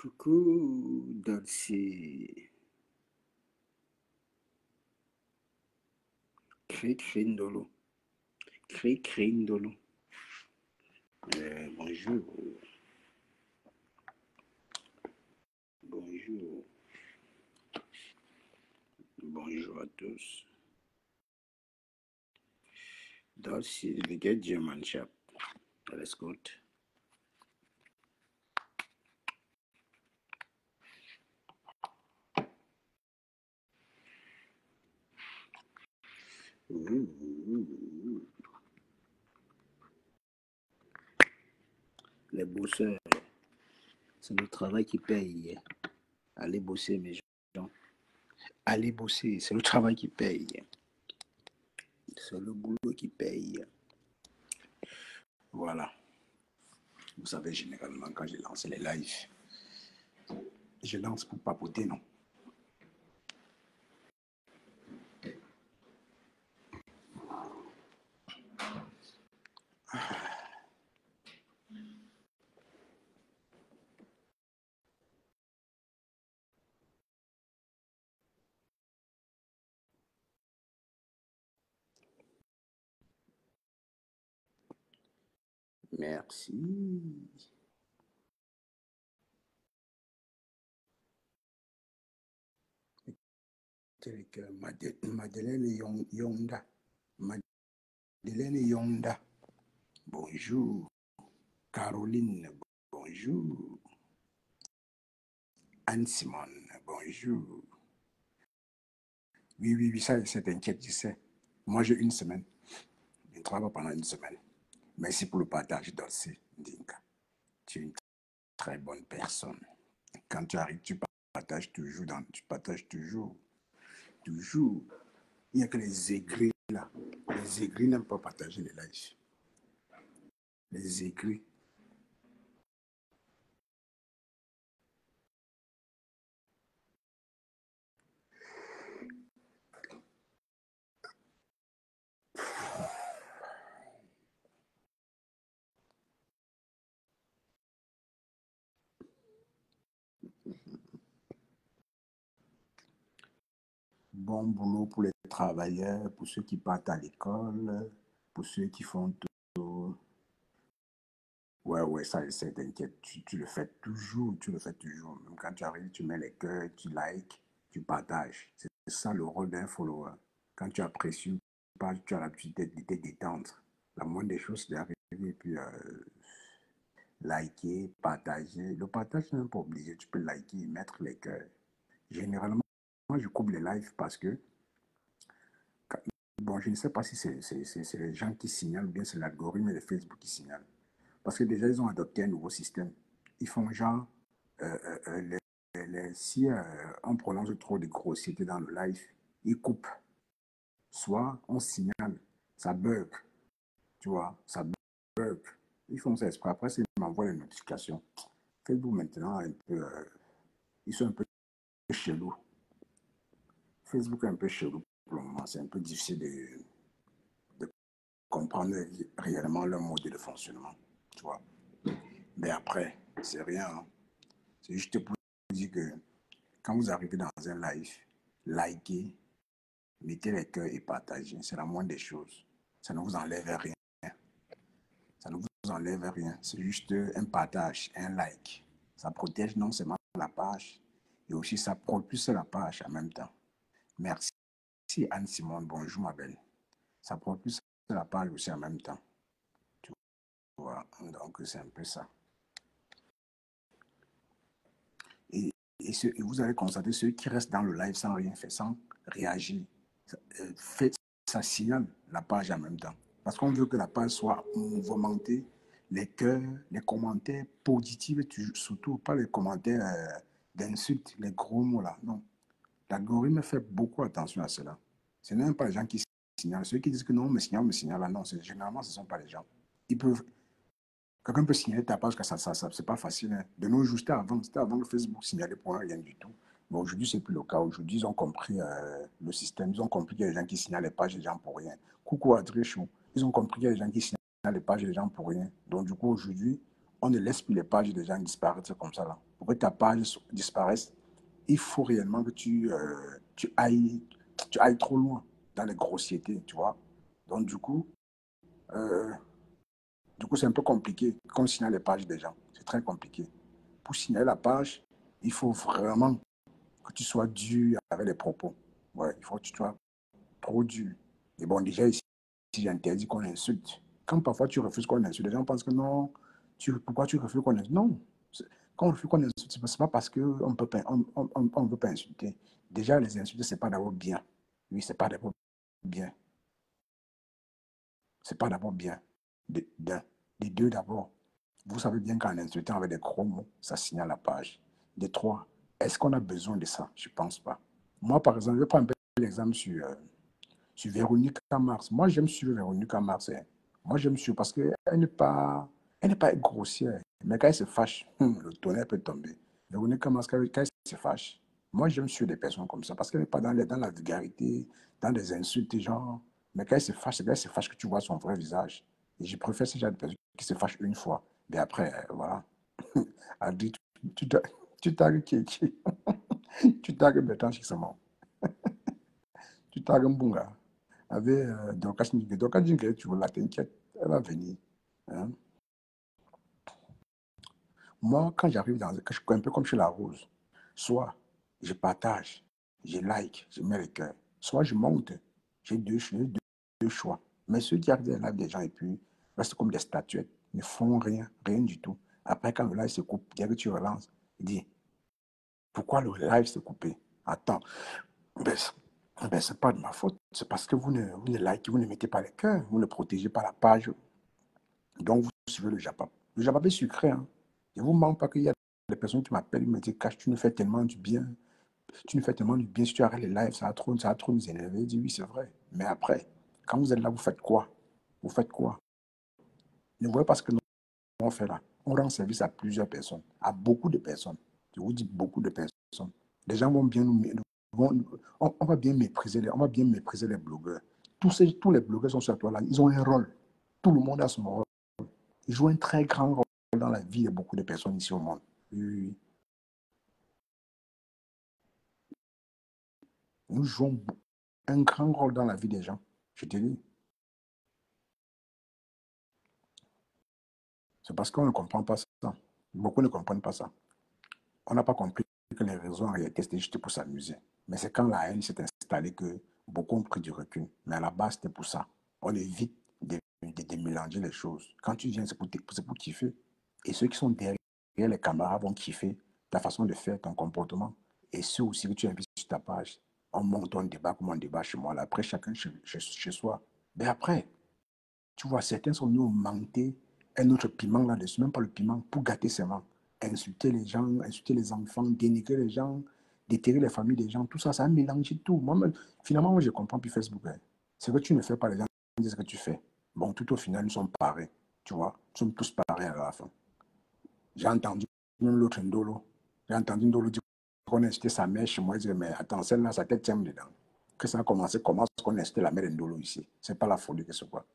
Coucou, Dolce. Crindolo. Crindolo. Bonjour. Bonjour. Bonjour à tous. Dolce, we get German shop. Alles gut. Les bosseurs, c'est le travail qui paye. Allez bosser, mes gens. Allez bosser, c'est le travail qui paye. C'est le boulot qui paye. Voilà. Vous savez, généralement, quand je lance les lives, je lance pour papoter, non? Merci. Madeleine Yonda. Madeleine Yonda. Bonjour. Caroline, bonjour. Anne-Simone, bonjour. Oui, ça, t'inquiète, je sais. Moi, j'ai une semaine. Je ne travaille pas pendant une semaine. Merci pour le partage, Dolce Dinka. Tu es une très bonne personne. Quand tu arrives, tu partages toujours. Toujours. Il n'y a que les aigris là. Les aigris n'aiment pas partager les lives. Les aigris. Bon boulot pour les travailleurs, pour ceux qui partent à l'école, pour ceux qui font tout. Ouais, ça, t'inquiète. Tu le fais toujours, Même quand tu arrives, tu mets les cœurs, tu likes, tu partages. C'est ça le rôle d'un follower. Quand tu apprécies une page, tu as l'habitude de te détendre. La moindre des choses, c'est d'arriver et puis liker, partager. Le partage n'est même pas obligé. Tu peux liker, mettre les cœurs. Généralement, moi, je coupe les lives parce que bon, je ne sais pas si c'est les gens qui signalent ou bien c'est l'algorithme de Facebook qui signale. Parce que déjà, ils ont adopté un nouveau système. Ils font genre, si on prononce trop de grossièreté dans le live, ils coupent. Soit on signale, ça bug, tu vois, ça bug. Ils font ça exprès. Après, ils m'envoient les notifications. Facebook maintenant, ils sont un peu chelous. Facebook est un peu chelou pour le moment. C'est un peu difficile de comprendre réellement leur mode de fonctionnement, tu vois. Mais après, c'est rien. Hein. C'est juste pour dire que quand vous arrivez dans un live, likez, mettez les cœurs et partagez. C'est la moindre des choses. Ça ne vous enlève rien. Ça ne vous enlève rien. C'est juste un partage, un like. Ça protège non seulement la page, et aussi ça propulse la page en même temps. Merci Anne-Simone. Bonjour ma belle. Ça propulse la page aussi en même temps. Tu vois, donc c'est un peu ça. Et vous allez constater ceux qui restent dans le live sans rien faire, sans réagir. Faites ça signale la page en même temps. Parce qu'on veut que la page soit mouvementée, les cœurs, les commentaires positifs, surtout pas les commentaires d'insultes, les gros mots là. Non. L'algorithme fait beaucoup attention à cela. Ce n'est même pas les gens qui signalent. Ceux qui disent que non, me signale là. Non, généralement, ce ne sont pas les gens. Ils peuvent quelqu'un peut signaler ta page, que ça c'est pas facile. Hein. De nos jours, c'était avant que Facebook signalait pour rien du tout. Mais aujourd'hui, c'est plus le cas. Aujourd'hui, ils ont compris le système. Ils ont compris qu'il y a des gens qui signalent les pages des gens pour rien. Coucou Adrien Chou. Ils ont compris qu'il y a des gens qui signalent les pages des gens pour rien. Donc, du coup, aujourd'hui, On ne laisse plus les pages des gens disparaître comme ça, là. Pour que ta page disparaisse, il faut réellement que tu ailles trop loin dans les grossièretés, tu vois. Donc, euh, c'est un peu compliqué quand on signale les pages des gens. C'est très compliqué. Pour signaler la page, il faut vraiment que tu sois dur avec les propos. Ouais, il faut que tu sois trop dur. Et bon, déjà ici, j'interdis qu'on insulte. Quand parfois tu refuses qu'on insulte, les gens pensent que non, pourquoi tu refuses qu'on insulte? Non. Quand on refuse qu'on insulte, ce n'est pas parce qu'on ne veut pas insulter. Déjà, les insultes, ce n'est pas d'abord bien. Oui, ce n'est pas d'abord bien. C'est pas d'abord bien. D'un. Des deux d'abord. Vous savez bien qu'en insultant avec des gros mots, ça signale la page. Des trois, est-ce qu'on a besoin de ça? Je ne pense pas. Moi, par exemple, je vais prendre un peu l'exemple sur Véronique Mars. Moi, j'aime suivre Véronique Mars. Hein. Moi, j'aime suivre parce qu'elle n'est pas grossière. Mais quand elle se fâche, le tonnerre peut tomber. Véronique Mars, quand elle se fâche, moi, j'aime suivre des personnes comme ça parce qu'elle n'est pas dans la vulgarité, dans des insultes, genre. Mais quand elle se fâche, c'est quand elle se fâche que tu vois son vrai visage. Et je préfère ce genre de personnes qui se fâchent une fois. Mais après, voilà. Elle dit, tu tu tagues qui tu tagues Bertrand Chiksamon. Tu tagues Mbunga. Avec Dorcas Ningé. Dorcas Ningé, tu vois, là, t'inquiète, elle va venir. Hein. Moi, quand j'arrive dans je suis un peu comme chez la rose, soit je partage, je like, je mets le cœur, soit je monte. J'ai deux choix. Mais ceux qui arrivent dans la live des gens et puis restent comme des statuettes, ne font rien, rien du tout. Après, quand le live se coupe, dès que tu relances, il dit, pourquoi le live s'est coupé? Attends, ben, c'est pas de ma faute. C'est parce que vous ne likez, vous ne mettez pas les cœurs, vous ne protégez pas la page. Donc, vous suivez le Japap. Le Japap est sucré. Hein. Je ne vous mens pas qu'il y a des personnes qui m'appellent, qui me disent, Cache, tu nous fais tellement du bien. Tu nous fais tellement du bien. Si tu arrêtes les lives, ça va trop nous énerver. Je dis, oui, c'est vrai. Mais après, quand vous êtes là, vous faites quoi? Vous faites quoi? Ne voyez pas ce que nous on fait là. On rend service à plusieurs personnes, à beaucoup de personnes. Je vous dis beaucoup de personnes. Les gens vont bien on va bien mépriser on va bien mépriser les blogueurs. Tous les blogueurs sont sur toi là. Ils ont un rôle. Tout le monde a son rôle. Ils jouent un très grand rôle dans la vie de beaucoup de personnes ici au monde. Oui, oui, oui. Nous jouons un grand rôle dans la vie des gens. Je te dis. C'est parce qu'on ne comprend pas ça. Beaucoup ne comprennent pas ça. On n'a pas compris que les réseaux en réalité c'était juste pour s'amuser. Mais c'est quand la haine s'est installée que beaucoup ont pris du recul. Mais à la base, c'était pour ça. On évite de mélanger les choses. Quand tu viens, c'est pour kiffer. Et ceux qui sont derrière les caméras vont kiffer ta façon de faire, ton comportement. Et ceux aussi que tu invites sur ta page, on monte un débat comme on débat chez moi. Là. Après, chacun chez soi. Mais après, tu vois, certains sont venus augmenter un autre piment là-dessus, même pas le piment, pour gâter ses mains. Insulter les gens, insulter les enfants, dénigrer les gens, déterrer les familles des gens, tout ça, ça a mélangé tout. Finalement, moi, je comprends plus Facebook. Hein. C'est que tu ne fais pas, les gens disent ce que tu fais. Bon, tout au final, nous sommes pareils. Tu vois, nous sommes tous pareils à la fin. J'ai entendu même l'autre Ndolo. J'ai entendu Ndolo dire qu'on a insulté sa mère chez moi. Je dis, mais attends, celle-là, sa tête tient dedans. Que ça a commencé, comment est-ce qu'on a insulté la mère Ndolo ici? C'est pas la folie que c'est quoi.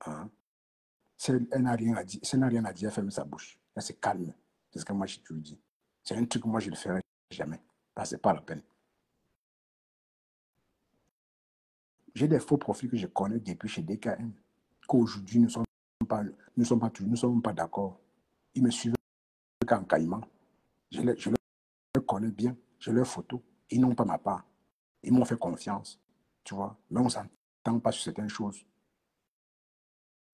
Hein? Si elle n'a rien à dire, si elle n'a rien à dire, elle ferme sa bouche. Elle se calme. C'est ce que moi je te dis. C'est un truc que moi je ne le ferai jamais. Parce que c'est pas la peine. J'ai des faux profils que je connais depuis chez DKM. Qu'aujourd'hui, nous sommes pas d'accord. Ils me suivent qu'en caïman. Je les connais bien. J'ai leurs photos. Ils n'ont pas ma part. Ils m'ont fait confiance. Tu vois. Mais on ne s'entend pas sur certaines choses.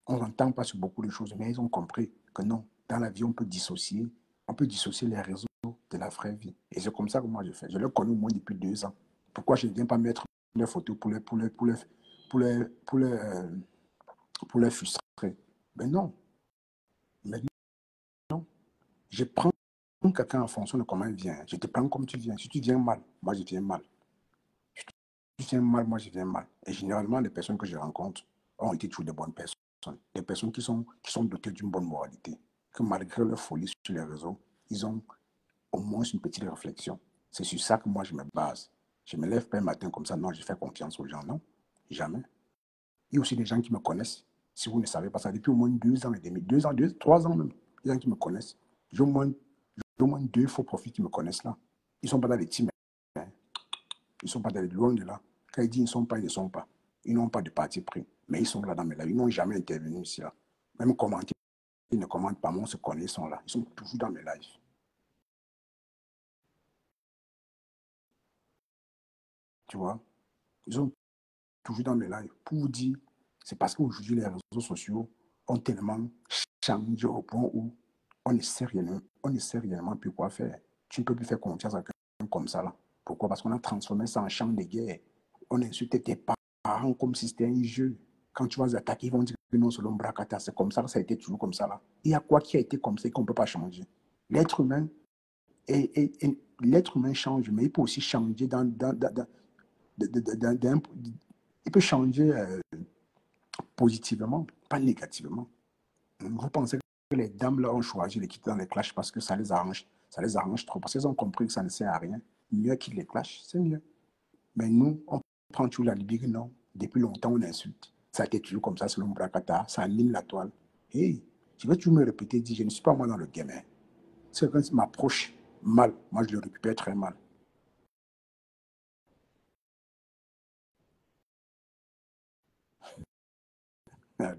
On n'entend pas sur beaucoup de choses, mais ils ont compris que non, dans la vie, on peut dissocier les réseaux de la vraie vie. Et c'est comme ça que moi je fais. Je le connais au moins depuis 2 ans. Pourquoi je ne viens pas mettre les photos pour les, pour les, euh, pour les frustrer? Mais non, mais non. Je prends quelqu'un en fonction de comment il vient. Je te prends comme tu viens. Si tu viens mal, moi je viens mal. Si tu viens mal, moi je viens mal. Et généralement, les personnes que je rencontre ont été toujours des bonnes personnes. Des personnes qui sont dotées d'une bonne moralité. Que malgré leur folie sur les réseaux, ils ont au moins une petite réflexion. C'est sur ça que moi je me base. Je ne me lève pas un matin comme ça, non, je fais confiance aux gens, non, jamais. Il y a aussi des gens qui me connaissent, si vous ne savez pas ça, depuis au moins 2 ans et demi, 2 ans, 3 ans même. des gens qui me connaissent. J'ai au moins 2 faux profils qui me connaissent là. Ils ne sont pas dans les teams. Hein. Ils ne sont pas dans les loin de là. Quand ils disent ils ne sont pas, ils ne sont pas. Ils n'ont pas de parti pris. Mais ils sont là dans mes lives. Ils n'ont jamais intervenu ici. Là. Même commenter, ils ne commentent pas. Moi, on se connaît, ils sont là. Ils sont toujours dans mes lives. Tu vois? Ils sont toujours dans mes lives. Pour vous dire, c'est parce qu'aujourd'hui, les réseaux sociaux ont tellement changé au point où on ne sait réellement plus quoi faire. Tu ne peux plus faire confiance à quelqu'un comme ça. Là. Pourquoi? Parce qu'on a transformé ça en champ de guerre. On insulte tes parents comme si c'était un jeu. Quand tu vas les attaquer, ils vont dire que non, c'est l'homme bracata. C'est comme ça, ça a été toujours comme ça. Là. Il y a quoi qui a été comme ça et qu'on ne peut pas changer? L'être humain, l'être humain change, mais il peut aussi changer il peut changer positivement, pas négativement. Vous pensez que les dames là ont choisi de quitter dans les clashs parce que ça les arrange trop, parce qu'elles ont compris que ça ne sert à rien. Mieux qu'ils les clashent, c'est mieux. Mais nous, on prend toujours la liberté, non. Depuis longtemps, on insulte. Ça a été toujours comme ça, selon Bracata, ça anime la toile. Et je vais toujours me répéter, dire, je ne suis pas moi dans le game. Hein. Si quelqu'un m'approche mal, moi je le récupère très mal.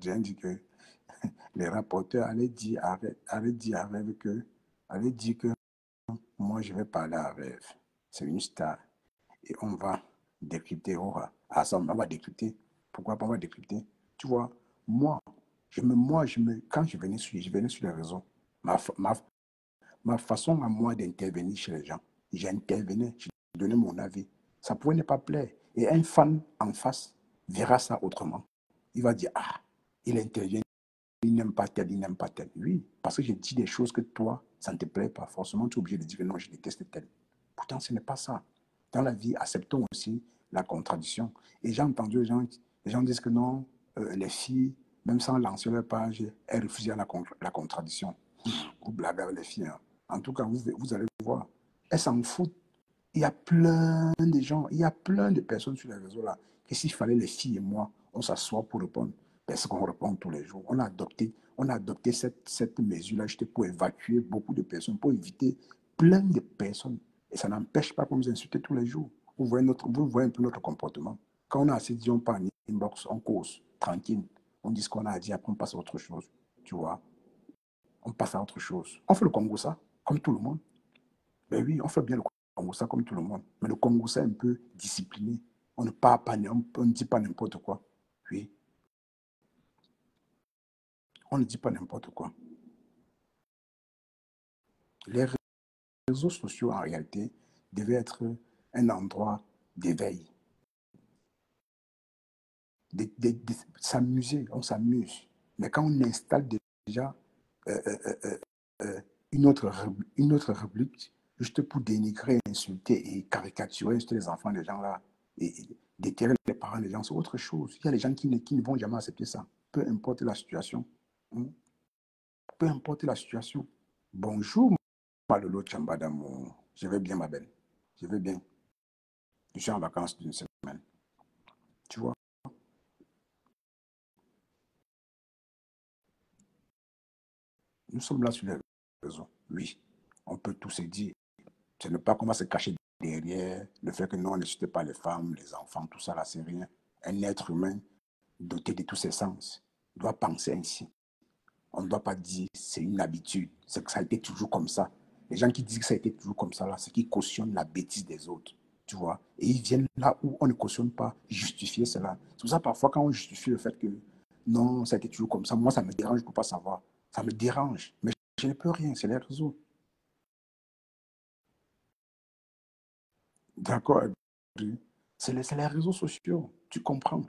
J'ai dit que les rapporteurs allaient dire, allaient dire que moi je vais parler à Rêve. C'est une star. Et on va décrypter. On va décrypter. Pourquoi pas on va décrypter? Tu vois, moi, quand je venais sur les réseaux, ma, ma, ma façon à moi d'intervenir chez les gens, j'intervenais, je donnais mon avis. Ça pouvait ne pas plaire. Et un fan en face verra ça autrement. Il va dire, ah, il intervient, il n'aime pas tel, il n'aime pas tel. Oui, parce que j'ai dit des choses que toi, ça ne te plaît pas. Forcément, tu es obligé de dire que non, je déteste tel. Pourtant, ce n'est pas ça. Dans la vie, acceptons aussi la contradiction. Et j'ai entendu les gens disent que non, les filles, même sans lancer leur page, elles refusent la contradiction. Vous blaguez avec les filles. Hein. En tout cas, vous allez voir. Elles s'en foutent. Il y a plein de gens, il y a plein de personnes sur les réseaux là. Et s'il fallait les filles et moi, on s'assoit pour répondre. Parce qu'on répond tous les jours. On a adopté cette mesure-là juste pour évacuer beaucoup de personnes, pour éviter plein de personnes. Et ça n'empêche pas qu'on nous insulte tous les jours. Vous voyez un peu notre comportement. Quand on a assez dit, on parle en inbox, on cause, tranquille. On dit ce qu'on a à dire, après on passe à autre chose. Tu vois, on passe à autre chose. On fait le Congo ça, comme tout le monde. Ben oui, on fait bien le Congo ça comme tout le monde. Mais le Congo ça est un peu discipliné. On ne parle pas, on ne dit pas n'importe quoi. Oui, on ne dit pas n'importe quoi. Les réseaux sociaux, en réalité, devaient être un endroit d'éveil, s'amuser, on s'amuse. Mais quand on installe déjà euh, euh, euh, euh, une autre république, juste pour dénigrer, insulter et caricaturer juste les enfants des gens là, et déterrer les parents des gens, c'est autre chose. Il y a des gens qui ne vont jamais accepter ça, peu importe la situation. Hein. Peu importe la situation. Bonjour, Malolo Chambadamo. Je vais bien, ma belle. Je vais bien. Je suis en vacances d'une semaine. Tu vois, nous sommes là sur les réseaux. Oui, on peut tout se dire. Ce n'est pas qu'on va se cacher derrière le fait que non, on ne suit pas les femmes, les enfants, tout ça là, c'est rien. Un être humain doté de tous ses sens doit penser ainsi. On ne doit pas dire c'est une habitude, c'est que ça a été toujours comme ça. Les gens qui disent que ça a été toujours comme ça là, c'est qu'ils cautionnent la bêtise des autres. Tu vois, et ils viennent là où on ne cautionne pas justifier cela. C'est pour ça parfois quand on justifie le fait que non, ça a été toujours comme ça, moi ça me dérange, je ne peux pas savoir. Ça me dérange, mais je ne peux rien, c'est les réseaux. D'accord. C'est les réseaux sociaux, tu comprends.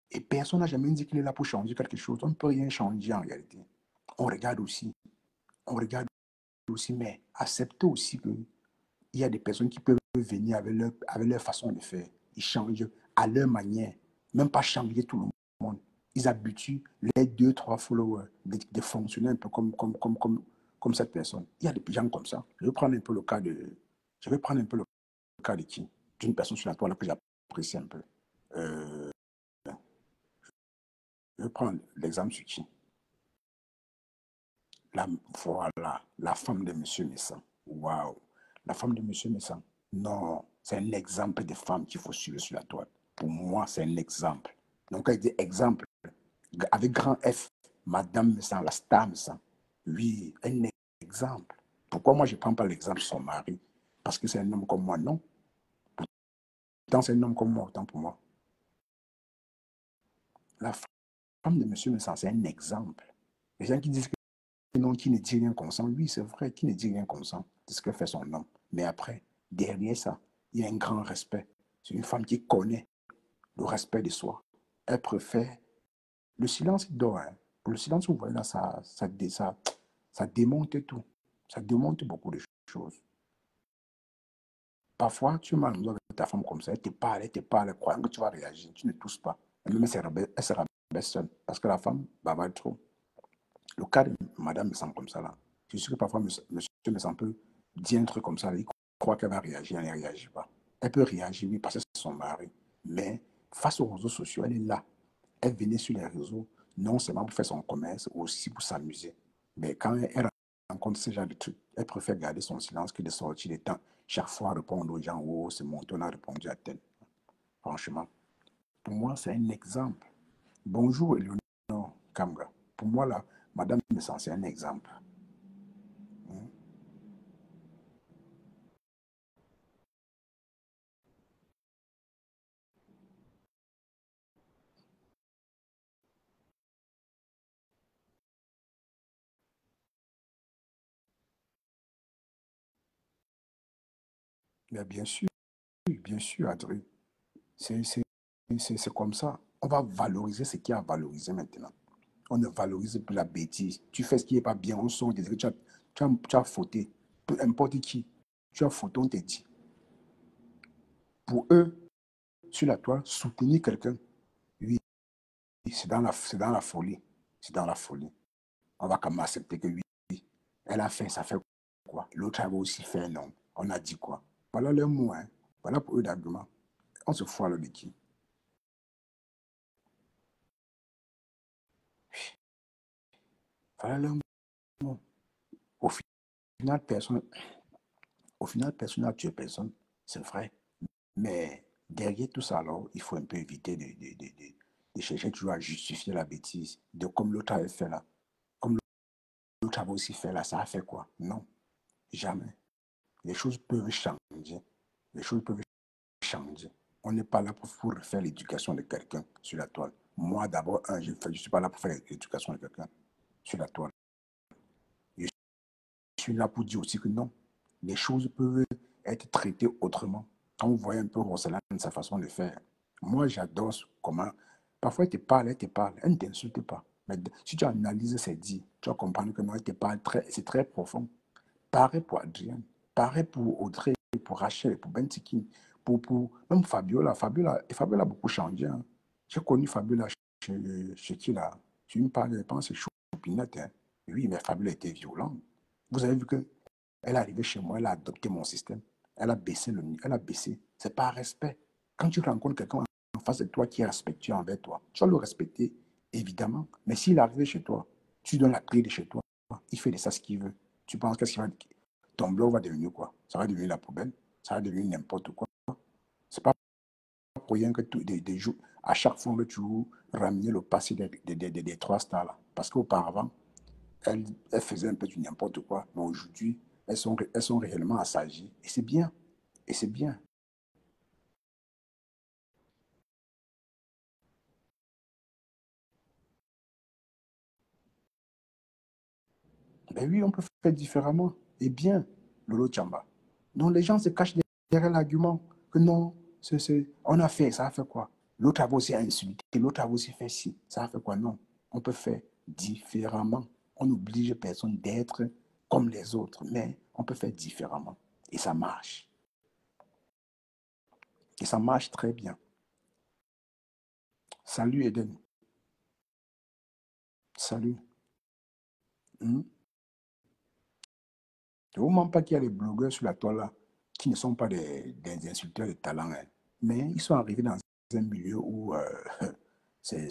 Et personne n'a jamais dit qu'il est là pour changer quelque chose. On ne peut rien changer en réalité. On regarde aussi, on regarde aussi, mais acceptez aussi qu'il y a des personnes qui peuvent venir avec leur façon de faire. Ils changent à leur manière, même pas changer tout le monde. Ils habituent les deux, trois followers de fonctionner un peu comme cette personne. Il y a des gens comme ça. Je vais prendre un peu le cas de qui? D'une personne sur la toile que j'apprécie un peu. Euh, je vais prendre l'exemple sur qui? La, voilà, la femme de Monsieur Messan. Waouh. La femme de Monsieur Messan. Non, c'est un exemple de femme qu'il faut suivre sur la toile. Pour moi, c'est un exemple. Donc, quand il dit exemple, avec grand F, Madame Messan, la star Messan. Oui, un exemple. Pourquoi moi, je ne prends pas l'exemple de son mari? Parce que c'est un homme comme moi, non. Pourtant, c'est un homme comme moi, autant pour moi. La femme de Monsieur Messan, c'est un exemple. Les gens qui disent que non, qui ne dit rien consent. Oui, c'est vrai, qui ne dit rien consent de ce que fait son homme. Mais après, derrière ça, il y a un grand respect. C'est une femme qui connaît le respect de soi. Elle préfère le silence d'or. Hein. Pour le silence, vous voyez là, ça démonte tout. Ça démonte beaucoup de choses. Parfois, tu m'as avec ta femme comme ça, elle te parle, croyant que tu vas réagir, tu ne tousses pas. Elle même elle se rabaisse seule. Parce que la femme bavarde trop. Le cas de madame me semble comme ça là. Je suis sûr que parfois, monsieur me semble peut dire un truc comme ça, il croit qu'elle va réagir, elle ne réagit pas. Elle peut réagir, oui, parce que c'est son mari. Mais face aux réseaux sociaux, elle est là. Elle venait sur les réseaux, non seulement pour faire son commerce, aussi pour s'amuser. Mais quand elle rencontre ce genre de trucs, elle préfère garder son silence que de sortir les temps. Chaque fois, répondre aux gens, oh, c'est mon tour, on a répondu à tel. Franchement, pour moi, c'est un exemple. Bonjour, Eleonore Kamga. Pour moi, là, Madame Messant, c'est un exemple. Mais bien sûr, Adrien. C'est comme ça. On va valoriser ce qui est à valoriser maintenant. On ne valorise plus la bêtise. Tu fais ce qui n'est pas bien, on sort, que tu as fauté. Peu importe qui, tu as fauté, on te dit. Pour eux, sur la toile, soutenir quelqu'un, oui, c'est dans la folie. C'est dans la folie. On va quand même accepter que oui, elle a fait, ça fait quoi? L'autre avait aussi fait, non. On a dit quoi? Voilà le mot, hein. Voilà pour eux l'argument. On se fout alors de qui? Voilà le mot. Au final, personne, au final, personne n'a tué personne. C'est vrai. Mais derrière tout ça, alors, il faut un peu éviter de chercher toujours à justifier la bêtise. De comme l'autre avait fait là. Comme l'autre avait aussi fait là, ça a fait quoi? Non, jamais. Les choses peuvent changer. Les choses peuvent changer. On n'est pas là pour refaire l'éducation de quelqu'un sur la toile. Moi, d'abord, je ne suis pas là pour faire l'éducation de quelqu'un sur la toile. Je suis là pour dire aussi que non, les choses peuvent être traitées autrement. Quand vous voyez un peu Rosalind, sa façon de faire, moi j'adore comment. Parfois elle te parle, elle ne t'insulte pas. Mais si tu analyses ses dits, tu vas comprendre que non, elle te parle c'est très profond. Pareil pour Adrienne, pareil pour Audrey, pour Rachel, pour Bentikin, même Fabiola. Fabiola a beaucoup changé. Hein. J'ai connu Fabiola chez qui là? Tu me parles, je pense, c'est Choupinette. Hein. Oui, mais Fabiola était violente. Vous avez vu que elle est arrivée chez moi, elle a adopté mon système. Elle a baissé le niveau, elle a baissé. C'est pas respect. Quand tu rencontres quelqu'un en face de toi qui est respectueux envers toi, tu vas le respecter, évidemment. Mais s'il est arrivé chez toi, tu donnes la clé de chez toi, il fait de ça ce qu'il veut. Tu penses qu'est-ce qu'il va ton blog va devenir quoi? Ça va devenir la poubelle, ça va devenir n'importe quoi. C'est pas pour rien que des jours, à chaque fois que tu ramener le passé des trois stars là. Parce qu'auparavant, elles faisaient un peu du n'importe quoi, mais aujourd'hui, elles sont réellement assagies. Et c'est bien. Et c'est bien. Ben oui, on peut faire différemment. Et bien, Lolo Chamba. Donc les gens se cachent derrière l'argument que non, on a fait, ça a fait quoi? L'autre a aussi insulté, l'autre a aussi fait ci, ça a fait quoi? Non, on peut faire différemment. On n'oblige personne d'être comme les autres, mais on peut faire différemment. Et ça marche. Et ça marche très bien. Salut Eden. Salut. Hmm? Je ne vous mens pas qu'il y a des blogueurs sur la toile là qui ne sont pas des insulteurs de talent, hein. Mais ils sont arrivés dans un milieu où c'est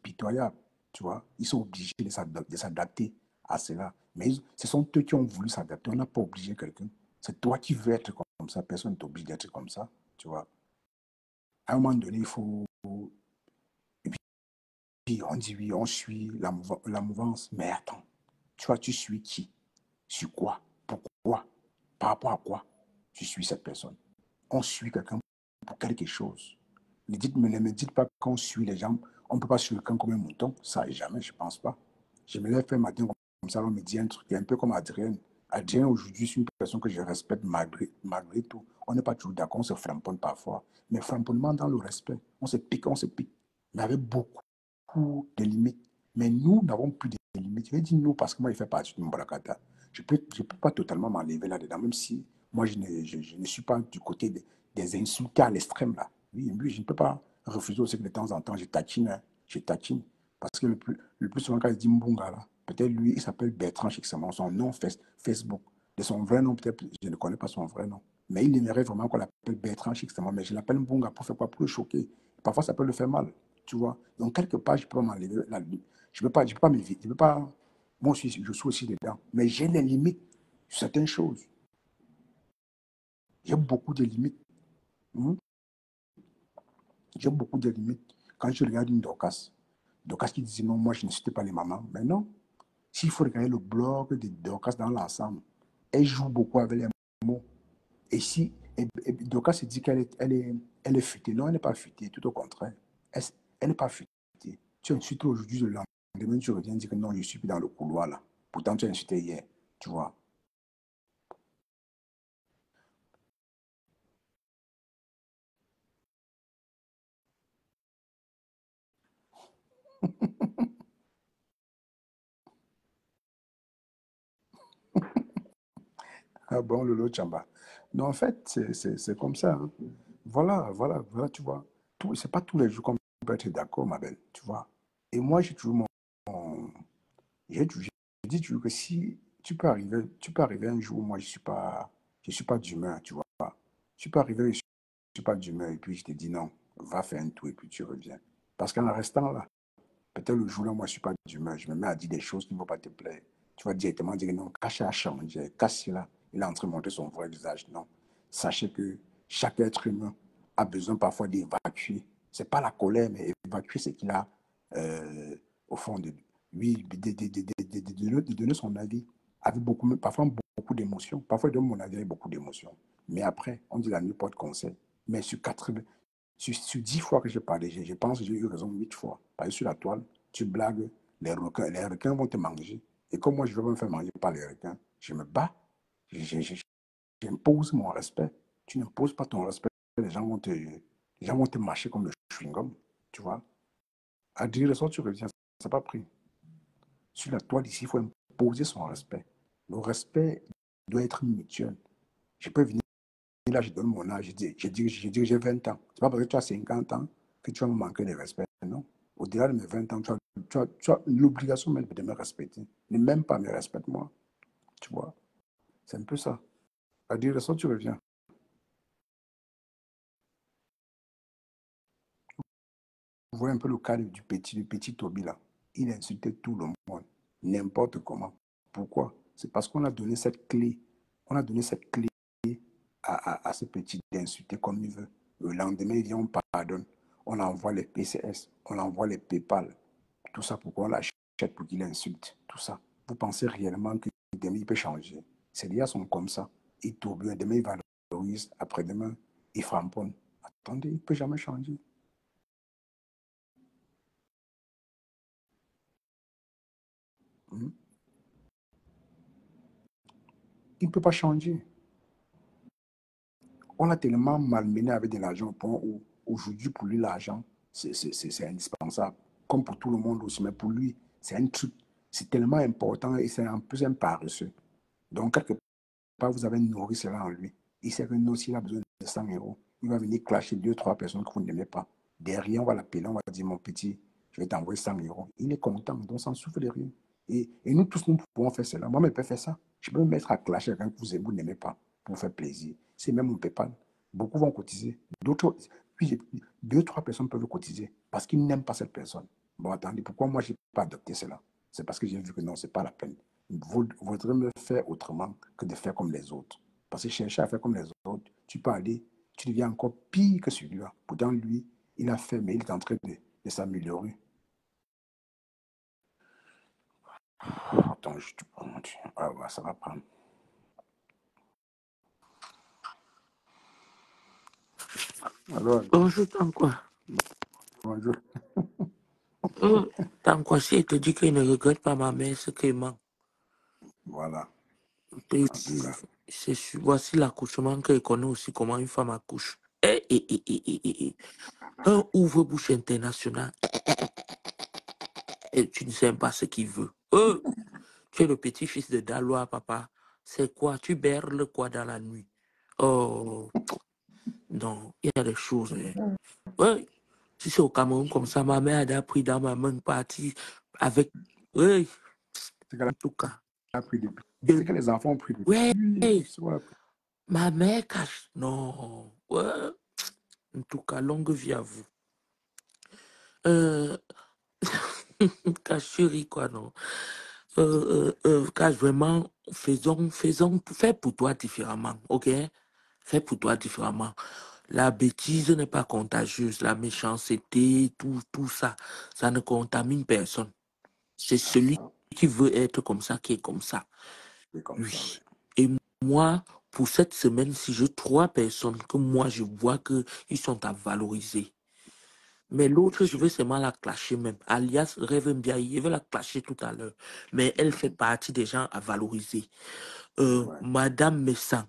pitoyable, tu vois. Ils sont obligés de s'adapter à cela. Mais ce sont eux qui ont voulu s'adapter. On n'a pas obligé quelqu'un. C'est toi qui veux être comme ça. Personne ne t'oblige d'être comme ça. Tu vois. À un moment donné, il faut. Et puis, on dit oui, on suit la mouvance. Mais attends, tu vois, tu suis qui? Sur quoi? Pourquoi? Par rapport à quoi tu suis cette personne? On suit quelqu'un pour quelque chose. Ne me dites pas qu'on suit les gens. On ne peut pas suivre quelqu'un comme un mouton. Ça, jamais, je ne pense pas. Je me lève un matin comme ça, on me dit un truc, un peu comme Adrien. Adrien, aujourd'hui, c'est une personne que je respecte malgré tout. On n'est pas toujours d'accord, on se flamponne parfois. Mais flamponnement dans le respect. On se pique, on se pique. Mais avec beaucoup de limites. Mais nous n'avons plus de limites. Je vais dire nous parce que moi, il fait partie de Mbalakata. Je peux pas totalement m'enlever là-dedans, même si moi, je ne suis pas du côté des insultés à l'extrême là. Oui, oui, je ne peux pas refuser aussi que de temps en temps, je tatine, hein, je tatine. Parce que le plus souvent, quand je dis Mbunga, là, peut-être lui, il s'appelle Bertrand Chixamon, son nom Facebook. De son vrai nom, peut-être, je ne connais pas son vrai nom. Mais il aimerait vraiment qu'on l'appelle Bertrand Chixamon. Mais je l'appelle Mbunga pour faire quoi? Pour le choquer. Parfois, ça peut le faire mal, tu vois. Donc, quelque part, je peux m'enlever la limite. Je peux pas m'éviter. Je peux pas. Moi aussi, je suis aussi dedans. Mais j'ai les limites sur certaines choses. J'ai beaucoup de limites. Hmm. J'ai beaucoup de limites. Quand je regarde une Dorcas, Dorcas qui disait non, moi je ne cite pas les mamans. Mais non, s'il faut regarder le blog de Dorcas dans l'ensemble, elle joue beaucoup avec les mots. Et si et Dorcas se dit elle est futée, non, elle n'est pas futée, tout au contraire. Elle, elle n'est pas futée. Tu insultes aujourd'hui, le lendemain, tu reviens dire que non, je suis plus dans le couloir là. Pourtant, tu as insulté hier, tu vois. Ah bon, Lolo Chamba. Non, en fait, c'est comme ça, hein. Voilà, tu vois. C'est pas tous les jours qu'on peut être d'accord, ma belle, tu vois. Et moi, j'ai toujours je dis toujours que si tu peux arriver un jour où moi, je suis pas d'humeur, tu vois. Tu peux arriver, je suis pas d'humeur, et puis je te dis non, va faire un tour, et puis tu reviens. Parce qu'en restant là, peut-être le jour-là, moi, je suis pas d'humeur, je me mets à dire des choses qui ne vont pas te plaire. Tu vas directement dire non, Caché a changé, Caché là, il est en train de montrer son vrai visage. Non. Sachez que chaque être humain a besoin parfois d'évacuer. C'est pas la colère, mais évacuer ce qu'il a euh, au fond de lui, de donner son avis avec parfois beaucoup d'émotions. Parfois, il donne mon avis avec beaucoup d'émotions. Mais après, on dit la nuit porte conseil. Mais sur 80, sur 10 fois que j'ai parlé, je pense que j'ai eu raison 8 fois. Parce que sur la toile, tu blagues, les requins vont te manger. Et comme moi, je veux me faire manger par les requins, je me bats, j'impose mon respect. Tu n'imposes pas ton respect, les gens vont te mâcher comme le chewing-gum, tu vois. À dire le sort, tu reviens, c'est pas pris. Sur la toile ici, il faut imposer son respect. Le respect doit être mutuel. Je peux venir là, je donne mon âge, je dis que j'ai 20 ans. C'est pas parce que tu as 50 ans que tu vas me manquer de respect, non. Au-delà de mes 20 ans, tu as l'obligation même de me respecter. Ne même pas me respecte-moi, tu vois. C'est un peu ça. À dire ça, tu reviens. Vous voyez un peu le cas du petit Toby là. Il insultait tout le monde, n'importe comment. Pourquoi? C'est parce qu'on a donné cette clé. On a donné cette clé à ce petit d'insulter comme il veut. Le lendemain, il vient, on pardonne. On envoie les PCS, on envoie les PayPal. Tout ça pour qu'on l'achète pour qu'il insulte. Tout ça. Vous pensez réellement que demain, il peut changer? Ces gars sont comme ça. Ils tourbillonnent. Demain, il valorise. Après-demain, il framponne. Attendez, il ne peut jamais changer. Hmm. Il ne peut pas changer. On l'a tellement malmené avec de l'argent au point où aujourd'hui, pour lui, l'argent, c'est indispensable. Comme pour tout le monde aussi, mais pour lui, c'est un truc, c'est tellement important et c'est en plus un paresseux. Donc, quelque part, vous avez nourri cela en lui. Il sait que nous, s'il a besoin de 100 euros, il va venir clasher deux, trois personnes que vous n'aimez pas. Derrière, on va l'appeler, on va dire, mon petit, je vais t'envoyer 100 euros. Il est content, donc ça ne souffre de rien. Et nous tous, nous pouvons faire cela. Moi, je peux faire ça. Je peux me mettre à clasher avec quelqu'un que vous n'aimez pas pour faire plaisir. C'est même mon PayPal. Beaucoup vont cotiser. D'autres, puis deux, trois personnes peuvent cotiser parce qu'ils n'aiment pas cette personne. Bon, attendez, pourquoi moi, je n'ai pas adopté cela? C'est parce que j'ai vu que non, ce n'est pas la peine. vaudrait mieux faire autrement que de faire comme les autres. Parce que chercher à faire comme les autres, tu peux aller, tu deviens encore pire que celui-là. Pourtant, lui, il a fait, mais il est en train de s'améliorer. Attends, je te prends. Ah ouais, ça va prendre. Alors, Bonjour, tant quoi? bonjour. Tant quoi, si elle te dit qu'il ne regrette pas ma mère, ce qu'il manque. Voilà, Et en tout cas. voici l'accouchement qu'elle connaît aussi, comment une femme accouche. Un ouvre-bouche international. Et tu ne sais pas ce qu'il veut. Tu es le petit-fils de Dalois, papa. C'est quoi? Tu berles quoi dans la nuit? Oh, non, il y a des choses. Ouais. Si c'est au Cameroun comme ça, ma mère a pris dans ma main partie avec. Oui, C'est qu'elle en tout cas. a pris depuis. De... C'est que les enfants ont pris Ouais, depuis. ma mère cache. Non. Ouais. En tout cas, longue vie à vous. Cacherie, quoi, non. Cache vraiment, fais pour toi différemment, ok? Fais pour toi différemment. La bêtise n'est pas contagieuse, la méchanceté, tout ça, ça ne contamine personne. C'est celui qui veut être comme ça qui est comme ça. C'est comme ça, oui. Oui. Et moi, pour cette semaine-ci, j'ai 3 personnes que moi, je vois qu'ils sont à valoriser. Mais l'autre, je veux seulement la clasher même. Alias Rêve Mbiaye, je vais la clasher tout à l'heure. Mais elle fait partie des gens à valoriser. Ouais. Madame Messan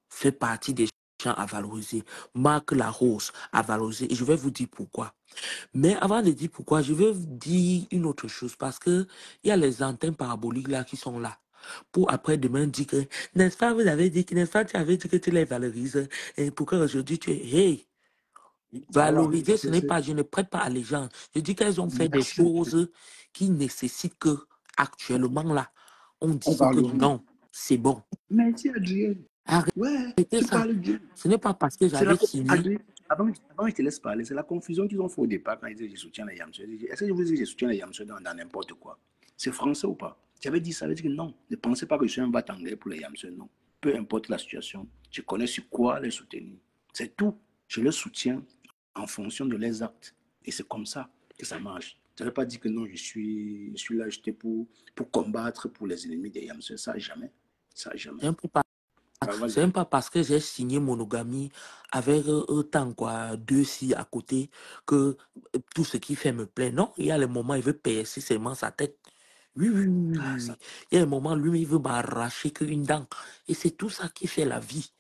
fait partie des gens à valoriser. Marc Larose à valoriser. Et je vais vous dire pourquoi. Mais avant de dire pourquoi, je vais vous dire une autre chose. Parce que il y a les antennes paraboliques là qui sont là. Pour après demain dire que, n'est-ce pas, vous avez dit que, n'est-ce pas, tu avais dit que tu les valorises. Et pourquoi aujourd'hui tu es, hey, Voilà. valoriser, ce n'est pas, je ne prête pas allégeance. Je dis qu'elles ont fait des Merci. choses qui nécessitent que, actuellement là, on On dise que valorise. non, c'est bon. Merci, Adrien. Ouais, Arrêtez tu ça. parles bien. Ce n'est pas parce que C'est la j'avais signé. Adrien, avant, je te laisse parler. C'est la confusion qu'ils ont fait au départ quand ils disaient je soutiens les Yamseux. Est-ce que je vous dis je soutiens les Yamseux dans n'importe quoi? C'est français ou pas? J'avais dit ça, j'avais dit que non. Ne pensez pas que je suis un bat-anglais pour les Yamseux, non. Peu importe la situation, je connais sur quoi les soutenir. C'est tout. Je les soutiens en fonction de leurs actes. Et c'est comme ça que ça marche. Ça ne veut pas dire que non, je suis là, j'étais pour combattre pour les ennemis des Yamseux. Ça, jamais. Ça, jamais. C'est un peu pas Alors, C'est vas-y. même pas parce que j'ai signé monogamie avec autant quoi, 2 filles à côté que tout ce qui fait me plaît. Non, il y a les moments où il veut percer seulement sa tête. Oui, oui, oui, oui, Ah, ça, oui. Il y a des moments, lui, il veut m'arracher qu'une dent. Et c'est tout ça qui fait la vie.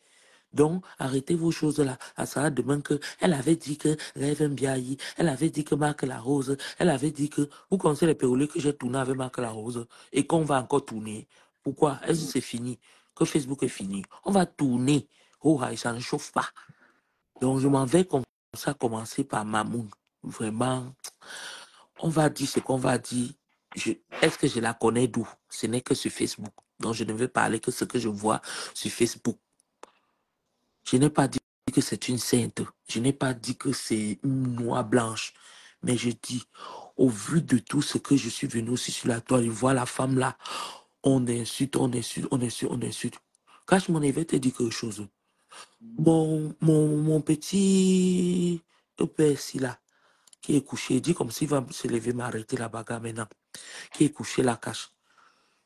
Donc, arrêtez vos choses là. À ça, demain que, elle avait dit que Rêve Mbiaye, elle avait dit que Marc Larose, elle avait dit que, vous connaissez les pérolés que j'ai tourné avec Marc Larose et qu'on va encore tourner. Pourquoi? Est-ce que c'est fini? Que Facebook est fini? On va tourner. Oh, ça ne chauffe pas. Donc, je m'en vais comme ça commencer par Mamoun. Vraiment, on va dire ce qu'on va dire. Est-ce que je la connais d'où? Ce n'est que sur Facebook. Donc, je ne vais parler que ce que je vois sur Facebook. Je n'ai pas dit que c'est une sainte. Je n'ai pas dit que c'est une noix blanche. Mais je dis, au vu de tout ce que je suis venu aussi sur la toile, je vois la femme là, on insulte, on insulte, on insulte, on insulte. Cache mon éveil te dit quelque chose. Mon petit père là, qui est couché, il dit comme s'il va se lever, m'arrêter la bagarre maintenant, qui est couché là, cache.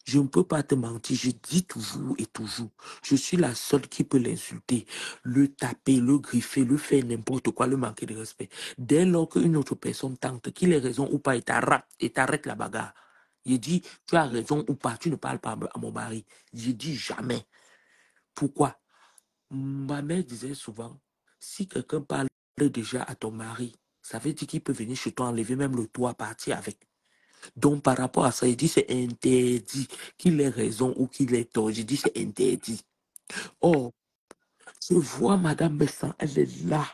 Je ne peux pas te mentir, je dis toujours et toujours. Je suis la seule qui peut l'insulter, le taper, le griffer, le faire n'importe quoi, le manquer de respect. Dès lors qu'une autre personne tente, qu'il ait raison ou pas, et t'arrête la bagarre. Je dis, tu as raison ou pas, tu ne parles pas à mon mari. Je dis jamais. Pourquoi? Ma mère disait souvent, si quelqu'un parle déjà à ton mari, ça veut dire qu'il peut venir chez toi enlever même le toit, partir avec. Donc, par rapport à ça, il dit c'est interdit. Qu'il ait raison ou qu'il ait tort, je dis c'est interdit. Oh, je vois Madame Bessan, elle est là.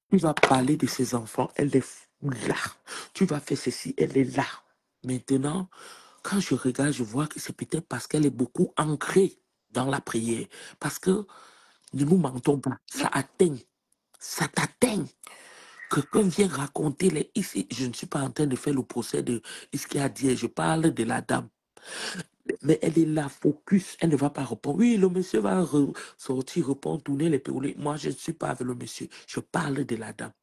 Tu vas parler de ses enfants, elle est là. Tu vas faire ceci, elle est là. Maintenant, quand je regarde, je vois que c'est peut-être parce qu'elle est beaucoup ancrée dans la prière. Parce que, ne nous mentons pas, ça t'atteint. Quelqu'un vient raconter ici, je ne suis pas en train de faire le procès de ce qu'il a dit, je parle de la dame. Mais elle est là, focus, elle ne va pas répondre. Oui, le monsieur va sortir, répondre, tourner les péroulés. Moi, je ne suis pas avec le monsieur. Je parle de la dame.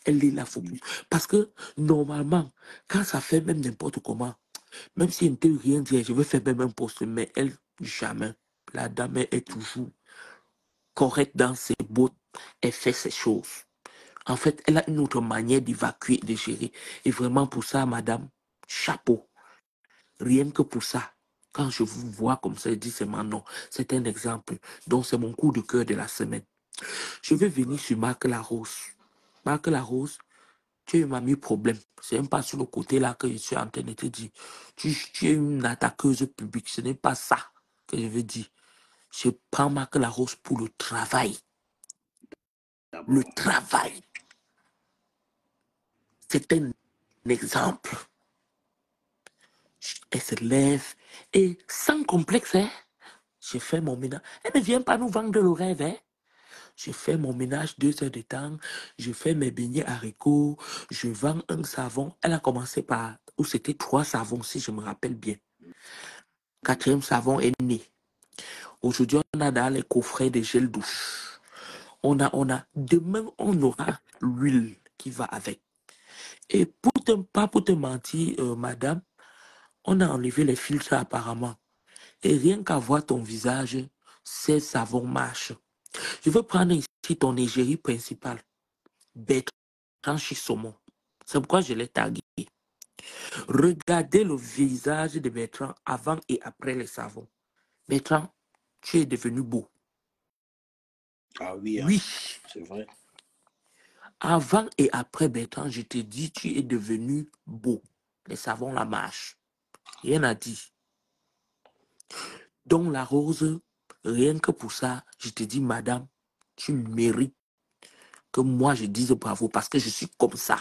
Elle est là, focus. Parce que, normalement, quand ça fait même n'importe comment, même si elle ne peut rien dire, je veux faire même un poste, mais elle, jamais. La dame est toujours correcte dans ses bottes. Elle fait ses choses. En fait, elle a une autre manière d'évacuer, de gérer. Et vraiment, pour ça, madame, chapeau. Rien que pour ça. Quand je vous vois comme ça, je dis c'est non. C'est un exemple. Donc, c'est mon coup de cœur de la semaine. Je vais venir sur Marc Larose. Marc Larose, tu m'as mis problème. C'est même pas sur le côté là que je suis en train de te dire. Tu es une attaqueuse publique. Ce n'est pas ça que je veux dire. Je prends Marc Larose pour le travail. Le travail. C'est un exemple. Elle se lève et sans complexe, hein, je fais mon ménage. Elle ne vient pas nous vendre le rêve. Hein. Je fais mon ménage 2 heures de temps. Je fais mes beignets haricots. Je vends un savon. Elle a commencé par, où c'était 3 savons, si je me rappelle bien. 4e savon est né. Aujourd'hui, on a dans les coffrets de gel douche. Demain, on aura l'huile qui va avec. Et pas pour te mentir, madame, on a enlevé les filtres apparemment. Et rien qu'à voir ton visage, ces savons marchent. Je veux prendre ici ton égérie principale, Bertrand Chisomon. C'est pourquoi je l'ai tagué. Regardez le visage de Bertrand avant et après les savons. Bertrand, tu es devenu beau. Ah oui, hein, Oui. c'est vrai. Avant et après Bertrand, je te dis, tu es devenu beau. Les savons la marche. Rien à dire. Donc la rose, rien que pour ça, je te dis, madame, tu mérites que moi je dise bravo parce que je suis comme ça.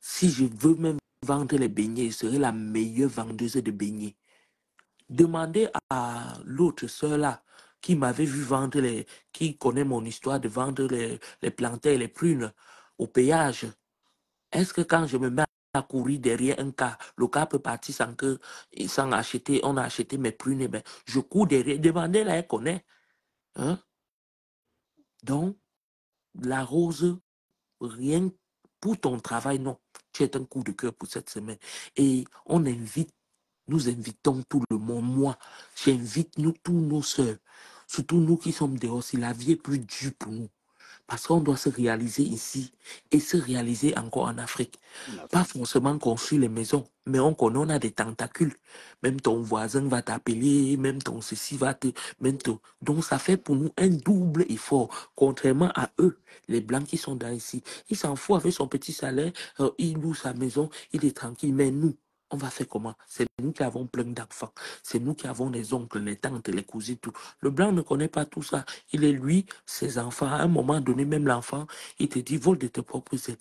Si je veux même vendre les beignets, je serai la meilleure vendeuse de beignets. Demandez à l'autre soeur là qui m'avait vu vendre qui connaît mon histoire de vendre les plantains et les prunes au péage. Est-ce que quand je me mets à courir derrière un cas, le cas peut partir sans acheter, on a acheté mes prunes, ben, je cours derrière. Demandez-la, elle connaît. Hein? Donc, la rose, rien pour ton travail, non. Tu es un coup de cœur pour cette semaine. Et nous invitons tout le monde. Moi, j'invite tous nos soeurs, surtout nous qui sommes dehors. Si la vie est plus dure pour nous, parce qu'on doit se réaliser ici et se réaliser encore en Afrique. Pas forcément construire les maisons, mais on connaît, on a des tentacules. Même ton voisin va t'appeler, même ton ceci va te... Donc ça fait pour nous un double effort, contrairement à eux, les Blancs qui sont dans ici. Il s'en fout avec son petit salaire, il loue sa maison, il est tranquille, mais nous, on va faire comment? C'est nous qui avons plein d'enfants. C'est nous qui avons les oncles, les tantes, les cousines, tout. Le blanc ne connaît pas tout ça. Il est lui, ses enfants. À un moment donné, même l'enfant, il te dit, vole de tes propres ailes.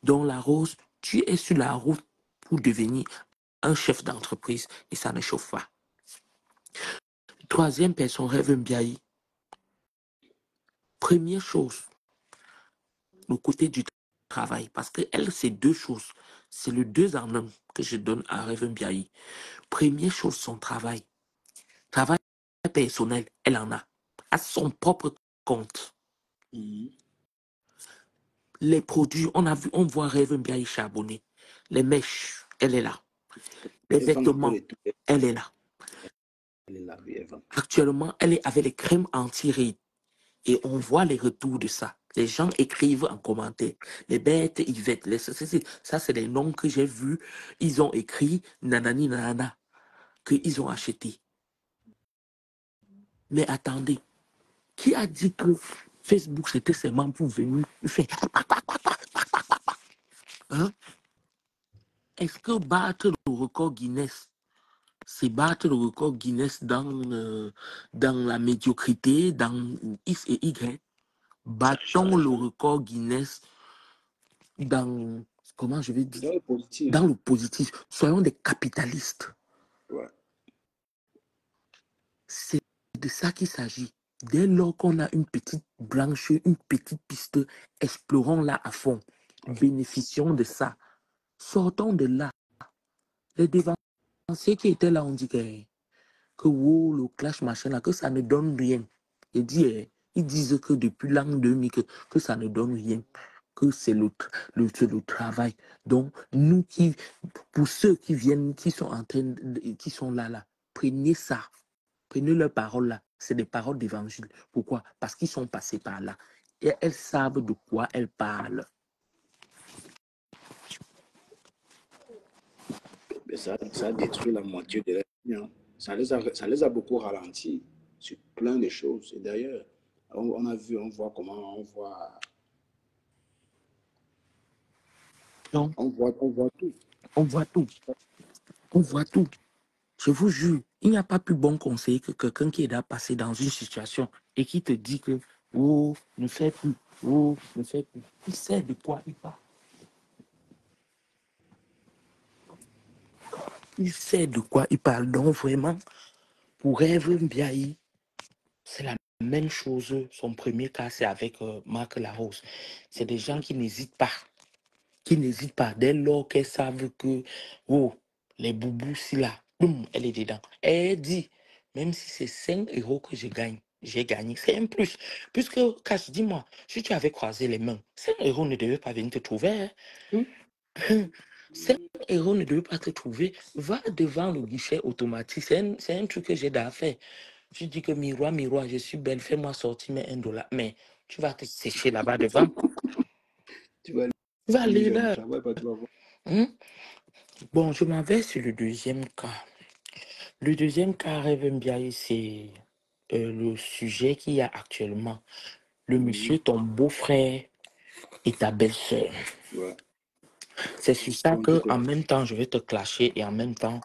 Donc la rose, tu es sur la route pour devenir un chef d'entreprise et ça ne chauffe pas. Troisième personne, Rêve Mbiaye. Première chose, le côté du travail. Parce que elle, c'est 2 choses. C'est le 2 en 1 que je donne à Rêve Mbiaye. Première chose, son travail. Travail personnel, elle en a. À son propre compte. Les produits, on voit Rêve Mbiaye charbonner. Les mèches, elle est là. Les vêtements, elle est là. Actuellement, elle est avec les crèmes anti-rides. Et on voit les retours de ça. Les gens écrivent en commentaire. Les bêtes, Yvette, ça c'est les noms que j'ai vus. Ils ont écrit nanani nanana, qu'ils ont acheté. Mais attendez, qui a dit que Facebook c'était seulement pour venir faire... Hein? Est-ce que battre le record Guinness, c'est battre le record Guinness dans la médiocrité, dans X et Y? Battons le record Guinness dans, comment je vais dire, dans le positif. Soyons des capitalistes. Ouais. C'est de ça qu'il s'agit. Dès lors qu'on a une petite branche, une petite piste, explorons-la à fond. Bénéficions de ça. Sortons de là. Les dévanciers qui étaient là, on dit que que oh, le clash, machin, là, que ça ne donne rien. Il dit, ils disent que depuis l'an 2000, que ça ne donne rien, que c'est le travail. Donc, nous qui, pour ceux qui viennent, qui sont en train, qui sont là, prenez ça, prenez leurs paroles là. C'est des paroles d'évangile. Pourquoi? Parce qu'ils sont passés par là. Et elles savent de quoi elles parlent. Mais ça a détruit la moitié de la vie, hein. Ça les a beaucoup ralentis sur plein de choses. Et d'ailleurs, on voit comment, Donc, on voit tout. on voit tout. On voit tout. Je vous jure, il n'y a pas plus bon conseil que quelqu'un qui est là passé dans une situation et qui te dit que oh, ne fais plus, oh, ne fais plus. Il sait de quoi il parle. Il sait de quoi il parle. Donc vraiment, pour Rêve Mbiaye, c'est la même chose. Son premier cas, c'est avec Marc Larose. C'est des gens qui n'hésitent pas. Qui n'hésitent pas. Dès lors qu'elles savent que oh, les boubous, si là, boum, elle est dedans. Elle dit, même si c'est 5 euros que je gagne, j'ai gagné. C'est un plus. Puisque, Cash, dis-moi, si tu avais croisé les mains, 5 euros ne devaient pas venir te trouver. Hein? 5 euros ne devaient pas te trouver. Va devant le guichet automatique. C'est un truc que j'ai à faire. Je dis que miroir, miroir, je suis belle, fais-moi sortir mes $1. Mais tu vas te sécher là-bas devant. Tu vas Tu vas aller aller là. travail, tu vas voir. Hein? Bon, je m'en vais sur le deuxième cas. Le deuxième cas, Rêve Mbiaye, c'est le sujet qu'il y a actuellement. Le monsieur, ton beau-frère et ta belle-sœur. Ouais. C'est sur ça Donc, que, en même temps, je vais te clasher et en même temps,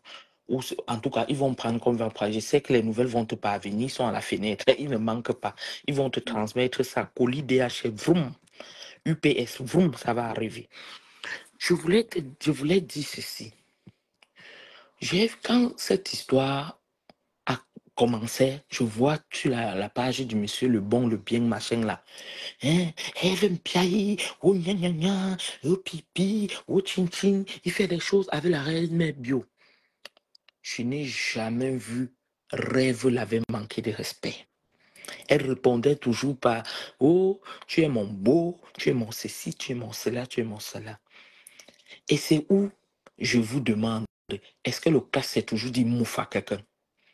ou en tout cas, ils vont prendre comme ils vont prendre. Je sais que les nouvelles vont te parvenir, ils sont à la fenêtre, ils ne manquent pas. Ils vont te transmettre ça, colis DHL, vroom, UPS, vroom, ça va arriver. Je voulais dire ceci. Quand cette histoire a commencé, je vois sur la page du monsieur Le Bon, le Bien, machin là. Hein? Rêve Mbiaye, oh gna gna gna, oh pipi, oh chin chin. Il fait des choses avec la reine bio. Je n'ai jamais vu Rêve l'avait manqué de respect. Elle répondait toujours par oh, tu es mon beau, tu es mon ceci, tu es mon cela, tu es mon cela. Et c'est où je vous demande, est-ce que le cas s'est toujours dit mouf à quelqu'un?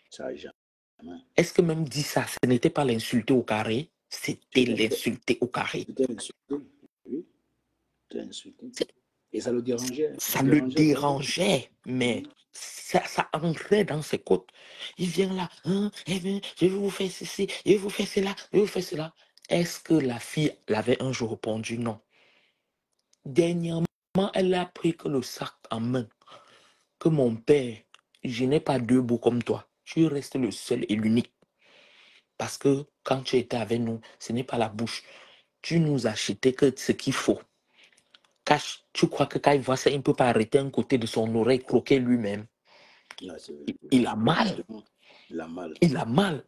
ça, jamais. Est-ce que même dit ça, ce n'était pas l'insulter au carré, c'était Tout à fait. l'insulter au carré. C'était insulté. Oui, c'était insulté. Et ça le dérangeait. Ça le dérangeait, mais ça entrait dans ses côtes. Il vient là, hein, eh bien, je vais vous faire ceci, je vais vous faire cela, je vais vous faire cela. Est-ce que la fille l'avait un jour répondu non? Dernièrement, elle a pris que le sac en main, que mon père, je n'ai pas deux bouts comme toi. Tu restes le seul et l'unique. Parce que quand tu étais avec nous, ce n'est pas la bouche. Tu nous achetais que ce qu'il faut. Cache, tu crois que quand il voit ça, il ne peut pas arrêter un côté de son oreille, croquer lui-même. Là, Il a mal. justement, il a mal. Il a mal.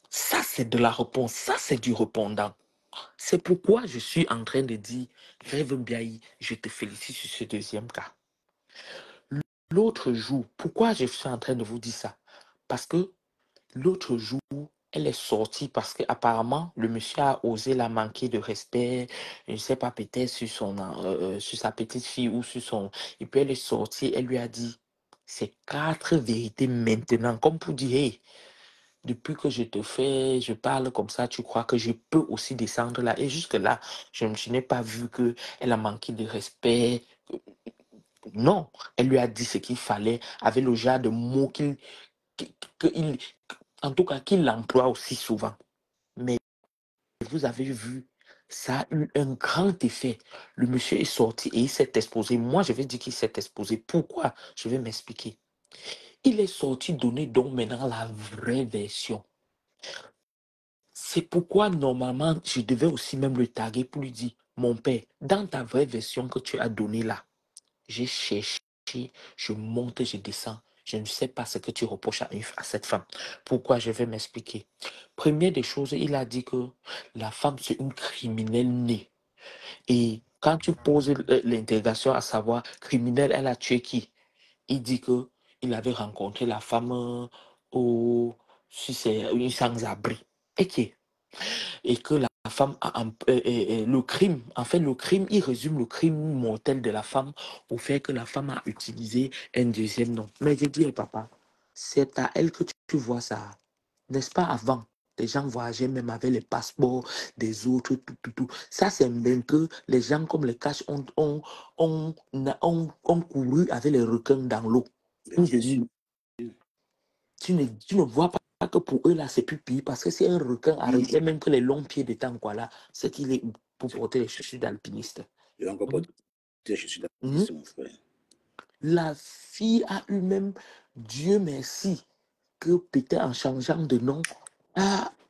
Ça, c'est de la réponse. Ça, c'est du répondant. C'est pourquoi je suis en train de dire, Rêve Mbiaye, je te félicite sur ce deuxième cas. L'autre jour, pourquoi je suis en train de vous dire ça? Parce que l'autre jour, elle est sortie parce qu'apparemment, le monsieur a osé la manquer de respect, je ne sais pas, peut-être sur sa petite fille ou sur son... Et puis elle est sortie, elle lui a dit, c'est 4 vérités maintenant, comme pour dire, hey, depuis que je parle comme ça, tu crois que je peux aussi descendre là. Et jusque-là, je n'ai pas vu qu'elle a manqué de respect. Non, elle lui a dit ce qu'il fallait avec le genre de mots en tout cas, qu'il emploie aussi souvent. Mais vous avez vu, ça a eu un grand effet. Le monsieur est sorti et il s'est exposé. Moi, je vais dire qu'il s'est exposé. Pourquoi? Je vais m'expliquer. Il est sorti donner donc maintenant la vraie version. C'est pourquoi, normalement, je devais aussi même le taguer pour lui dire, mon père, dans ta vraie version que tu as donnée là, j'ai cherché, je monte, je descends. Je ne sais pas ce que tu reproches à cette femme. Pourquoi? Je vais m'expliquer. Première des choses, il a dit que la femme, c'est une criminelle née. Et quand tu poses l'interrogation à savoir, criminelle, elle a tué qui? Il dit que il avait rencontré la femme si c'est une sans-abri. Et que la femme a le crime, en fait, le crime, il résume le crime mortel de la femme au fait que la femme a utilisé un deuxième nom. Mais je dis, papa, c'est à elle que tu vois ça. N'est-ce pas avant? Les gens voyageaient même avec les passeports des autres, tout. Ça, c'est même que les gens comme les caches ont couru avec les requins dans l'eau. Bien sûr. Tu ne vois pas que pour eux, là, c'est plus pire. Parce que si un requin arrêtait même que les longs pieds de temps, quoi, là, c'est qu'il est où pour porter les chaussures d'alpiniste. Il a encore porté les chaussures d'alpiniste, mon frère. La fille a eu même, Dieu merci, que peut-être en changeant de nom,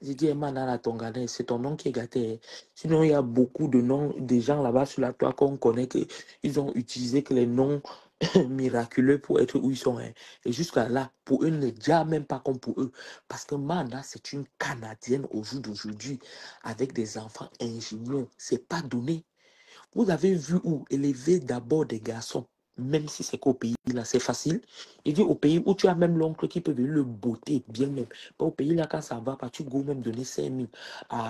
j'ai dit, Emma, Tongane, c'est ton nom qui est gâté. Sinon, il y a beaucoup de noms, des gens là-bas sur la toile qu'on connaît, qu'ils ont utilisé que les noms miraculeux pour être où ils sont. Hein. Et jusqu'à là, pour eux, ne déjà même pas comme pour eux. Parce que Mana, c'est une Canadienne au jour d'aujourd'hui, avec des enfants ingénieurs. C'est pas donné. Vous avez vu où élever d'abord des garçons, même si c'est qu'au pays, là, c'est facile. Il dit au pays où tu as même l'oncle qui peut venir le botter bien même. Pas au pays, là, quand ça va pas, tu go même donner 5 000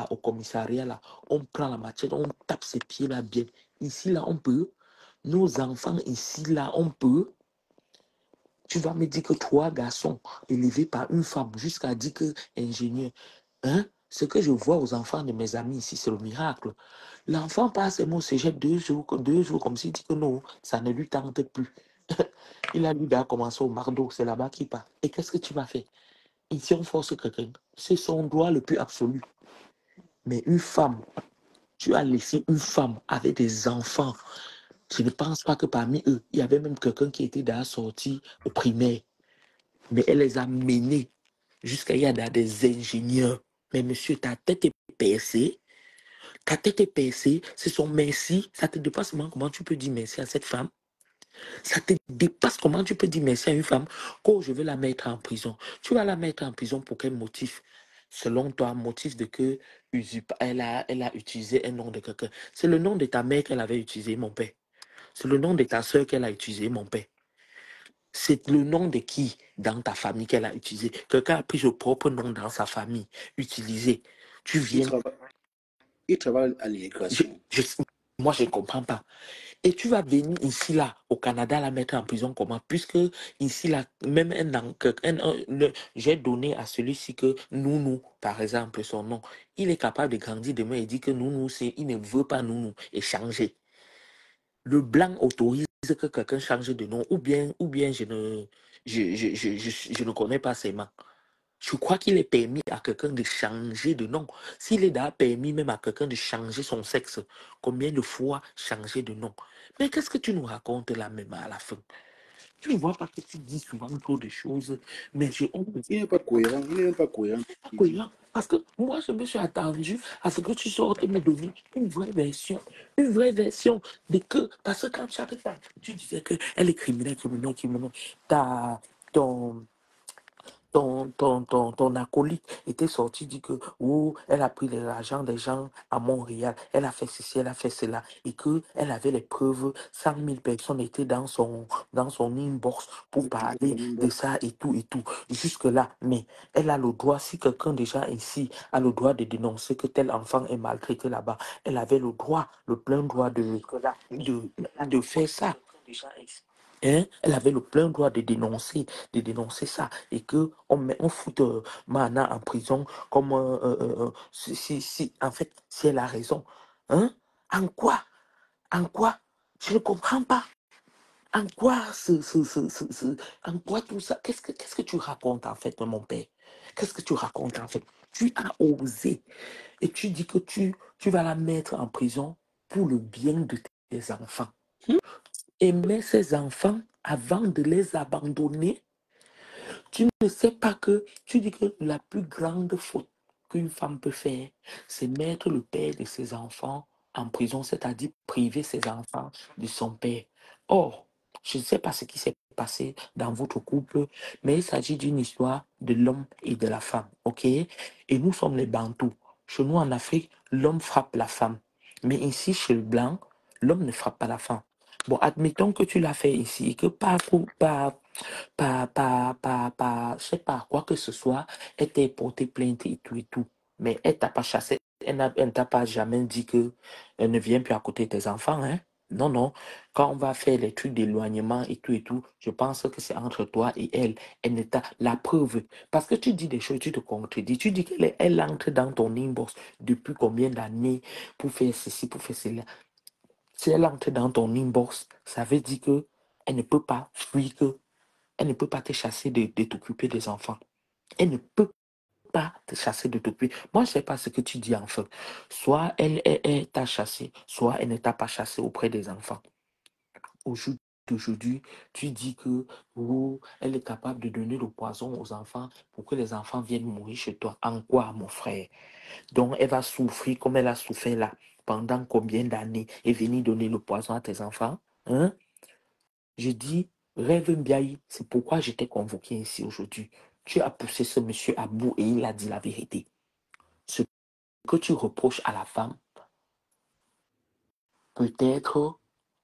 au commissariat, là. On prend la machette, on tape ses pieds, là, bien. Ici, là, on peut. Nos enfants, ici, là, on peut. Tu vas me dire que 3 garçons élevés par une femme, jusqu'à dire que ingénieur. Hein? Ce que je vois aux enfants de mes amis ici, c'est le miracle. L'enfant passe et mon cégep 2 jours, comme s'il dit que non, ça ne lui tente plus. Il a lui à commencer au Mardo, c'est là-bas qu'il part. Et qu'est-ce que tu vas faire? Ici, on force quelqu'un. C'est son droit le plus absolu. Mais une femme, tu as laissé une femme avec des enfants. Je ne pense pas que parmi eux, il y avait même quelqu'un qui était déjà sorti au primaire. Mais elle les a menés jusqu'à y avoir des ingénieurs. Mais monsieur, ta tête est percée. Ta tête est percée, c'est son merci. Ça te dépasse comment tu peux dire merci à cette femme? Ça te dépasse comment tu peux dire merci à une femme quand je vais la mettre en prison. Tu vas la mettre en prison pour quel motif? Selon toi, motif de que elle a utilisé un nom de quelqu'un. C'est le nom de ta mère qu'elle avait utilisé, mon père. C'est le nom de ta soeur qu'elle a utilisé, mon père. C'est le nom de qui dans ta famille qu'elle a utilisé. Quelqu'un a pris son propre nom dans sa famille, utilisé. Tu viens. Il travaille à l'immigration. Moi, je ne comprends pas. Et tu vas venir ici, là, au Canada, la mettre en prison comment? Puisque ici, là, même j'ai donné à celui-ci que Nounou, par exemple, son nom, il est capable de grandir demain et dit que Nounou, il ne veut pas Nounou et changer. Le blanc autorise que quelqu'un change de nom ou bien je ne connais pas ses mains. Je crois qu'il est permis à quelqu'un de changer de nom. S'il est d'ailleurs permis même à quelqu'un de changer son sexe, combien de fois changer de nom? Mais qu'est-ce que tu nous racontes là même à la fin? Tu ne vois pas que tu dis souvent trop de choses, mais il n'est pas cohérent. Il n'est pas cohérent. Parce que moi, je me suis attendu à ce que tu sortes et me donner une vraie version de que, parce que quand tu disais qu'elle est criminelle, ton acolyte était sorti, dit que elle a pris l'argent des gens à Montréal, elle a fait ceci, elle a fait cela, et qu'elle avait les preuves, 100 000 personnes étaient dans son inbox pour parler de ça et tout. Jusque-là, mais elle a le droit, si quelqu'un déjà ici a le droit de dénoncer que tel enfant est maltraité là-bas, elle avait le droit, le plein droit de faire ça. Hein? Elle avait le plein droit de dénoncer ça et que on fout Mana en prison comme en fait si elle a raison. Hein? En quoi? Je ne comprends pas. En quoi en quoi tout ça? Qu'est-ce que tu racontes en fait, mon père? Qu'est-ce que tu racontes en fait? Tu as osé et tu dis que tu vas la mettre en prison pour le bien de tes enfants. Aimer ces enfants avant de les abandonner. Tu ne sais pas que tu dis que la plus grande faute qu'une femme peut faire, c'est mettre le père de ses enfants en prison, c'est-à-dire priver ses enfants de son père. Or, je ne sais pas ce qui s'est passé dans votre couple, mais il s'agit d'une histoire de l'homme et de la femme, ok? Et nous sommes les Bantous. Chez nous en Afrique, l'homme frappe la femme. Mais ici, chez le blanc, l'homme ne frappe pas la femme. Bon, admettons que tu l'as fait ici et que par je sais pas, quoi que ce soit, elle t'a porté plainte et tout et tout. Mais elle t'a pas chassé, elle ne t'a pas jamais dit que elle ne vient plus à côté de tes enfants, hein. Non, non. Quand on va faire les trucs d'éloignement et tout, je pense que c'est entre toi et elle. Elle ne t'a la preuve. Parce que tu dis des choses, tu te contredis. Tu dis elle entre dans ton inbox depuis combien d'années pour faire ceci, pour faire cela. Si elle entre dans ton inbox, ça veut dire que elle ne peut pas fuir que elle ne peut pas te chasser de t'occuper des enfants. Elle ne peut pas te chasser de t'occuper. Moi, je ne sais pas ce que tu dis en fait. Soit elle t'a chassé, soit elle ne t'a pas chassé auprès des enfants. Aujourd'hui, tu dis que elle est capable de donner le poison aux enfants pour que les enfants viennent mourir chez toi. En quoi, mon frère? Donc, elle va souffrir comme elle a souffert là pendant combien d'années et venir donner le poison à tes enfants? Hein? Je dis, Rêve Mbiaye, c'est pourquoi j'étais convoqué ici aujourd'hui. Tu as poussé ce monsieur à bout et il a dit la vérité. Ce que tu reproches à la femme, peut-être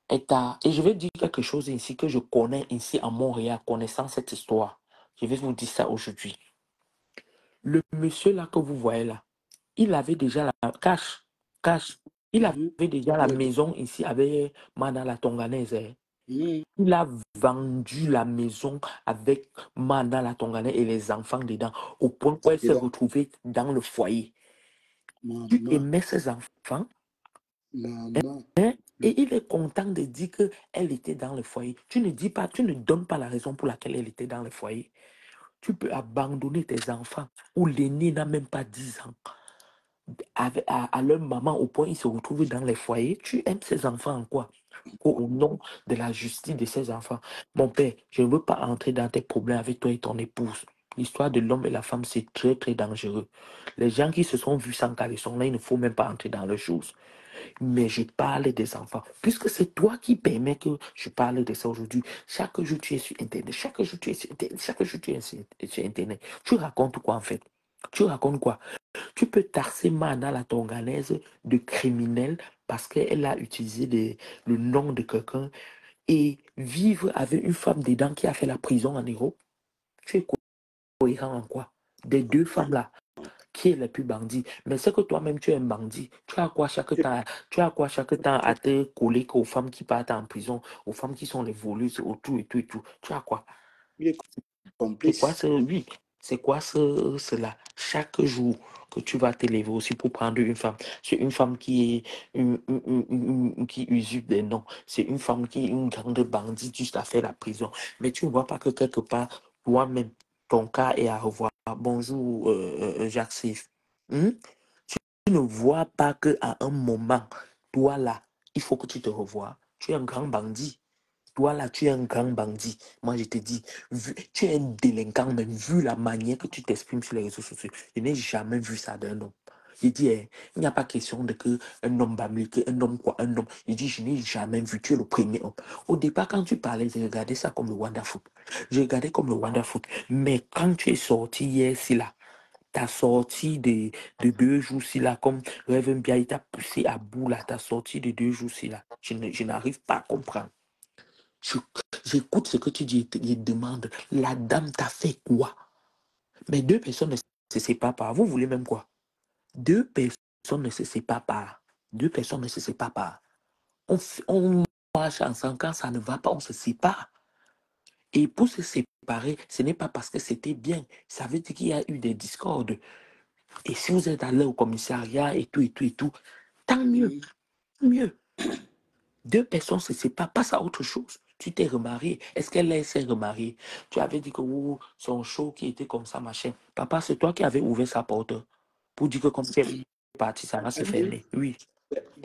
est à... Et je vais dire quelque chose ici que je connais ici à Montréal, connaissant cette histoire. Je vais vous dire ça aujourd'hui. Le monsieur là que vous voyez là, il avait déjà la... Cash. Il avait déjà la maison ici avec Mana la Tonganaise. Hein. Il a vendu la maison avec Mana la Tonganaise et les enfants dedans, au point où elle s'est retrouvée dans le foyer. Tu aimais ses enfants, Maman. hein, et il est content de dire qu'elle était dans le foyer. Tu ne dis pas, tu ne donnes pas la raison pour laquelle elle était dans le foyer. Tu peux abandonner tes enfants, où l'aîné n'a même pas 10 ans, à leur maman, au point où ils se retrouvent dans les foyers. Tu aimes ces enfants en quoi? Au nom de la justice de ces enfants. Mon père, je ne veux pas entrer dans tes problèmes avec toi et ton épouse. L'histoire de l'homme et la femme, c'est très, très dangereux. Les gens qui se sont vus sans caleçon, là, il ne faut même pas entrer dans leurs choses. Mais je parle des enfants. Puisque c'est toi qui permets que je parle de ça aujourd'hui. Chaque jour, tu es sur Internet. Chaque jour, tu es sur Internet. Chaque jour, tu es sur Internet. Tu racontes quoi, en fait? Tu racontes quoi? Tu peux tarser Mana la Tonganaise de criminel parce qu'elle a utilisé le nom de quelqu'un et vivre avec une femme dedans qui a fait la prison en Europe. Tu es cohérent en quoi? Des deux femmes-là, qui est le plus bandit? Mais c'est que toi-même, tu es un bandit. Tu as quoi chaque temps à te coller aux femmes qui partent en prison, aux femmes qui sont les voleuses, au tout et tout et tout. Tu as quoi? Il est C'est quoi complice. oui, c'est quoi cela? Chaque jour que tu vas te lever aussi pour prendre une femme, c'est une femme qui est qui usurpe des noms. C'est une femme qui est une grande bandite juste à faire la prison. Mais tu ne vois pas que quelque part, toi-même, ton cas est à revoir. Bonjour, Jacques Sif. Hmm? Tu ne vois pas qu'à un moment, toi là, il faut que tu te revoies. Tu es un grand bandit. Toi là, tu es un grand bandit. Moi, je te dis, tu es un délinquant, même vu la manière que tu t'exprimes sur les réseaux sociaux. Je n'ai jamais vu ça d'un homme. Il dit, il n'y a pas question de que un homme va mieux qu'un homme quoi, un homme. Il dit, je n'ai jamais vu, tu es le premier homme. Au départ, quand tu parlais, j'ai regardé ça comme le Wonderfoot. J'ai regardé comme le Wonderfoot. Mais quand tu es sorti hier, si là, ta sortie de 2 jours, si là, comme Rêve Mbiaye t'a poussé à bout là, ta sortie de 2 jours, si là, je n'arrive pas à comprendre. J'écoute ce que tu dis et demande, la dame t'a fait quoi? Mais 2 personnes ne se séparent pas. Vous voulez même quoi? 2 personnes ne se séparent pas. 2 personnes ne se séparent pas. On marche ensemble, quand ça ne va pas, on se sépare. Et pour se séparer, ce n'est pas parce que c'était bien. Ça veut dire qu'il y a eu des discordes. Et si vous êtes allé au commissariat et tout, tant mieux. Mieux. 2 personnes se séparent, passe à autre chose. Tu t'es remarié. Est-ce qu'elle s'est remariée? Tu avais dit que son show qui était comme ça, machin. Papa, c'est toi qui avais ouvert sa porte pour dire que comme si elle est partie, ça va se fermer. Oui.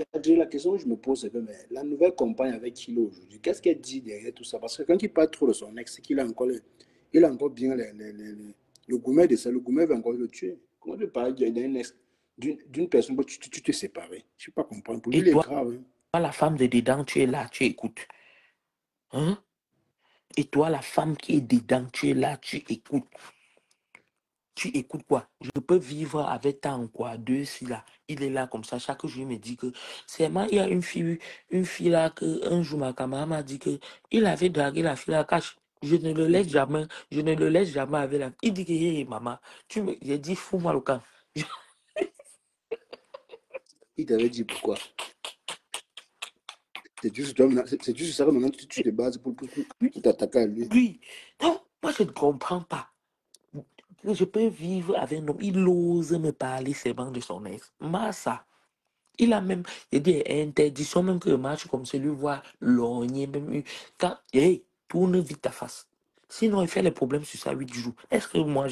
La question que je me pose, c'est que mais, la nouvelle compagne avec qui il est aujourd'hui, qu'est-ce qu'elle dit derrière tout ça? Parce que quand il parle trop de son ex, c'est qu'il a encore, il a encore bien le gourmet de ça. Le gourmet va encore le tuer. Comment tu parles d'un ex, d'une personne que tu t'es séparé? Je ne peux pas comprendre. Pour lui, Et il est toi, grave. Hein. la femme de dedans, tu es là, tu écoutes. Hein? Et toi, la femme qui est dedans, tu es là, tu écoutes. Tu écoutes quoi? Je peux vivre avec tant quoi, 2, si là. Il est là comme ça. Chaque jour, il me dit que c'est moi, il y a une fille là que un jour ma camarade m'a dit que il avait dragué la fille là cache. Je ne le laisse jamais. Je ne le laisse jamais avec la. Il dit que, hey, maman, j'ai dit, fous-moi le camp. Il t'avait dit pourquoi? C'est juste, c'est juste ça que maintenant tu te bases pour t'attaquer à lui. Oui. Non, moi, je ne comprends pas. Je peux vivre avec un homme. Il ose me parler seulement de son ex. Massa. Il a même, il y a des interdictions, même que le match comme celui voit lorgner, même quand, hey, tourne vite ta face. Sinon, il fait les problèmes sur ça 8 jours. Est-ce que moi,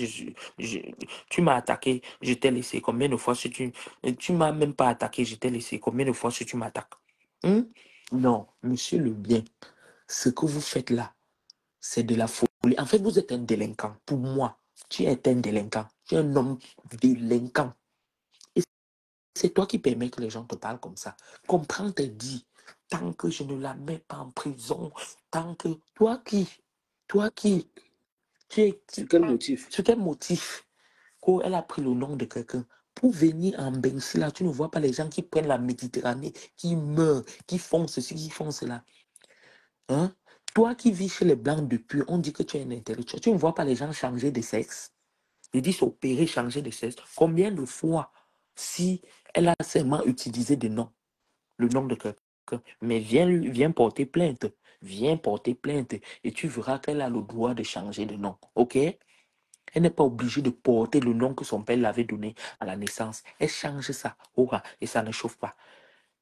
tu m'as attaqué, je t'ai laissé. Combien de fois si tu m'as même pas attaqué, je t'ai laissé. Combien de fois si tu m'attaques? Hein? Non, monsieur le bien, ce que vous faites là, c'est de la folie. En fait, vous êtes un délinquant. Pour moi, tu es un délinquant. Tu es un homme délinquant. Et c'est toi qui permets que les gens te parlent comme ça. Comprends tes dits. Tant que je ne la mets pas en prison, tant que... Toi qui, Sur quel motif? sur quel motif qu'elle a pris le nom de quelqu'un pour venir en Bensi là, tu ne vois pas les gens qui prennent la Méditerranée, qui meurent, qui font ceci, qui font cela. Hein? Toi qui vis chez les Blancs depuis, on dit que tu es un intellectuel. Tu ne vois pas les gens changer de sexe. Ils disent opérer, changer de sexe. Combien de fois, si elle a seulement utilisé des noms, le nom de quelqu'un, mais viens porter plainte. Viens porter plainte et tu verras qu'elle a le droit de changer de nom. OK? Elle n'est pas obligée de porter le nom que son père l'avait donné à la naissance. Elle change ça. Et ça ne chauffe pas.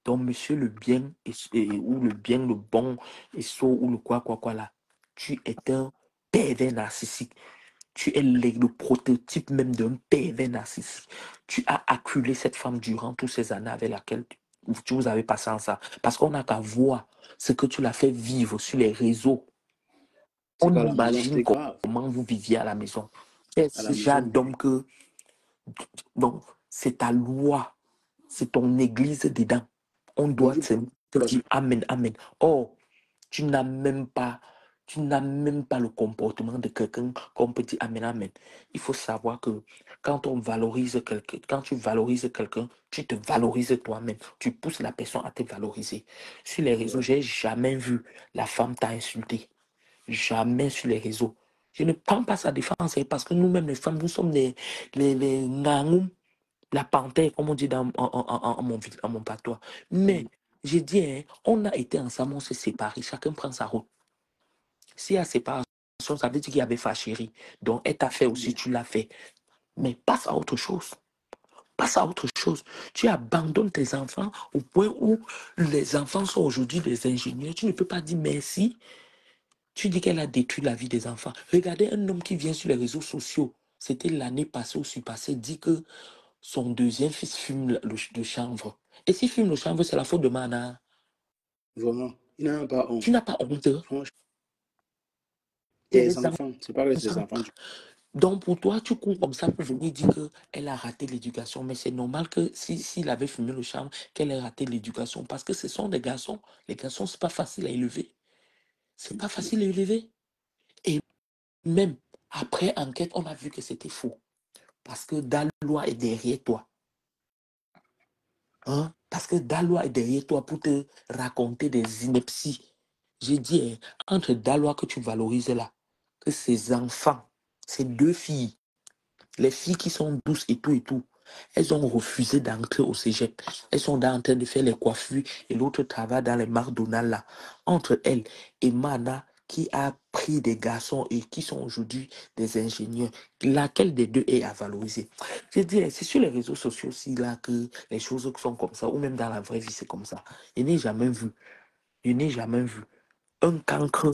Donc, monsieur le bien, ou le bien, le bon, et ou le quoi là, tu es un pervers narcissique. Tu es le prototype même d'un pervers narcissique. Tu as acculé cette femme durant toutes ces années avec laquelle tu vous avez passé en ça. Parce qu'on n'a qu'à voir ce que tu l'as fait vivre sur les réseaux. C'est On qu'à la maison, imagine c'était grave. comment vous viviez à la maison. C'est À ce la genre maison, d'homme que... Donc, c'est ta loi. C'est ton église dedans. On doit bonjour, te dire Amen, Amen. Or, tu n'as même pas, le comportement de quelqu'un qu'on peut dire Amen, Amen. Il faut savoir que quand on valorise quelqu'un, quand tu valorises quelqu'un, tu te valorises toi-même. Tu pousses la personne à te valoriser. Sur les réseaux, j'ai jamais vu la femme t'a insulté. Jamais sur les réseaux. Je ne prends pas sa défense hein, parce que nous-mêmes, les femmes, nous sommes les ngangoum, la panthère, comme on dit en mon patois. Mais j'ai dit, hein, on a été ensemble, on s'est séparés, chacun prend sa route. S'il y a séparation, ça veut dire qu'il y avait fâcherie. Donc, elle t'a fait aussi, tu l'as fait. Mais passe à autre chose. Passe à autre chose. Tu abandonnes tes enfants au point où les enfants sont aujourd'hui des ingénieurs. Tu ne peux pas dire merci. Tu dis qu'elle a détruit la vie des enfants. Regardez un homme qui vient sur les réseaux sociaux. C'était l'année passée ou surpassée, dit que son deuxième fils fume le chanvre. Et s'il fume le chanvre, c'est la faute de Mana. vraiment. Il n'a pas Tu honte. n'as pas honte. Franchement, C'est les les enfants, c'est pas les enfants. enfants. Donc pour toi, tu cours comme ça pour venir dire qu'elle a raté l'éducation. Mais c'est normal que s'il avait fumé le chanvre, qu'elle ait raté l'éducation. Parce que ce sont des garçons. Les garçons, c'est pas facile à élever. C'est pas facile à élever. Et même après enquête, on a vu que c'était faux. Parce que Dalois est derrière toi. Hein? Parce que Dalois est derrière toi pour te raconter des inepties. J'ai dit, hein, entre Dalois que tu valorises là, que ces enfants, ces deux filles, les filles qui sont douces et tout, elles ont refusé d'entrer au cégep. Elles sont en train de faire les coiffures et l'autre travaille dans les McDonald's là. Entre elles et Mana, qui a pris des garçons et qui sont aujourd'hui des ingénieurs, laquelle des deux est à valoriser? Je dis, c'est sur les réseaux sociaux aussi là que les choses sont comme ça, ou même dans la vraie vie, c'est comme ça. Je n'ai jamais vu. Je n'ai jamais vu un cancre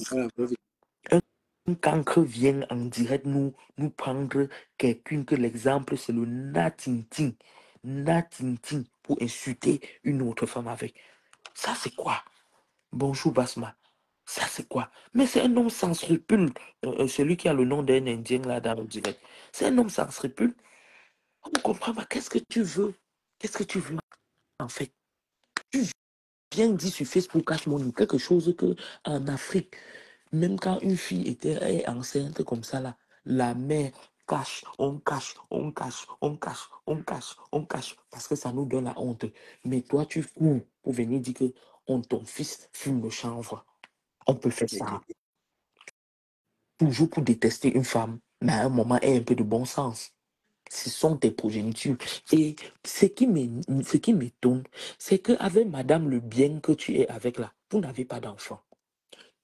un cancre vient en direct nous prendre quelqu'un que l'exemple, c'est le Natintin. Natintin pour insulter une autre femme avec. Ça, c'est quoi? Bonjour, Basma. Ça, c'est quoi? Mais c'est un homme sans scrupule. Celui qui a le nom d'un Indien là dans le direct. C'est un homme sans scrupule. On ne comprend pas. Qu'est-ce que tu veux? Qu'est-ce que tu veux en fait? Tu viens dire sur Facebook Cash Money quelque chose que en Afrique. Même quand une fille est enceinte comme ça, là, la mère cache, on cache, on cache, on cache, on cache, on cache, parce que ça nous donne la honte. Mais toi, tu cours pour venir dire que ton fils fume le chanvre. On peut faire Et, ça. toujours pour détester une femme, mais à un moment, aie un peu de bon sens. Ce sont tes progénitures. Et ce qui m'étonne, c'est qu'avec Madame le bien que tu es avec là, vous n'avez pas d'enfant.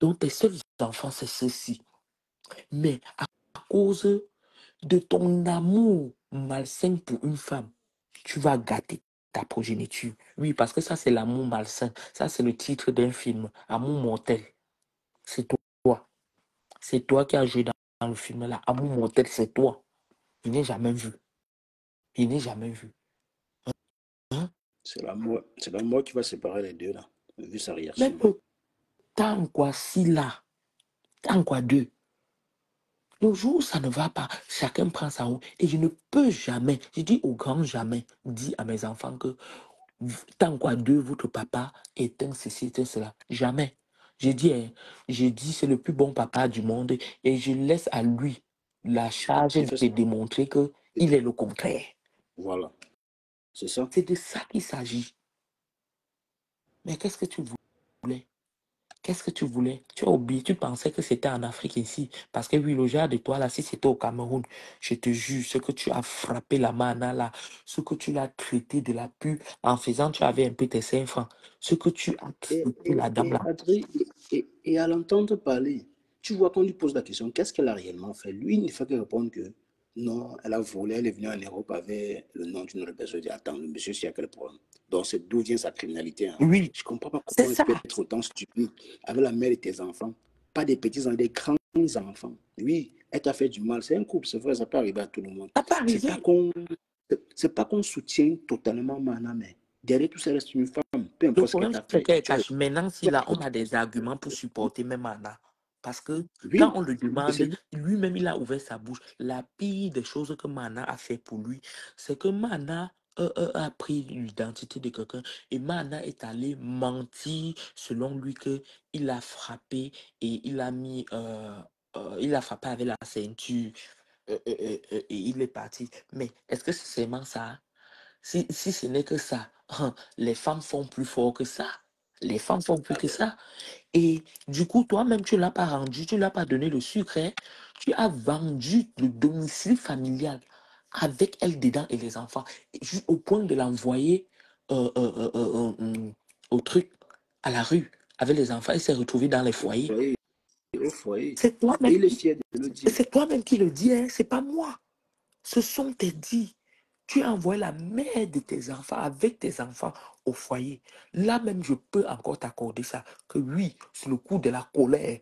Donc tes seuls enfants, c'est ceux-ci. Mais à cause de ton amour malsain pour une femme, tu vas gâter ta progéniture. Oui, parce que ça, c'est l'amour malsain. Ça, c'est le titre d'un film, Amour mortel. C'est toi. C'est toi qui as joué dans le film là. Amour mortel, c'est toi. Je n'ai jamais vu. Je n'ai jamais vu. Hein? C'est la mort qui va séparer les deux, là, vu sa Même réaction. tant quoi si là, tant quoi deux. Le jour où ça ne va pas, chacun prend sa route. Et je ne peux jamais, je dis au grand jamais, dire à mes enfants que tant quoi deux, votre papa est un ceci, est un cela. Jamais. J'ai dit c'est le plus bon papa du monde et je laisse à lui la charge Il fait de ça. démontrer qu'il est le contraire. Voilà, c'est ça. C'est de ça qu'il s'agit. Mais qu'est-ce que tu voulais? Qu'est-ce que tu voulais? Tu as oublié, tu pensais que c'était en Afrique ici. Parce que oui, le genre de toi là, si c'était au Cameroun, je te jure, ce que tu as frappé la mana là, ce que tu l'as traité de la pue en faisant, tu avais un peu tes 5 francs. Ce que tu as traité la dame là. Adrien, et à l'entendre parler, tu vois qu'on lui pose la question, qu'est-ce qu'elle a réellement fait? Lui, il ne fait que répondre que non, elle a volé, elle est venue en Europe avec le nom d'une autre personne. Je dis, attends, le monsieur, c'est à quel problème? Donc, c'est d'où vient sa criminalité, hein? Oui, Je ne comprends pas c'est comment tu ça. peux être autant stupide avec la mère de tes enfants. Pas des petits enfants, des grands enfants. Oui, elle t'a fait du mal. C'est un couple, c'est vrai, ça peut arriver à tout le monde. Ça peut C'est pas arriver. qu'on c'est pas qu'on soutient totalement Mana, mais derrière tout ça reste une femme, peu Le importe ce qu'elle problème, t'a c'est fait. qu'elle Tu as, cache. Maintenant, si tu as là, le on a des arguments pour supporter même Anna. Parce que quand Oui, on le c'est demande, lui. lui-même, il a ouvert sa bouche. La pire des choses que Mana a fait pour lui, c'est que Mana a pris l'identité de quelqu'un et Mana est allé mentir selon lui que il a frappé et il a frappé avec la ceinture et il est parti. Mais est-ce que c'est seulement ça? Si ce n'est que ça, les femmes font plus fort que ça. Les femmes font plus Ah que ben, ça. Et du coup, toi-même, tu ne l'as pas rendu, tu ne l'as pas donné le sucre. Hein. Tu as vendu le domicile familial avec elle dedans et les enfants. Au point de l'envoyer euh, euh, euh, euh, euh, au truc, à la rue, avec les enfants. Elle s'est retrouvée dans les au foyers. foyer, au foyer. C'est Et toi-même il est fier de le dire. c'est toi-même qui le dis, hein, c'est pas moi. Ce sont tes dits. Tu as envoyé la mère de tes enfants avec tes enfants au foyer. Là même, je peux encore t'accorder ça. Que oui, c'est le coup de la colère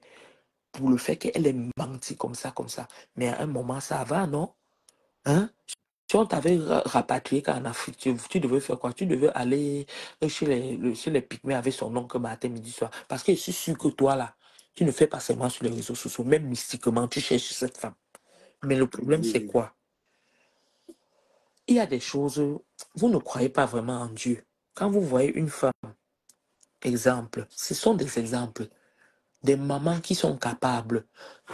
pour le fait qu'elle ait menti comme ça, comme ça. Mais à un moment, ça va, non? Hein? Si on t'avait rapatrié en Afrique, tu devais faire quoi? Tu devais aller chez les Pygmées avec son oncle matin, midi, soir. Parce que je suis sûr que toi, là, tu ne fais pas seulement sur les réseaux sociaux, même mystiquement, tu cherches cette femme. Mais le problème, Oui, c'est oui. quoi? Il y a des choses, vous ne croyez pas vraiment en Dieu. Quand vous voyez une femme, exemple, ce sont des exemples, des mamans qui sont capables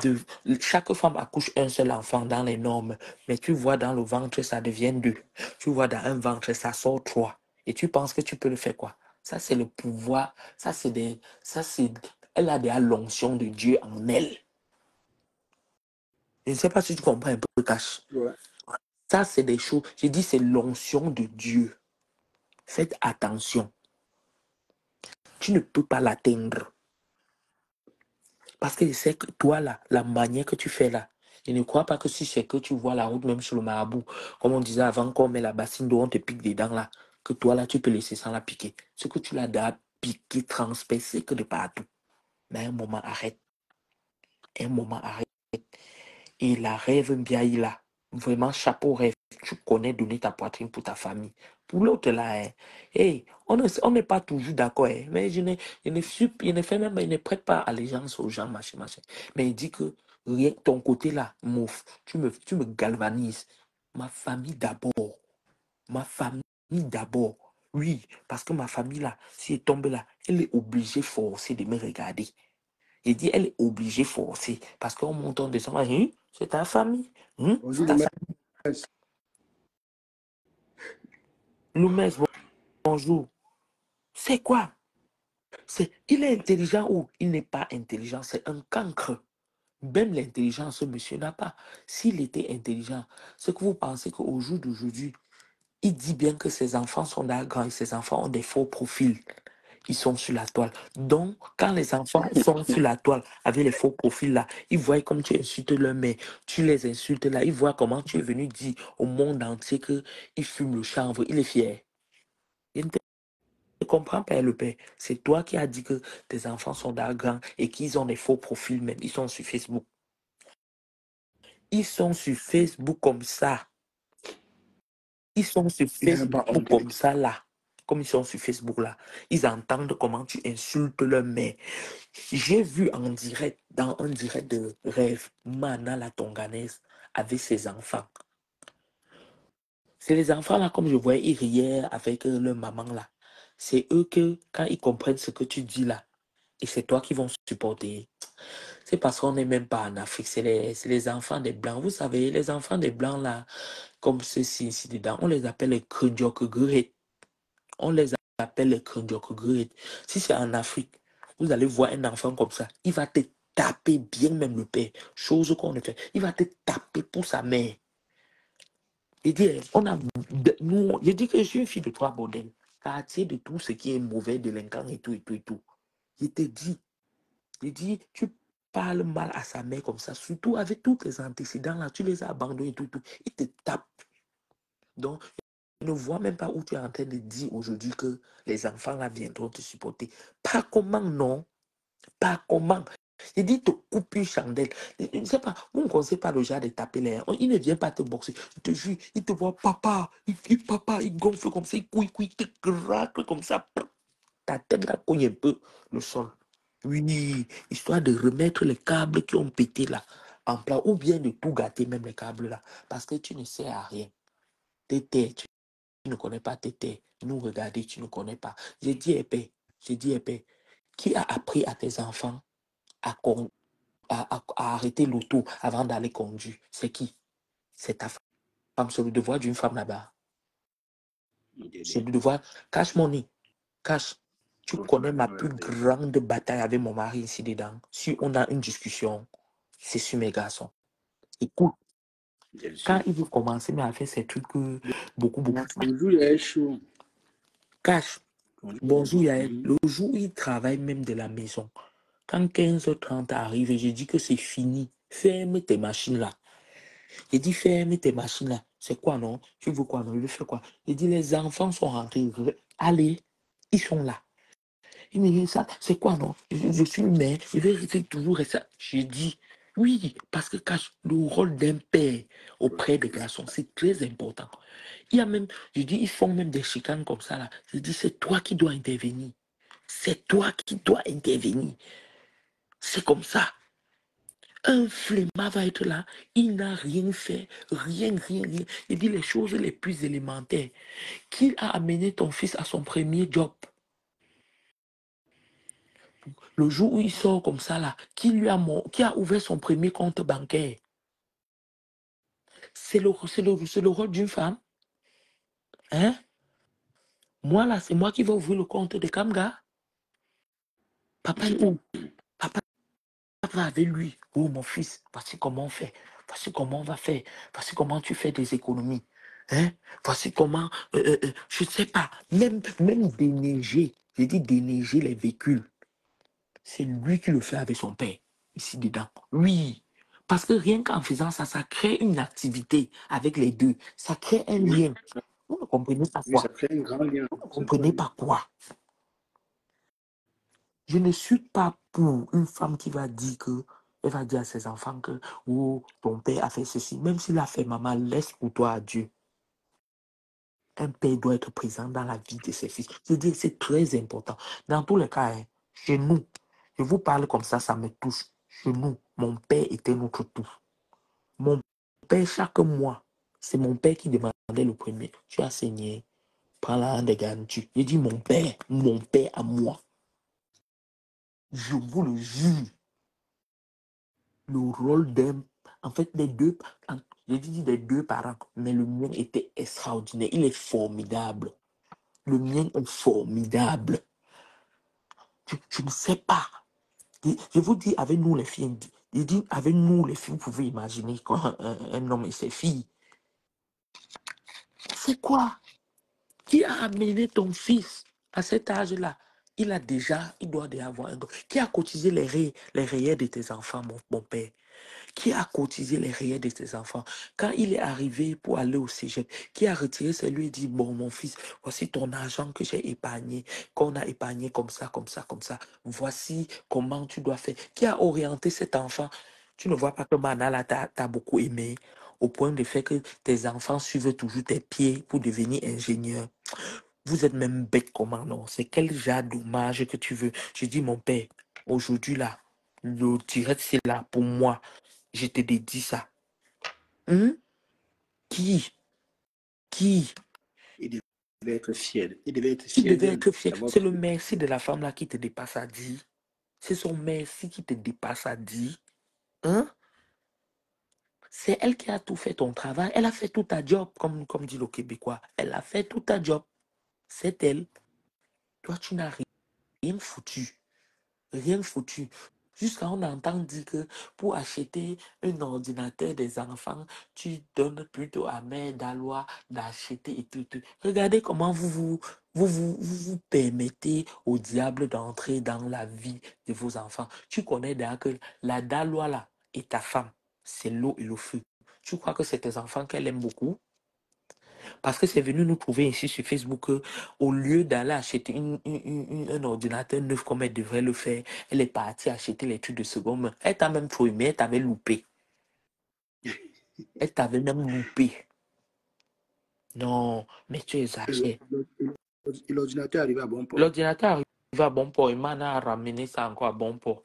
de... Chaque femme accouche un seul enfant dans les normes, mais tu vois dans le ventre, ça devient deux. Tu vois dans un ventre, ça sort trois. Et tu penses que tu peux le faire quoi? Ça, c'est le pouvoir. Ça, c'est des... Ça, c'est... Elle a des l'onction de Dieu en elle. Je ne sais pas si tu comprends un peu, Cash. Ouais. Ça, c'est des choses... J'ai dit, c'est l'onction de Dieu. Faites attention. Tu ne peux pas l'atteindre. Parce que je sais que toi, là, la manière que tu fais là, je ne crois pas que si c'est que tu vois la route même sur le marabout, comme on disait avant qu'on met la bassine d'eau, on te pique dedans là, que toi là, tu peux laisser sans la piquer. Ce que tu l'as déjà piqué, transpercé que de partout. Mais un moment, arrête. Un moment, arrête. Et la rêve bien là. Vraiment, chapeau rêve. Tu connais donner ta poitrine pour ta famille. Pour l'autre là, hein. Hey, on n'est pas toujours d'accord, hein. Mais je ne fais même, je ne prête pas allégeance aux gens, machin, machin. Mais il dit que rien, ton côté là, mouf, tu me galvanises. Ma famille d'abord. Ma famille d'abord. Oui, parce que ma famille là, si elle tombe là, elle est obligée forcée de me regarder. Il dit, elle est obligée forcée. Parce qu'on monte en descend, hein, c'est ta famille. Hein, c'est Bonjour, ta le famille. maître. Loumès, bonjour. C'est quoi? Il est intelligent ou il n'est pas intelligent? C'est un cancre. Même l'intelligence, ce monsieur n'a pas. S'il était intelligent, c'est que vous pensez qu'au jour d'aujourd'hui, il dit bien que ses enfants sont là grands et ses enfants ont des faux profils. Ils sont sur la toile. Donc, quand les enfants sont sur la toile avec les faux profils là, ils voient comme tu insultes leur mère, tu les insultes là, ils voient comment tu es venu dire au monde entier qu'ils fument le chanvre, il est fier. Il ne comprend pas le père. C'est toi qui as dit que tes enfants sont d'argent et qu'ils ont des faux profils même. Ils sont sur Facebook. Ils sont sur Facebook comme ça. Ils sont sur Il n'a pas Facebook honte. comme ça là. Comme ils sont sur Facebook là. Ils entendent comment tu insultes leur mère. J'ai vu en direct, dans un direct de rêve, Mana la Tonganaise avec ses enfants. C'est les enfants là, comme je voyais, ils riaient avec leur maman là. C'est eux que, quand ils comprennent ce que tu dis là, et c'est toi qui vont supporter. C'est parce qu'on n'est même pas en Afrique, c'est les enfants des Blancs. Vous savez, les enfants des Blancs là, comme ceux-ci ici dedans, on les appelle les Kundjokugrit. On les appelle les Kundjokugrit. Si c'est en Afrique, vous allez voir un enfant comme ça, il va te taper bien même le père. Chose qu'on ne fait. Il va te taper pour sa mère. Il dit, nous, je dis que je suis une fille de trois bordels. Quartier de tout ce qui est mauvais, délinquant et tout, et tout, et tout. Il te dit, tu parles mal à sa mère comme ça, surtout avec tous tes antécédents là, tu les as abandonnés et tout, tout. Il te tape. Donc, je ne vois même pas où tu es en train de dire aujourd'hui que les enfants là viendront te supporter. Pas comment, non. Pas comment. Il dit, te coupe une chandelle. Je ne sais pas, on ne conseille pas le genre de taper les. Il ne vient pas te boxer. Je te jure, il te voit, papa, il gonfle comme ça, il te craque comme ça. Ta tête là cogne un peu le sol. Oui, histoire de remettre les câbles qui ont pété là en place, ou bien de tout gâter, même les câbles là, parce que tu ne sais à rien. T'es, tu ne connais pas tes. Nous regarder, tu ne connais pas. J'ai dit épais, qui a appris à tes enfants à arrêter l'auto avant d'aller conduire? C'est qui? C'est ta femme. C'est le devoir d'une femme là-bas. C'est le devoir. Cache mon nez. Cache. Tu connais ma plus grande bataille avec mon mari ici dedans. Si on a une discussion, c'est sur mes garçons. Écoute, quand il veut commencer à faire ces trucs, beaucoup. Bonjour, il est chaud. Cache. Bonjour, Yael. Le jour où il travaille même de la maison, quand 15h30 arrive, et je dis que c'est fini, ferme tes machines là. Il dit, ferme tes machines là. C'est quoi, non? Tu veux quoi, non? Il veut faire quoi? Il dit, les enfants sont rentrés. Allez, ils sont là. Il me dit, ça, c'est quoi, non? Je suis une mère, je vais rester toujours rester. J'ai dit, oui, parce que le rôle d'un père auprès des garçons, c'est très important. Il y a même, je dis, ils font même des chicanes comme ça, là. Je dis, c'est toi qui dois intervenir. C'est toi qui dois intervenir. C'est comme ça. Un flemmard va être là, il n'a rien fait, rien. Il dit les choses les plus élémentaires. Qui a amené ton fils à son premier job? Le jour où il sort comme ça là, qui a ouvert son premier compte bancaire? C'est le rôle d'une femme. Hein? Moi là, c'est moi qui vais ouvrir le compte de Kamga. Papa est où? Papa va avec lui. Oh mon fils, voici comment on fait. Voici comment on va faire. Voici comment tu fais des économies. Hein? Voici comment, je ne sais pas, même déneiger, j'ai dit déneiger les véhicules. C'est lui qui le fait avec son père, ici dedans. Oui. Parce que rien qu'en faisant ça, ça crée une activité avec les deux. Ça crée un lien. Vous ne comprenez pas Oui, quoi? ça crée un grand lien. Vous ne comprenez pas quoi? Je ne suis pas pour une femme qui va dire que, elle va dire à ses enfants que, oh, ton père a fait ceci. Même s'il a fait, maman, laisse pour toi à Dieu. Un père doit être présent dans la vie de ses fils. Je dis, c'est très important. Dans tous les cas, hein, chez nous, je vous parle comme ça me touche. Chez nous, mon père était notre tout. Mon père, chaque mois, c'est mon père qui demandait le premier. Tu as saigné, prends la hand des garnitures. Je dis, mon père à moi. Je vous le jure. Le rôle d'un... En fait, j'ai dit des deux parents, mais le mien était extraordinaire. Il est formidable. Le mien est formidable. Je ne sais pas. Je vous dis, avec nous les filles, Il dit, avec nous, les filles, vous pouvez imaginer quoi, un homme et ses filles. C'est quoi? Qui a amené ton fils à cet âge-là? Il doit déjà avoir un gosse. Qui a cotisé les rayés de tes enfants, mon père? Qui a cotisé les rayés de tes enfants? Quand il est arrivé pour aller au cégep, qui a retiré, c'est lui dit, bon, mon fils, voici ton argent que j'ai épargné, qu'on a épargné comme ça, comme ça, comme ça. Voici comment tu dois faire. Qui a orienté cet enfant? Tu ne vois pas que Manala t'a beaucoup aimé au point de faire que tes enfants suivent toujours tes pieds pour devenir ingénieur. Vous êtes même bête comment non? C'est quel genre d'hommage que tu veux? Je dis, mon père, aujourd'hui là, le direct c'est là pour moi. Je te dédie ça. Hein? Qui? Qui? Il devait être fier. Il devait être Qui fier devait d'elle. être fier? D'avoir C'est le pris. merci de la femme là qui te dépasse à dire. C'est son merci qui te dépasse à dire. Hein? C'est elle qui a tout fait ton travail. Elle a fait tout ta job, comme dit le Québécois. Elle a fait tout ta job. C'est elle. Toi, tu n'as rien foutu. Rien foutu. Jusqu'à on entend dire que pour acheter un ordinateur des enfants, tu donnes plutôt à Mère Dalois d'acheter et tout, tout. Regardez comment vous permettez au diable d'entrer dans la vie de vos enfants. Tu connais d'ailleurs que la Dalois là et ta femme, c'est l'eau et le feu. Tu crois que c'est tes enfants qu'elle aime beaucoup? Parce que c'est venu nous trouver ici sur Facebook que, au lieu d'aller acheter un ordinateur neuf comme elle devrait le faire, elle est partie acheter les trucs de seconde main. Elle t'a même trop aimé, elle t'avait loupé. Elle t'avait même loupé. Non, mais tu exagères. Et l'ordinateur est arrivé à bon port. L'ordinateur arrive à bon port et Mana a ramené ça encore à bon port.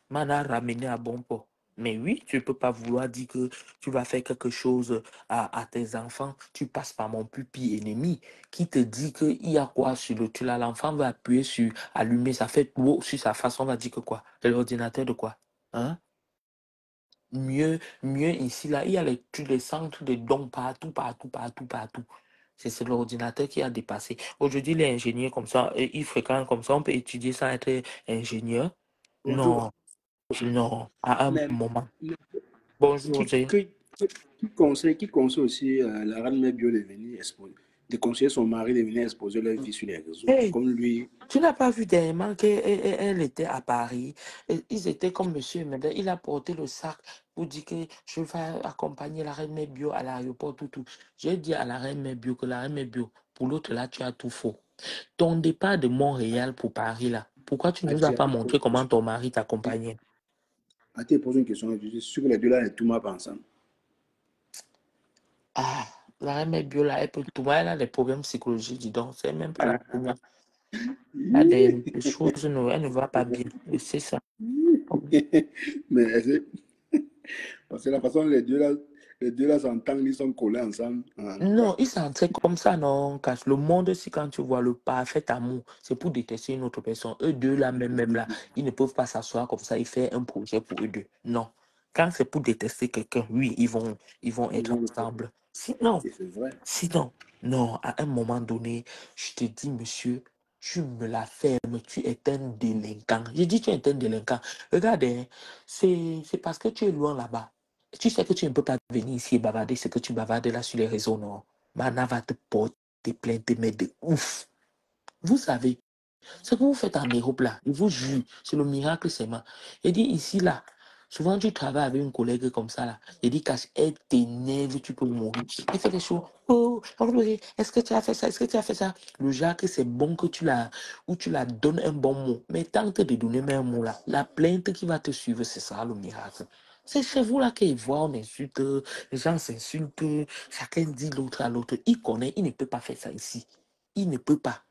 Mana a ramené à bon port. Mais oui, tu ne peux pas vouloir dire que tu vas faire quelque chose à tes enfants. Tu passes par mon pupille ennemi qui te dit qu'il y a quoi sur le tu là. L'enfant va appuyer sur allumer, ça fait tout sur sa face. On va dire que quoi? C'est l'ordinateur de quoi? Hein? Mieux ici, là, il y a les centres de dons partout, partout, partout, partout. C'est l'ordinateur qui a dépassé. Aujourd'hui, les ingénieurs comme ça, ils fréquentent comme ça, on peut étudier sans être ingénieur. Bonjour. Non, non, à un Mais, moment. mais Bonjour, Jay. qui conseille aussi la reine mère bio de venir exposer, de conseiller son mari de venir exposer leur vie sur les réseaux. Hey, Comme lui, tu n'as pas vu dernièrement qu'elle était à Paris. Et ils étaient comme monsieur et madame. Il a porté le sac pour dire que je vais accompagner la reine mère bio à l'aéroport, tout, tout. J'ai dit à la reine mère bio que la reine mère bio, pour l'autre là, tu as tout faux. Ton départ de Montréal pour Paris là, pourquoi tu ne nous as pas montré comment ton mari t'accompagnait? a été posé une question, je suis sûr que les deux là, tout m'a pas ensemble. Ah, la reine mère bio là, elle peut tout. Elle a des problèmes psychologiques, dis donc. C'est même pas la première. Elle a des choses, elle ne va pas bien. Et c'est ça. Mais parce que la façon dont les deux là s'entendent, ils sont collés ensemble. En tout Non, cas, il s'entrait comme ça, non, cache. Le monde, si quand tu vois le parfait amour, c'est pour détester une autre personne. Eux deux, là, même là, ils ne peuvent pas s'asseoir comme ça et faire un projet pour eux deux. Non. Quand c'est pour détester quelqu'un, oui, ils vont ils être vont le faire. ensemble. Sinon, Et c'est vrai. sinon, non, à un moment donné, je te dis, monsieur, tu me la fermes, tu es un délinquant. J'ai dit, tu es un délinquant. Regarde, hein, c'est parce que tu es loin là-bas. Tu sais que tu ne peux pas venir ici et bavarder ce que tu bavardes là sur les réseaux, non. Mana va te porter plainte, mais de ouf. Vous savez, ce que vous faites en Europe là, je vous jure, c'est le miracle seulement. Il dit ici là, souvent tu travailles avec une collègue comme ça là, il dit qu'elle t'énerve, tu peux mourir. Elle fait des choses. Oh, est-ce que tu as fait ça? Est-ce que tu as fait ça? Le genre que c'est bon que ou tu la donnes un bon mot. Mais tente de donner même un mot là, la plainte qui va te suivre, c'est ça le miracle. C'est chez vous là qu'ils voient, on insulte, les gens s'insultent, chacun dit l'autre à l'autre. Il connaît, il ne peut pas faire ça ici. Il ne peut pas.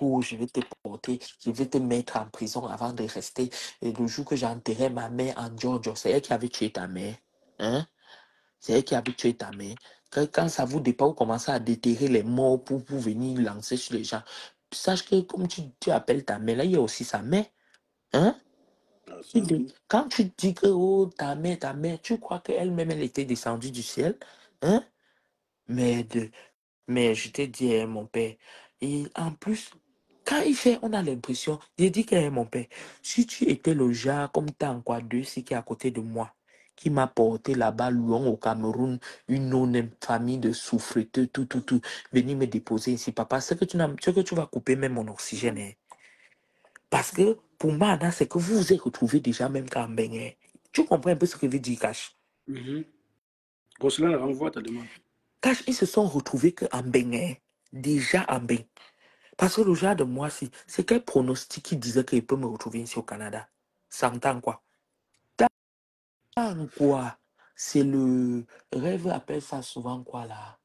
Oh, je vais te porter, je vais te mettre en prison avant de rester. Et le jour que j'enterrais ma mère en Georgia, c'est elle qui avait tué ta mère. Hein? C'est elle qui avait tué ta mère. Quand ça vous dépasse, vous commencez à déterrer les morts pour venir lancer sur les gens. Sache que comme tu appelles ta mère, là, il y a aussi sa mère. Hein? Ah, ça, oui. Quand tu dis que oh, ta mère, tu crois qu'elle-même, elle était descendue du ciel? Hein? Mais, mais je t'ai dit, hein, mon père. Et en plus, quand il fait, on a l'impression, j'ai dit que mon père, si tu étais le genre comme Tankwa 2, c'est qui est à côté de moi, qui m'a porté là-bas, loin au Cameroun, une famille de souffreteux, tout, venir me déposer ici, papa, c'est que tu vas couper même mon oxygène. Hein. Parce que pour moi, c'est que vous vous êtes retrouvés déjà même quand ben, tu comprends un peu ce que veut dire Cash? Pour cela, renvoie ta demande. Cash, ils se sont retrouvés qu'en Bénin, déjà en Bénin. Parce que le genre de moi, c'est quel pronostic qui disait qu'il peut me retrouver ici au Canada? Ça entend quoi? Tant quoi? C'est le rêve, appelle ça souvent quoi là?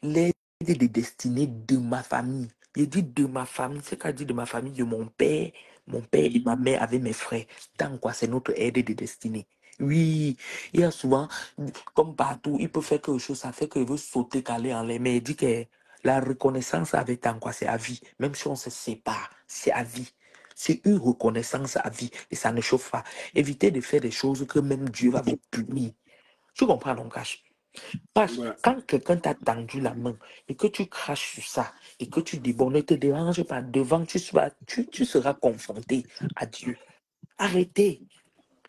L'aide des destinées de ma famille. Il dit de ma famille, c'est qu'à dire de ma famille, de mon père et ma mère avec mes frères. Tant quoi, c'est notre aide des destinées. Oui, il y a souvent, comme partout, il peut faire quelque chose, ça fait qu'il veut sauter, caler en l'air, mais il dit que la reconnaissance avec tant quoi, c'est à vie. Même si on se sépare, c'est à vie. C'est une reconnaissance à vie et ça ne chauffe pas. Évitez de faire des choses que même Dieu va vous punir. Tu comprends, donc, Cash? Parce que Ouais. quand quelqu'un t'a tendu la main et que tu craches sur ça et que tu débordes, ne te dérange pas. Devant, tu seras confronté à Dieu. Arrêtez.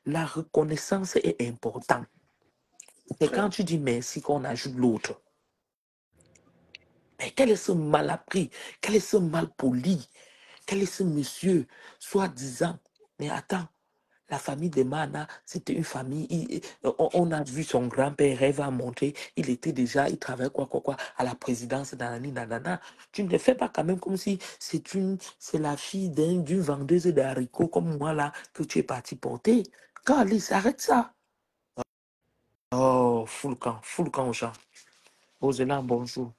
La reconnaissance est importante. C'est quand tu dis merci qu'on ajoute l'autre. Mais quel est ce mal appris? Quel est ce mal poli? Quel est ce monsieur, soi-disant? Mais attends. La famille de Mana, c'était une famille. On a vu son grand-père, Rêve a montré, il travaillait quoi, à la présidence, nanana. Tu ne fais pas quand même comme si c'est la fille d'une vendeuse d'haricots comme moi là que tu es parti porter. Quand Alice, arrête ça. Oh, full camp aux gens. Rosela, bonjour.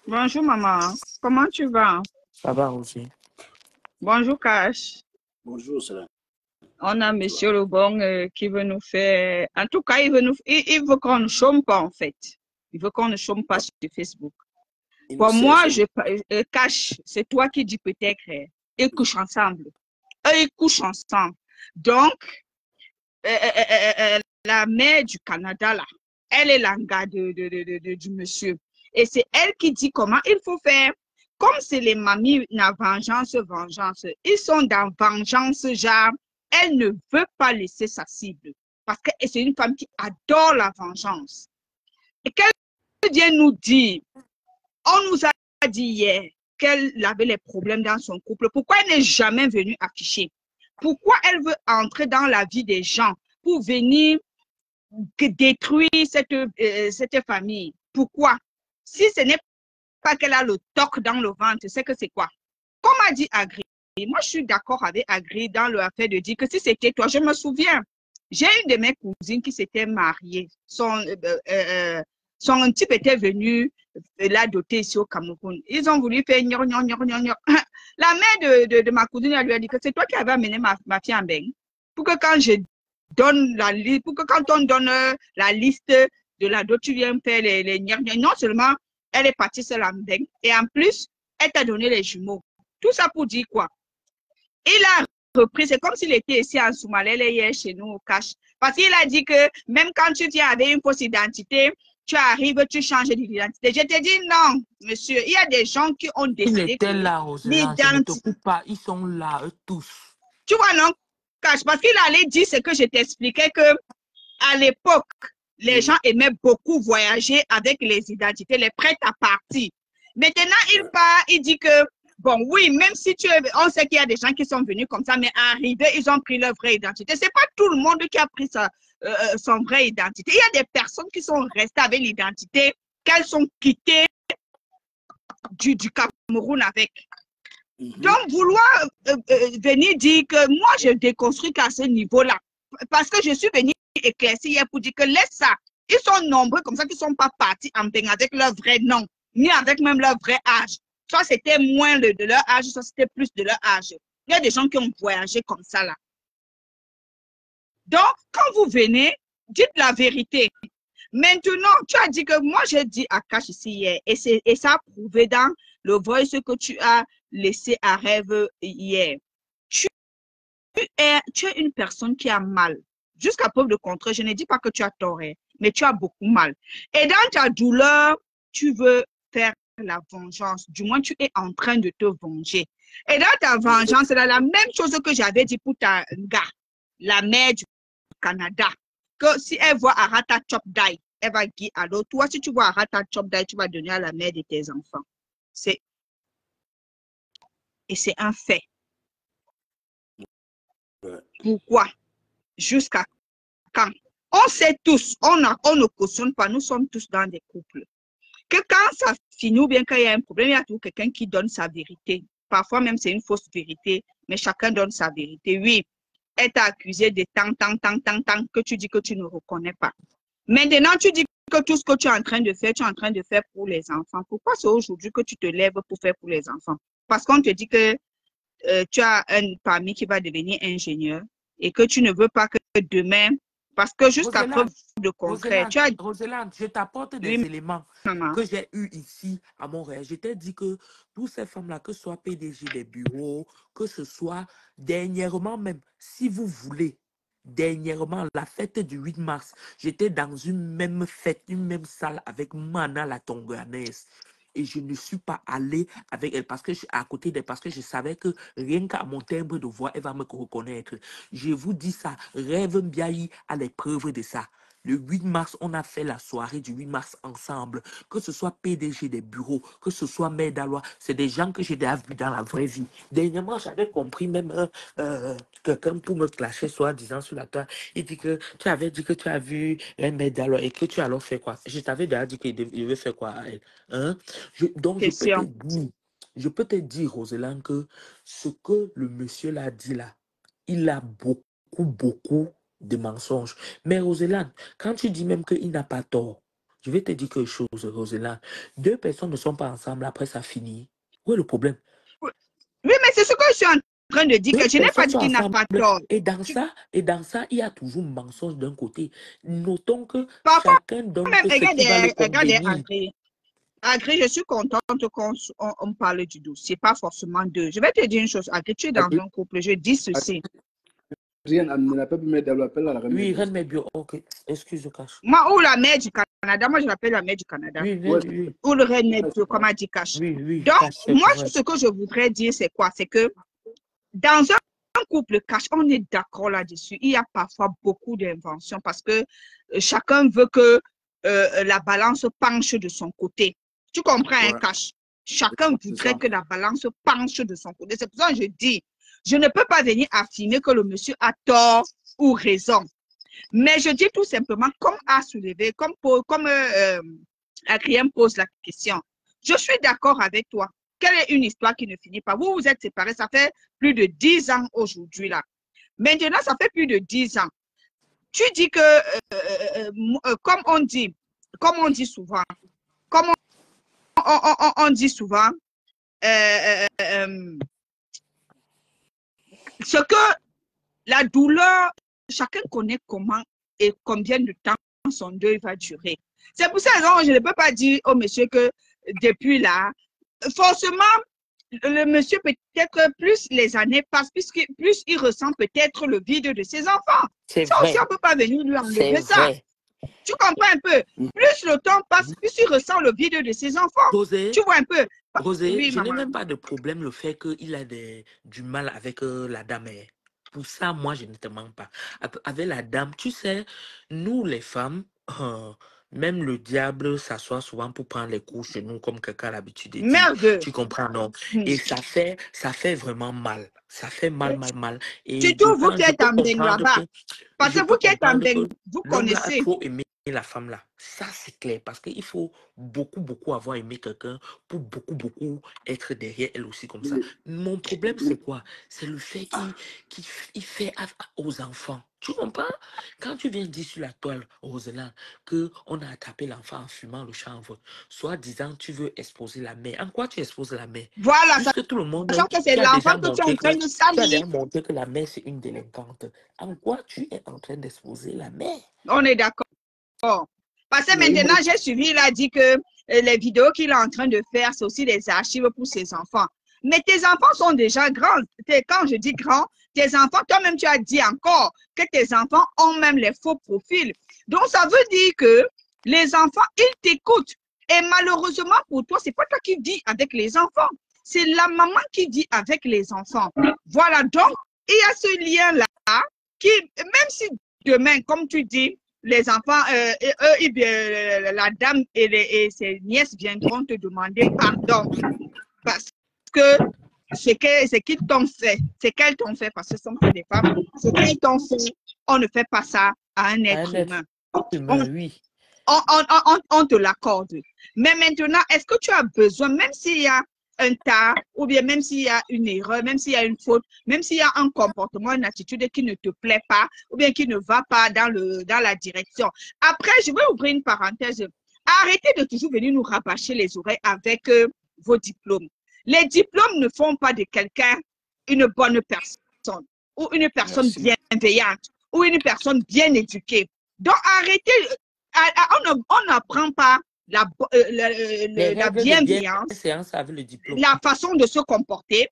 Bonjour maman, comment tu vas? Ça va aussi. Bonjour Cash. Bonjour, cela. On a Monsieur Lebon qui veut nous faire... En tout cas, il veut qu'on ne chôme pas en fait. Il veut qu'on ne chôme pas sur Facebook. Pour moi, Cash, c'est toi qui dis peut-être, ils couchent ensemble. Eux, ils couchent ensemble. Donc, la mère du Canada, là, elle est l'anga du monsieur. Et c'est elle qui dit comment il faut faire. Comme c'est les mamies, la vengeance, ils sont dans vengeance, genre, elle ne veut pas laisser sa cible. Parce que c'est une femme qui adore la vengeance. Et qu'elle vient nous dire, on nous a dit hier qu'elle avait les problèmes dans son couple. Pourquoi elle n'est jamais venue afficher? Pourquoi elle veut entrer dans la vie des gens pour venir détruire cette famille? Pourquoi? Si ce n'est pas qu'elle a le toc dans le ventre, c'est que c'est quoi? Comme a dit Agri, moi je suis d'accord avec Agri dans le fait de dire que si c'était toi, je me souviens, j'ai une de mes cousines qui s'était mariée. Son type était venu la doter ici au Cameroun. Ils ont voulu faire gnon. La mère de ma cousine, elle lui a dit que c'est toi qui avais amené ma fille en bain. Pour que quand je donne la liste, pour que quand on donne la liste de la dot, tu viens faire les non seulement elle est partie seule en bain, et en plus, elle t'a donné les jumeaux. Tout ça pour dire quoi? Il a repris, c'est comme s'il était ici en Somalie, hier chez nous au Cash. Parce qu'il a dit que même quand tu viens avec une fausse identité, tu arrives, tu changes d'identité. Je te dis non, monsieur. Il y a des gens qui ont décidé. Ils étaient là, Rosela, je ne te coupe pas. Ils sont là, eux tous. Tu vois, non, Cash, parce qu'il allait dire ce que je t'expliquais que à l'époque, les gens aimaient beaucoup voyager avec les identités, les prêts à partir. Maintenant, il part, il dit que, bon, oui, même si on sait qu'il y a des gens qui sont venus comme ça, mais arrivés, ils ont pris leur vraie identité. C'est pas tout le monde qui a pris son vraie identité. Il y a des personnes qui sont restées avec l'identité qu'elles sont quittées du Cameroun avec. Donc, vouloir venir dire que moi, je déconstruis qu'à ce niveau-là, parce que je suis venue éclaircir hier pour dire que laisse ça. Ils sont nombreux comme ça qui ne sont pas partis en bain avec leur vrai nom, ni avec même leur vrai âge. Soit c'était moins de leur âge, soit c'était plus de leur âge. Il y a des gens qui ont voyagé comme ça là. Donc, quand vous venez, dites la vérité. Maintenant, tu as dit que moi, j'ai dit à Cash ici hier, et ça a prouvé dans le voice que tu as laissé à Rêve hier. Tu es une personne qui a mal. Jusqu'à preuve de contraire, je ne dis pas que tu as tort, mais tu as beaucoup mal. Et dans ta douleur, tu veux faire la vengeance. Du moins, tu es en train de te venger. Et dans ta vengeance, c'est la même chose que j'avais dit pour ta gars, la mère du Canada, que si elle voit Arata Chop Die, elle va dire alors toi, si tu vois Arata Chop Die, tu vas donner à la mère de tes enfants. Et c'est un fait. Pourquoi? Jusqu'à quand? On sait tous, on ne cautionne pas, nous sommes tous dans des couples. Que quand ça finit ou bien quand il y a un problème, il y a toujours quelqu'un qui donne sa vérité. Parfois même c'est une fausse vérité, mais chacun donne sa vérité. Oui, elle t'a accusé de tant que tu dis que tu ne reconnais pas. Maintenant, tu dis que tout ce que tu es en train de faire, tu es en train de faire pour les enfants. Pourquoi c'est aujourd'hui que tu te lèves pour faire pour les enfants? Parce qu'on te dit que tu as un parmi qui va devenir ingénieur et que tu ne veux pas que demain, parce que jusqu'à preuve de concret, tu as... Roselaine, je t'apporte des Oui, éléments maman. que j'ai eus ici à Montréal. Je t'ai dit que toutes ces femmes-là, que ce soit PDG des bureaux, que ce soit dernièrement même, si vous voulez, dernièrement, la fête du 8 mars, j'étais dans une même fête, une même salle avec Mana la Tonganaise. Et je ne suis pas allé avec elle parce que je suis à côté d'elle, parce que je savais que rien qu'à mon timbre de voix, elle va me reconnaître. Je vous dis ça, Rêve Mbiaye a les preuves de ça. Le 8 mars, on a fait la soirée du 8 mars ensemble. Que ce soit PDG des bureaux, que ce soit Mère Dalois, c'est des gens que j'ai déjà vus dans la vraie vie. Dernièrement, j'avais compris même quelqu'un pour me clasher, soit disant sur la toile. Il dit que tu avais dit que tu as vu un Mère Dalois et que tu as alors fait quoi? Je t'avais déjà dit qu'il devait faire quoi à elle. Hein? Donc, je peux te dire, Roselaine, que ce que le monsieur l'a dit là, il a beaucoup de mensonges. Mais Roselaine, quand tu dis même qu'il n'a pas tort, je vais te dire quelque chose, Roselaine. Deux personnes ne sont pas ensemble, après ça finit. Où est le problème? Oui, mais c'est ce que je suis en train de dire, Deux que je n'ai pas personnes dit sont qu'il n'a ensemble. pas tort. Et dans ça, il y a toujours mensonge d'un côté. Notons que Parfois chacun donne même, que ce qui va le regardez, convenir. Agré, je suis contente qu'on parle du dossier, pas forcément d'eux. Je vais te dire une chose, Agré, tu es dans un couple, je dis ceci. Rien ne l'a pas pu mettre dans l'appel à la remise. Oui, Reine Mébio, ok. Excuse, Cash. Moi, ou la mère du Canada, moi je l'appelle la mère du Canada. Oui, Ouais, oui, Ou le Reine Mébio, comme a dit Cash. oui, Donc, Cash, c'est moi, vrai. ce que je voudrais dire, c'est quoi? C'est que dans un couple Cash, on est d'accord là-dessus. Il y a parfois beaucoup d'inventions parce que chacun veut que la balance penche de son côté. Tu comprends, hein, ouais, Cash? Chacun c'est voudrait ça. que la balance penche de son côté. C'est pour ça que je dis, je ne peux pas venir affirmer que le monsieur a tort ou raison. Mais je dis tout simplement, comme a soulevé, comme Adrien pose la question, je suis d'accord avec toi. Quelle est une histoire qui ne finit pas? Vous vous êtes séparés, ça fait plus de 10 ans aujourd'hui là. Maintenant, ça fait plus de 10 ans. Tu dis que, comme on dit souvent, comme on dit souvent, ce que la douleur, chacun connaît comment et combien de temps son deuil va durer. C'est pour ça que je ne peux pas dire au monsieur que depuis là, forcément, le monsieur peut-être plus les années passent, plus il ressent peut-être le vide de ses enfants. C'est Ça aussi, vrai. on ne peut pas venir lui enlever C'est ça. vrai. Tu comprends un peu? Plus le temps passe, plus il ressent le vide de ses enfants. Rosé, Tu vois un peu? Rosé, Oui, je n'ai maman. même pas de problème le fait qu'il a du mal avec la dame. Pour ça, moi, je ne te mens pas. Avec la dame, tu sais, nous, les femmes, même le diable s'assoit souvent pour prendre les coups chez nous, comme quelqu'un a l'habitude de dire. Merde. Tu comprends, non? Et ça fait vraiment mal. Ça fait mal. Et Surtout vous d'autant, qui je êtes peux en comprendre Benguaba. que, Parce je que peux vous qui êtes en comprendre que Benguaba, vous l'homme là a connaissez. trop aimé la femme là. Ça, c'est clair. Parce qu'il faut beaucoup avoir aimé quelqu'un pour beaucoup être derrière elle aussi comme ça. Mon problème, c'est quoi? C'est le fait qu'il fait aux enfants. Tu comprends? Quand tu viens dire sur la toile, Roselaine, qu'on a attrapé l'enfant en fumant le chanvre, soit disant tu veux exposer la mère. En quoi tu exposes la mère? Voilà, Puisque tout le monde, sachant que c'est tu as l'enfant déjà que tu es en montré train de tu as salir. déjà montré que la mère, c'est une délinquante. En quoi tu es en train d'exposer la mère? On est d'accord. Parce que maintenant, j'ai suivi, il a dit que les vidéos qu'il est en train de faire, c'est aussi des archives pour ses enfants. Mais tes enfants sont déjà grands. Quand je dis grands, tes enfants, toi-même, tu as dit encore que tes enfants ont même les faux profils. Donc, ça veut dire que les enfants, ils t'écoutent. Et malheureusement pour toi, c'est pas toi qui vis avec les enfants. c'est la maman qui dit avec les enfants. Voilà, donc, il y a ce lien-là qui, même si demain, comme tu dis, les enfants, la dame et ses nièces viendront te demander pardon parce que ce qu'ils t'ont fait, c'est qu'elles t'ont fait, parce que ce sont que des femmes, ce qu'elles t'ont fait, on ne fait pas ça à un être humain. Oui. On te l'accorde. Mais maintenant, est-ce que tu as besoin, même s'il y a un tas, ou bien même s'il y a une erreur, même s'il y a une faute, même s'il y a un comportement, une attitude qui ne te plaît pas, ou bien qui ne va pas dans la direction. Après, je vais ouvrir une parenthèse. Arrêtez de toujours venir nous rabâcher les oreilles avec vos diplômes. Les diplômes ne font pas de quelqu'un une bonne personne, ou une personne bienveillante, ou une personne bien éduquée. Donc, arrêtez, on n'apprend pas la bienveillance, avec le diplôme. la façon de se comporter,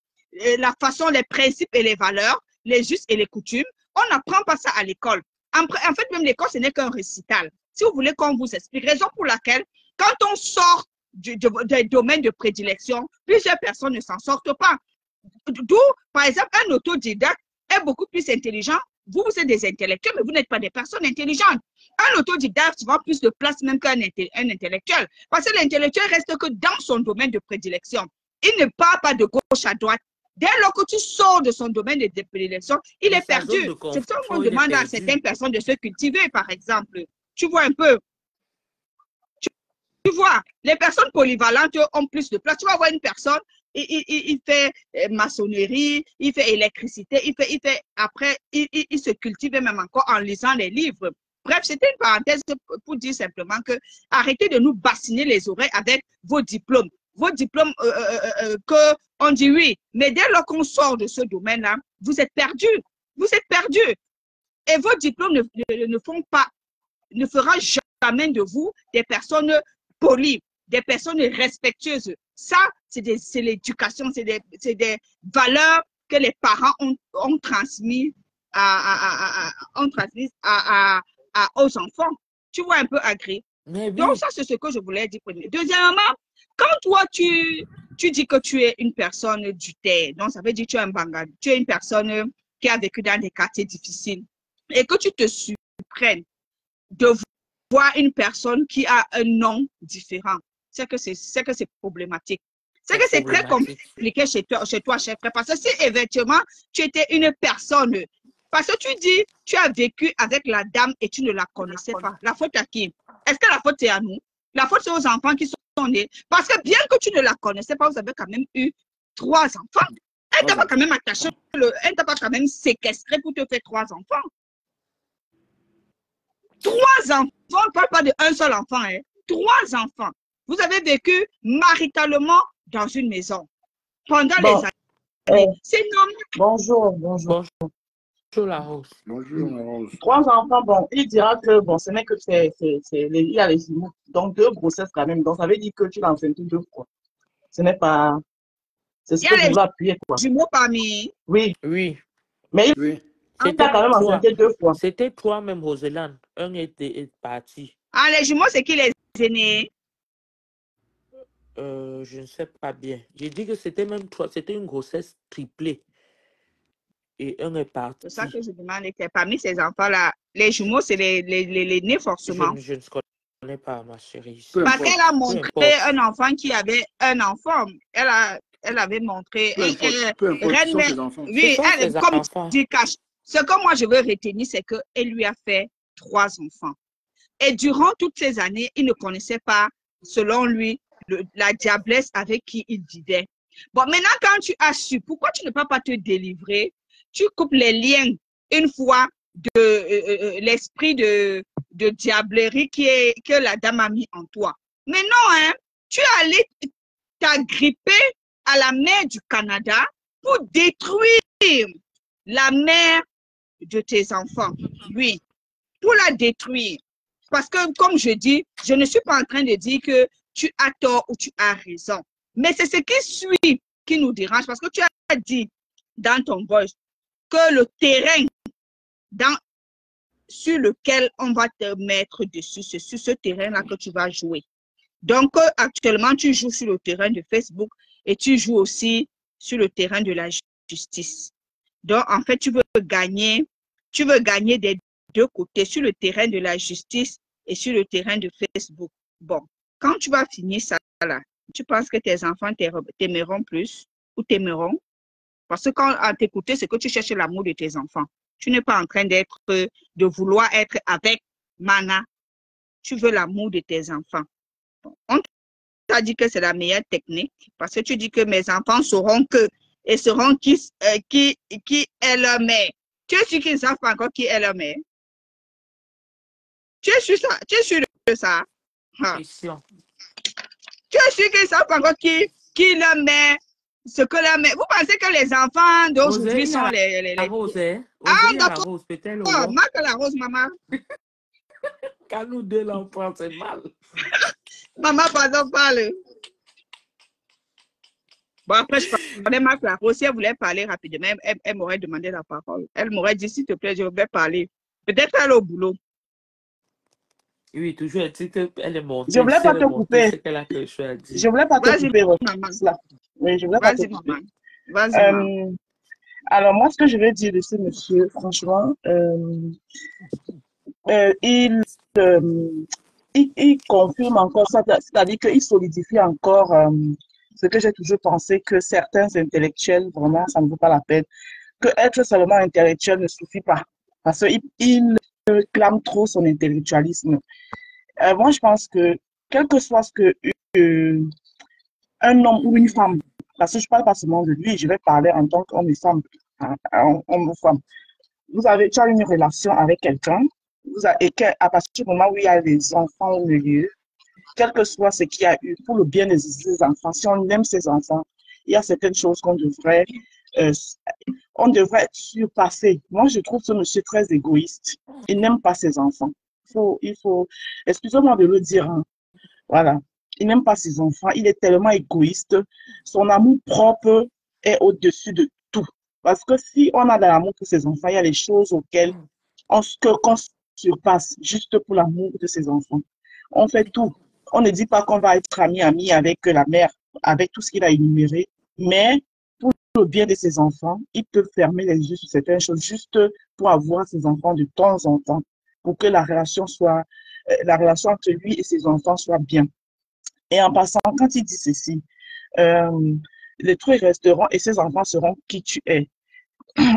la façon, les principes et les valeurs, les us et les coutumes. On n'apprend pas ça à l'école. En fait, même l'école, ce n'est qu'un récital. Si vous voulez qu'on vous explique, raison pour laquelle, quand on sort des domaines de prédilection, plusieurs personnes ne s'en sortent pas. D'où, par exemple, un autodidacte est beaucoup plus intelligent. Vous êtes des intellectuels, mais vous n'êtes pas des personnes intelligentes. Un autodidacte va plus de place même qu'un intellectuel. Parce que l'intellectuel reste que dans son domaine de prédilection. Il ne part pas de gauche à droite. Dès lors que tu sors de son domaine de prédilection, il est perdu. C'est pour ça qu'on demande à certaines personnes de se cultiver, par exemple. Tu vois un peu. Tu vois, les personnes polyvalentes ont plus de place. Tu vas voir une personne, il fait maçonnerie, il fait électricité, après, il se cultive même encore en lisant les livres. Bref, c'était une parenthèse pour dire simplement que arrêtez de nous bassiner les oreilles avec vos diplômes. Vos diplômes, on dit oui, mais dès lors qu'on sort de ce domaine-là, vous êtes perdus. Vous êtes perdus. Et vos diplômes ne feront jamais de vous des personnes polies, des personnes respectueuses. Ça, c'est l'éducation, c'est des valeurs que les parents ont transmises aux enfants. Tu vois un peu, Agri. Oui. Donc, ça, c'est ce que je voulais dire. Deuxièmement, quand toi, tu dis que tu es une personne du terre, donc ça veut dire que tu es un Bangali, tu es une personne qui a vécu dans des quartiers difficiles, et que tu te surprennes de voir une personne qui a un nom différent, c'est que c'est problématique. C'est que c'est très compliqué chez toi, chef frère, parce que si éventuellement tu étais une personne, parce que tu dis, tu as vécu avec la dame et tu ne la connaissais pas. La faute à qui? Est-ce que la faute est à nous? La faute c'est aux enfants qui sont nés. Parce que bien que tu ne la connaissais pas, vous avez quand même eu 3 enfants. Elle t'a pas quand même attaché, elle t'a pas quand même séquestré pour te faire 3 enfants. 3 enfants, on ne parle pas d'un seul enfant, hein. 3 enfants. Vous avez vécu maritalement dans une maison pendant les années. C'est normal. Bonjour. Bonjour, la Rose. Bonjour, la Rose. 3 enfants, bon, il dira que, bon, ce n'est que il y a les jumeaux. Donc, 2 grossesses quand même. Donc, ça veut dire que tu l'as enceinte 2 fois. Ce n'est pas... C'est ce que je voulais appuyer, quoi. Jumeaux parmi... Oui. Mais oui. Il a quand même enceinte 2 fois. C'était toi-même, Roselane. Un est parti. Ah, les jumeaux, c'est qui les aînés? Je ne sais pas bien. J'ai dit que c'était même toi. C'était une grossesse triplée. Et un est parti. C'est ça que je demande. Parmi ces enfants-là, les jumeaux, c'est les nés forcément. Je ne connais pas, ma chérie. Parce qu'elle a montré un enfant qui avait un enfant. Elle avait montré. Peu importe, ce sont ses enfants. Oui, comme tu caches. Ce que moi, je veux retenir, c'est qu'elle lui a fait 3 enfants. Et durant toutes ces années, il ne connaissait pas, selon lui, la diablesse avec qui il vivait. Bon, maintenant, quand tu as su, pourquoi tu ne peux pas te délivrer? Tu coupes les liens une fois de l'esprit de diablerie que la dame a mis en toi. Mais non, hein, tu es allé t'agripper à la mer du Canada pour détruire la mère de tes enfants. Oui, pour la détruire. Parce que, comme je dis, je ne suis pas en train de dire que tu as tort ou tu as raison. Mais c'est ce qui suit qui nous dérange. Parce que tu as dit dans ton voice que le terrain sur lequel on va te mettre dessus, c'est sur ce terrain-là que tu vas jouer. Donc, actuellement, tu joues sur le terrain de Facebook et tu joues aussi sur le terrain de la justice. Donc, en fait, tu veux gagner des deux côtés, sur le terrain de la justice et sur le terrain de Facebook. Bon, quand tu vas finir ça là, tu penses que tes enfants t'aimeront plus ou t'aimeront? Parce que quand à t'écouter, c'est que tu cherches l'amour de tes enfants. Tu n'es pas en train de vouloir être avec Mana. Tu veux l'amour de tes enfants. On t'a dit que c'est la meilleure technique parce que tu dis que mes enfants sauront que et sauront qui est leur mère. Tu es sûr qu'ils ne savent pas encore qui est leur mère? Tu es sûr, ça? Tu es sûr de ça? Ah. Question. Tu es sûr qu'ils ne savent pas encore qui leur mère, ce que leur mère. Vous pensez que les enfants d'aujourd'hui sont les... La rose, hein? Ah, la rose, peut-être. Oh, marque la rose, maman. Quand nous deux l'enfant, c'est mal. Maman, pardon, parle. Bon, après, je parlais Marc la rose. Si elle voulait parler rapidement, elle m'aurait demandé la parole. Elle m'aurait dit, s'il te plaît, je vais parler. Peut-être elle est au boulot. Oui, toujours, elle dit qu'elle est montée. Je ne voulais pas te couper. C'est qu'elle a quelque chose à dire. Je ne voulais pas te couper. Maman. Oui, je voulais pas te couper. Maman. Vas-y, maman. Alors, moi, ce que je vais dire de ce monsieur, franchement, il confirme encore ça, c'est-à-dire qu'il solidifie encore ce que j'ai toujours pensé, que certains intellectuels, vraiment, ça ne vaut pas la peine, que être seulement intellectuel ne suffit pas, parce qu'il clame trop son intellectualisme. Moi, je pense que, quel que soit ce que un homme ou une femme, parce que je ne parle pas seulement de lui, je vais parler en tant qu'homme et femme, homme ou femme. Tu as une relation avec quelqu'un, et à partir du moment où il y a des enfants au milieu, quel que soit ce qu'il y a eu, pour le bien de ses enfants, si on aime ses enfants, il y a certaines choses qu'on devrait surpasser. Moi, je trouve ce monsieur très égoïste. Il n'aime pas ses enfants. Excusez-moi de le dire, hein. Voilà. Il n'aime pas ses enfants. Il est tellement égoïste. Son amour propre est au-dessus de tout. Parce que si on a de l'amour pour ses enfants, il y a des choses auxquelles qu'on surpasse juste pour l'amour de ses enfants. On fait tout. On ne dit pas qu'on va être ami avec la mère, avec tout ce qu'il a énuméré, mais pour le bien de ses enfants, il peut fermer les yeux sur certaines choses juste pour avoir ses enfants de temps en temps, pour que la relation entre lui et ses enfants soit bien. Et en passant, quand il dit ceci, les trucs resteront et ses enfants seront qui tu es.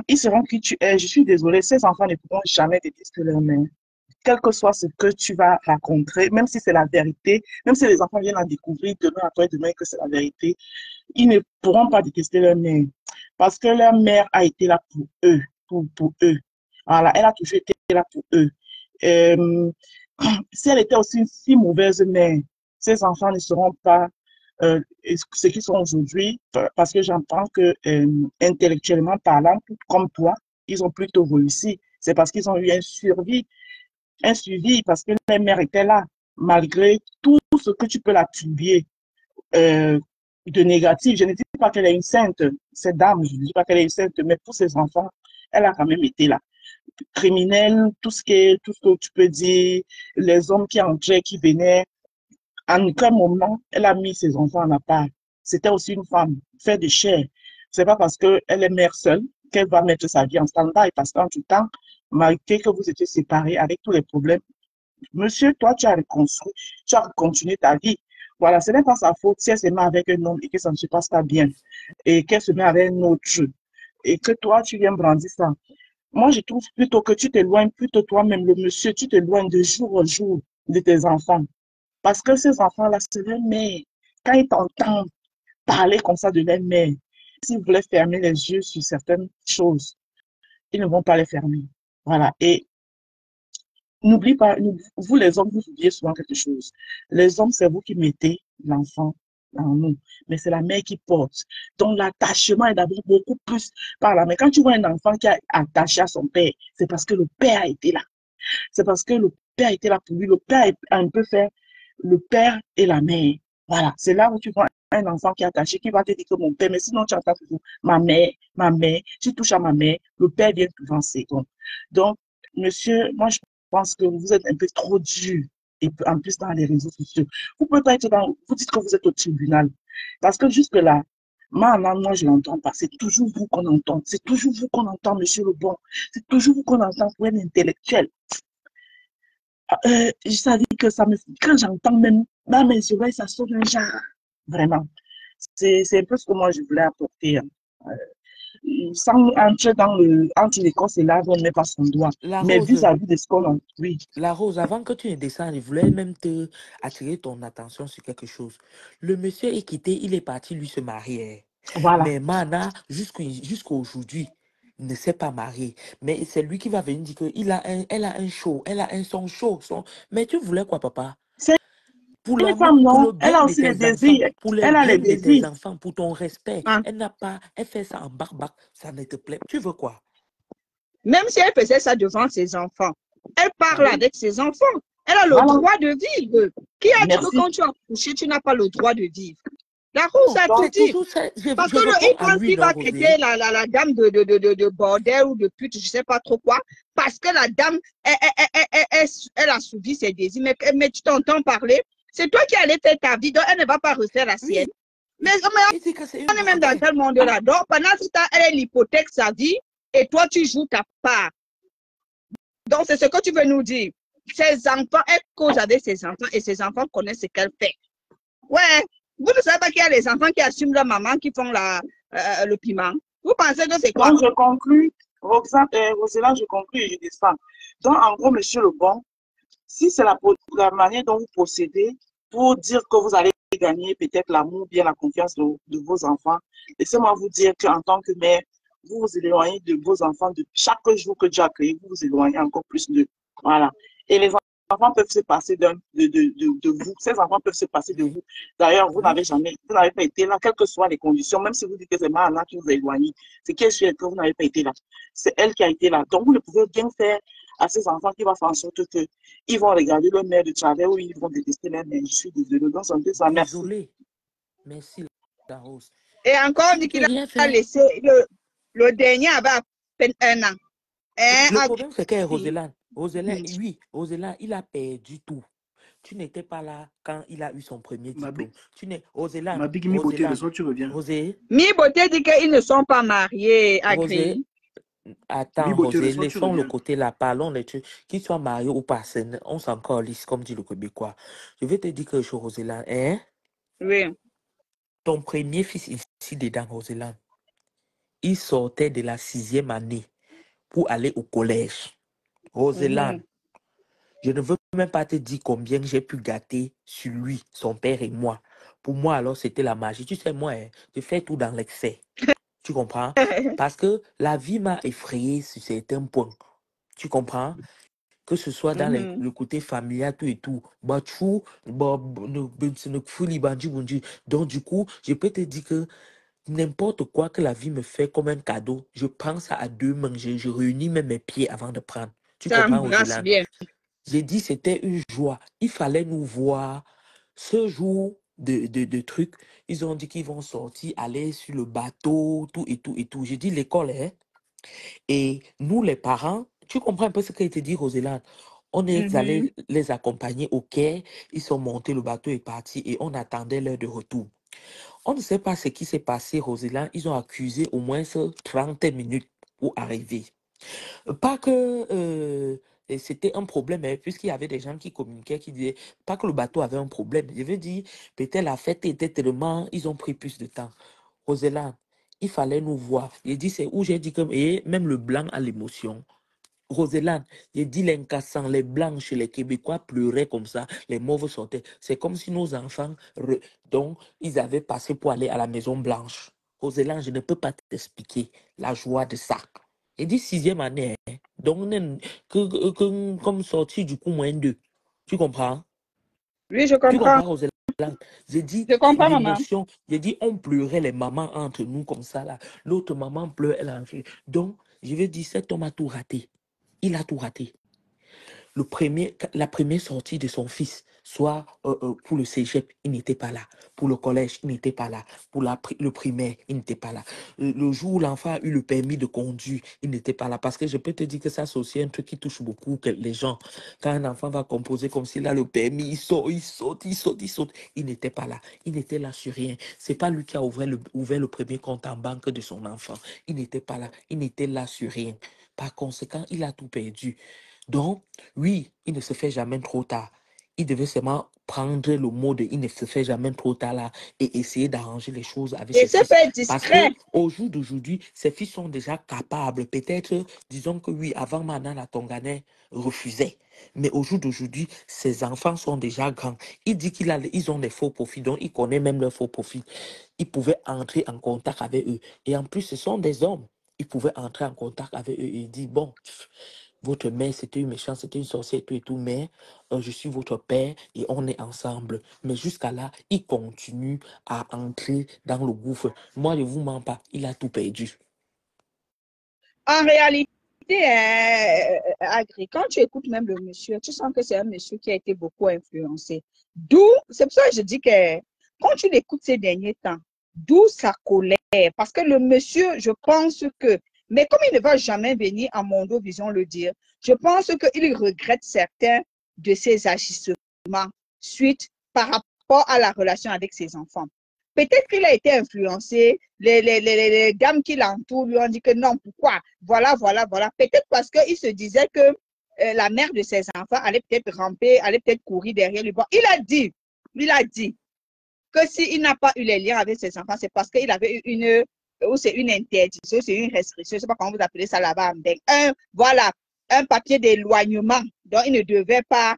Ils seront qui tu es. Je suis désolée, ces enfants ne pourront jamais détester leur mère. Quel que soit ce que tu vas rencontrer, même si c'est la vérité, même si les enfants viennent à découvrir demain après demain que c'est la vérité, ils ne pourront pas détester leur mère. Parce que leur mère a été là pour eux, pour eux. Voilà, elle a toujours été là pour eux. Si elle était aussi une si mauvaise mère, ces enfants ne seront pas ce qu'ils sont aujourd'hui, parce que j'entends que intellectuellement parlant, comme toi, ils ont plutôt réussi. C'est parce qu'ils ont eu un suivi, parce que les mères étaient là, malgré tout ce que tu peux l'attribuer de négatif. Je ne dis pas qu'elle est une sainte, cette dame, je ne dis pas qu'elle est une sainte, mais pour ses enfants, elle a quand même été là. Criminelle, tout ce que tu peux dire, les hommes qui entraient, qui venaient, en aucun moment, elle a mis ses enfants à part. C'était aussi une femme, faite de chair. C'est pas parce qu'elle est mère seule qu'elle va mettre sa vie en stand-by, parce qu'en tout temps, malgré que vous étiez séparés avec tous les problèmes, monsieur, toi, tu as reconstruit, tu as continué ta vie. Voilà, ce n'est pas sa faute si elle se met avec un homme et que ça ne se passe pas bien, et qu'elle se met avec un autre, et que toi, tu viens brandir ça. Moi, je trouve plutôt que tu t'éloignes, plutôt toi-même, le monsieur, tu t'éloignes de jour en jour de tes enfants. Parce que ces enfants-là, c'est leur mère. Quand ils t'entendent parler comme ça de leur mère, s'ils voulaient fermer les yeux sur certaines choses, ils ne vont pas les fermer. Voilà. Et n'oublie pas, vous les hommes, vous oubliez souvent quelque chose. Les hommes, c'est vous qui mettez l'enfant en nous, mais c'est la mère qui porte. Donc l'attachement est d'abord beaucoup plus par la mère. Quand tu vois un enfant qui est attaché à son père, c'est parce que le père a été là. C'est parce que le père était là pour lui. Le père a un peu fait le père et la mère. Voilà, c'est là où tu vois un enfant qui est attaché, qui va te dire que mon père, mais sinon tu entends toujours ma mère, tu touches à ma mère, le père vient devant ses comptes. Donc, monsieur, moi je pense que vous êtes un peu trop dur, et en plus dans les réseaux sociaux. Vous pouvez pas être vous dites que vous êtes au tribunal, parce que jusque-là, Maintenant, moi, je l'entends pas. C'est toujours vous qu'on entend. C'est toujours vous qu'on entend, monsieur le bon. C'est toujours vous qu'on entend pour un intellectuel. Ça dit que ça me... Quand j'entends même dans mes oreilles, ça sonne un genre. Vraiment. C'est un peu ce que moi, je voulais apporter. Hein. Sans entrer dans entre l'écorce et l'arbre, on met pas son doigt. La Mais Rose, vis-à-vis de ce qu'on a, oui, la Rose, avant que tu ne descendes, je voulais même te attirer ton attention sur quelque chose. Le monsieur est quitté, il est parti lui se marier. voilà. Mais Mana, jusqu'à aujourd'hui, ne s'est pas marié. Mais c'est lui qui va venir dire elle a un show, elle a un son show. Mais tu voulais quoi, papa? C'est Pour une femme, pour non? le Elle bien a de aussi les tes enfants, désirs. pour le Elle a bien les de tes désirs. enfants, pour ton respect. Hein. Elle fait ça en barbac, ça ne te plaît. Tu veux quoi? Même si elle faisait ça devant ses enfants, elle parle Ah. avec ses enfants. Elle a le Voilà. droit de vivre. Qui a dit que Merci. quand tu as couché, tu n'as pas le droit de vivre? La Rose a tout C'est dit. toujours ça. Parce Je qu'il réponds à pense lui, qu'il non, va Rosé. traiter la dame de bordel ou de pute, je ne sais pas trop quoi, parce que la dame, elle a suivi ses désirs. Mais tu t'entends parler, c'est toi qui allais faire ta vie, donc elle ne va pas refaire la sienne. Mais Il dit que c'est on est même dans quel monde-là. Donc pendant ce temps, elle hypothèque sa vie et toi, tu joues ta part. Donc c'est ce que tu veux nous dire. Ses enfants, elle cause avec ses enfants et ses enfants connaissent ce qu'elle fait. Ouais. Vous ne savez pas qu'il y a des enfants qui assument leur maman, qui font le piment. Vous pensez que c'est quoi? Donc, je conclus, Rosella, je conclus et je descends. Donc, en gros, monsieur le bon, si c'est la manière dont vous procédez pour dire que vous allez gagner peut-être l'amour, bien la confiance de vos enfants, laissez-moi vous dire qu'en tant que mère, vous vous éloignez de vos enfants de chaque jour que Dieu a créé, vous vous éloignez encore plus d'eux. Voilà. Et les enfants peuvent se passer de vous. Ces enfants peuvent se passer de vous. D'ailleurs, vous n'avez pas été là, quelles que soient les conditions, même si vous dites que c'est Mahana qui vous a éloigné, c'est qu'elle suit que vous n'avez pas été là. C'est elle qui a été là. Donc, vous ne pouvez rien faire à ces enfants qui vont faire en sorte qu'ils vont regarder leur mère de travers ou ils vont détester leur mère. Je suis désolée. Donc, c'est ça. Merci. Désolé. Merci, la Rose. Et encore, on dit qu'il a laissé le dernier avait à peine 1 an. Le problème, c'est que Roseland, oui, Roseland, il a perdu tout. Tu n'étais pas là quand il a eu son premier diplôme. Tu n'es Roseland. Ma big mi beauté, le soir tu reviens. Rosé. Mi beauté dit qu'ils ne sont pas mariés à Rosé. Attends, Rosé, laissons le côté là, parlons des trucs. Qu'ils soient mariés ou pas, on s'en calisse, comme dit le Québécois. Je vais te dire quelque chose, Roseland. Hein? Oui. Ton premier fils ici dedans, Roseland, il sortait de la 6e année pour aller au collège. Roseland, je ne veux même pas te dire combien j'ai pu gâter sur lui, son père et moi. Pour moi, alors, c'était la magie. Tu sais, moi, je fais tout dans l'excès. Tu comprends? Parce que la vie m'a effrayé sur certains points. Tu comprends? Que ce soit dans le côté familial, tout et tout. Donc, du coup, je peux te dire que n'importe quoi que la vie me fait comme un cadeau, je prends ça à 2 mains. Je réunis même mes pieds avant de prendre. Tu comprends, Roseland? Bien. J'ai dit c'était une joie. Il fallait nous voir ce jour de trucs. Ils ont dit qu'ils vont sortir, aller sur le bateau, tout et tout et tout. J'ai dit l'école, hein. Et nous, les parents, tu comprends un peu ce qu'a été dit, Roseland. On est allé les accompagner au quai. Ils sont montés, le bateau est parti et on attendait l'heure de retour. On ne sait pas ce qui s'est passé, Roseland. Ils ont accusé au moins 30 minutes pour arriver. Pas que c'était un problème, hein, puisqu'il y avait des gens qui communiquaient, qui disaient pas que le bateau avait un problème. Je veux dire, peut-être la fête était tellement, ils ont pris plus de temps. Roseland, il fallait nous voir. J'ai dit, c'est où j'ai dit que et même le blanc a l'émotion. Roseland, j'ai dit l'incassant, les blancs chez les Québécois pleuraient comme ça, les mauves sortaient. C'est comme si nos enfants, donc, ils avaient passé pour aller à la Maison Blanche. Roseland, je ne peux pas t'expliquer la joie de ça. J'ai dit 6e année, hein. Donc, comme sorti du coup, -2. Tu comprends? Oui, je comprends. Tu comprends, Roseland? J'ai dit l'émotion. J'ai dit on pleurait les mamans entre nous comme ça là. L'autre maman pleure, elle a fait. Donc, je vais dire cet homme a tout raté. Il a tout raté. la première sortie de son fils, soit pour le cégep, il n'était pas là. Pour le collège, il n'était pas là. Pour le primaire, il n'était pas là. Le jour où l'enfant a eu le permis de conduire, il n'était pas là. Parce que je peux te dire que ça, c'est aussi un truc qui touche beaucoup les gens. Quand un enfant va composer comme s'il a le permis, il saute, il saute, il saute, il saute. Il n'était pas là. Il n'était là sur rien. C'est pas lui qui a ouvert le premier compte en banque de son enfant. Il n'était pas là. Il n'était là sur rien. Par conséquent, il a tout perdu. Donc, oui, il ne se fait jamais trop tard. Il devait seulement prendre le mot de il ne se fait jamais trop tard là et essayer d'arranger les choses avec Et ses se fils. fait Parce discret. qu'au jour d'aujourd'hui, ses fils sont déjà capables. Peut-être, disons que oui, avant Manan la Tonganais refusait. Mais au jour d'aujourd'hui, ses enfants sont déjà grands. Il dit ils ont des faux profils, donc il connaît même leurs faux profils. Il pouvait entrer en contact avec eux. Et en plus, ce sont des hommes. Il pouvait entrer en contact avec eux et dire, bon, votre mère, c'était une méchante, c'était une sorcière et tout, mais je suis votre père et on est ensemble. Mais jusqu'à là, il continue à entrer dans le gouffre. Moi, je ne vous mens pas, il a tout perdu. En réalité, Agri, quand tu écoutes même le monsieur, tu sens que c'est un monsieur qui a été beaucoup influencé. D'où, c'est pour ça que je dis que quand tu l'écoutes ces derniers temps, d'où sa colère. Parce que le monsieur, je pense que, mais comme il ne va jamais venir à Mondo Vision le dire, je pense qu'il regrette certains de ses agissements suite par rapport à la relation avec ses enfants. Peut-être qu'il a été influencé, les dames qui l'entourent lui ont dit que non, pourquoi? Voilà. Peut-être parce qu'il se disait que la mère de ses enfants allait peut-être ramper, allait peut-être courir derrière lui. Bon, il a dit que s'il n'a pas eu les liens avec ses enfants, c'est parce qu'il avait eu ou c'est une interdiction, c'est une restriction, je ne sais pas comment vous appelez ça là-bas. Voilà, un papier d'éloignement. Donc, il ne devait pas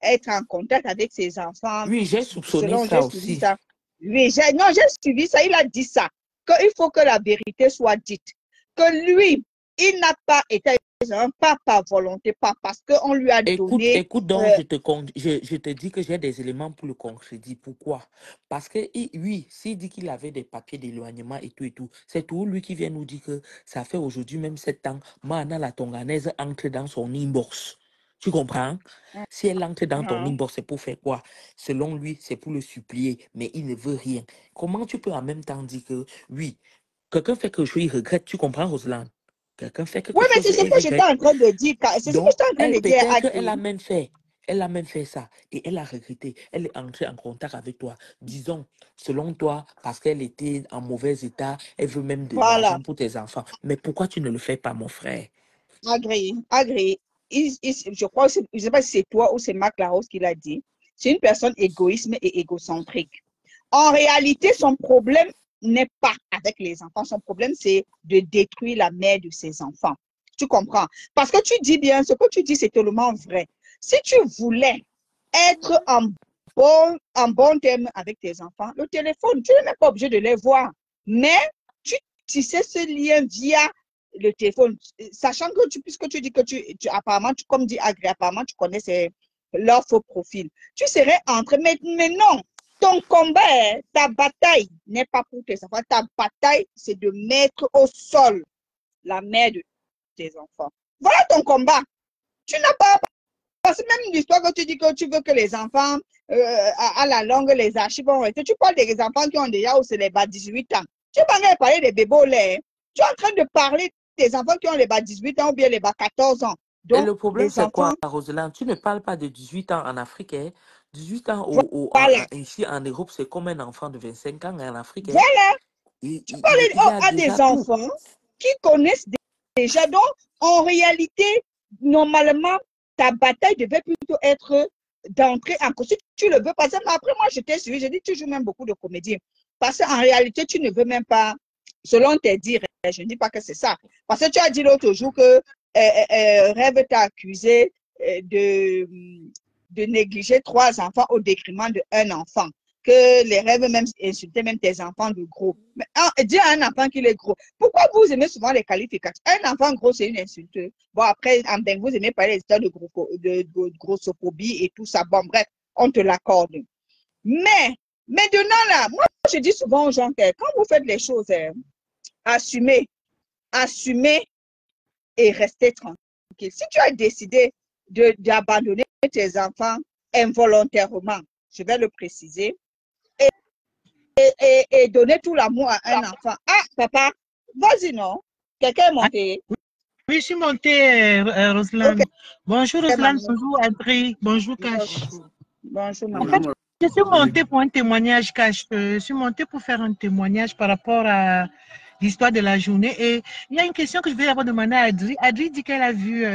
être en contact avec ses enfants. Oui, j'ai soupçonné Selon, j'ai ça suivi aussi. ça. Oui, j'ai suivi ça. Il a dit ça, qu'il faut que la vérité soit dite. Que lui, il n'a pas été, pas par volonté, pas parce qu'on lui a donné. Écoute donc, je te dis que j'ai des éléments pour le concrétiser. Pourquoi? Parce que oui, s'il dit qu'il avait des papiers d'éloignement et tout, c'est tout lui qui vient nous dire que ça fait aujourd'hui même 7 ans, Mana la Tonganaise entre dans son inbox. Tu comprends? Si elle entre dans ton inbox, c'est pour faire quoi? Selon lui, c'est pour le supplier, mais il ne veut rien. Comment tu peux en même temps dire que oui, quelqu'un fait quelque chose, il regrette, tu comprends, Roselaine? Quelqu'un fait quelque Oui, mais chose c'est ce et il que j'étais regrette. en train de dire. C'est ce que Donc, j'étais en train de dire à peut-être, Agri. elle a même fait ça et elle a regretté. Elle est entrée en contact avec toi. Disons, selon toi, parce qu'elle était en mauvais état, elle veut même de Voilà, l'argent pour tes enfants. Mais pourquoi tu ne le fais pas, mon frère? Agri. Je crois, je ne sais pas si c'est toi ou c'est Marc Larosse qui l'a dit. C'est une personne égoïsme et égocentrique. En réalité, son problème n'est pas avec les enfants. Son problème, c'est de détruire la mère de ses enfants. Tu comprends? Parce que tu dis bien, ce que tu dis, c'est tellement vrai. Si tu voulais être en bon terme avec tes enfants, le téléphone, tu n'es même pas obligé de les voir. Mais tu tissais ce lien via le téléphone, sachant que puisque tu dis que apparemment, comme dit Agri, apparemment, tu connais leur faux profil. Tu serais entré, mais non, ton combat, ta bataille n'est pas pour tes enfants. Ta bataille, c'est de mettre au sol la mère de tes enfants. Voilà ton combat. Tu n'as pas, parce que même l'histoire que tu dis que tu veux que les enfants, à la longue, les archives vont rester. Tu parles des enfants qui ont déjà ou c'est les bas 18 ans. Tu es pas en train de parler des bébés au lait. Tu es en train de parler des enfants qui ont les bas 18 ans ou bien les bas 14 ans. Et Donc, le problème, les c'est quoi, enfants, Roselaine? Tu ne parles pas de 18 ans en Afrique. 18 ans voilà. ici en Europe, c'est comme un enfant de 25 ans en Afrique. Voilà. Tu Il parles a à des déjà tout. enfants qui connaissent déjà. Donc, en réalité, normalement, ta bataille devait plutôt être d'entrer en costume. Si tu le veux, parce que après, moi, je t'ai suivi, j'ai dit, tu joues même beaucoup de comédie. Parce qu'en réalité, tu ne veux même pas, selon tes dires, je ne dis pas que c'est ça. Parce que tu as dit l'autre jour que Rêve t'a accusé de négliger 3 enfants au détriment d'un enfant. Que les rêves même insultaient même tes enfants de gros. Mais dis à un enfant qu'il est gros. Pourquoi vous aimez souvent les qualifications? Un enfant gros, c'est une insulte. Bon, après, en ben, vous aimez parler des histoires de grossophobie et tout ça. Bon, bref, on te l'accorde. Mais, maintenant, là, moi, je dis souvent aux gens que quand vous faites les choses, assumez et restez tranquille. Si tu as décidé d'abandonner tes enfants involontairement, je vais le préciser, et donner tout l'amour à un enfant. Ah, papa, vas-y, non? Quelqu'un est monté. Oui, je suis montée, Roselyne. Ok, Bonjour, Roselyne. maman. Bonjour, Adri. Bonjour, Cash. Bonjour, En maman. fait, je suis montée pour un témoignage, Cash. Je suis montée pour faire un témoignage par rapport à l'histoire de la journée. Et il y a une question que je vais avoir demandé à Adri. Adri dit qu'elle a vu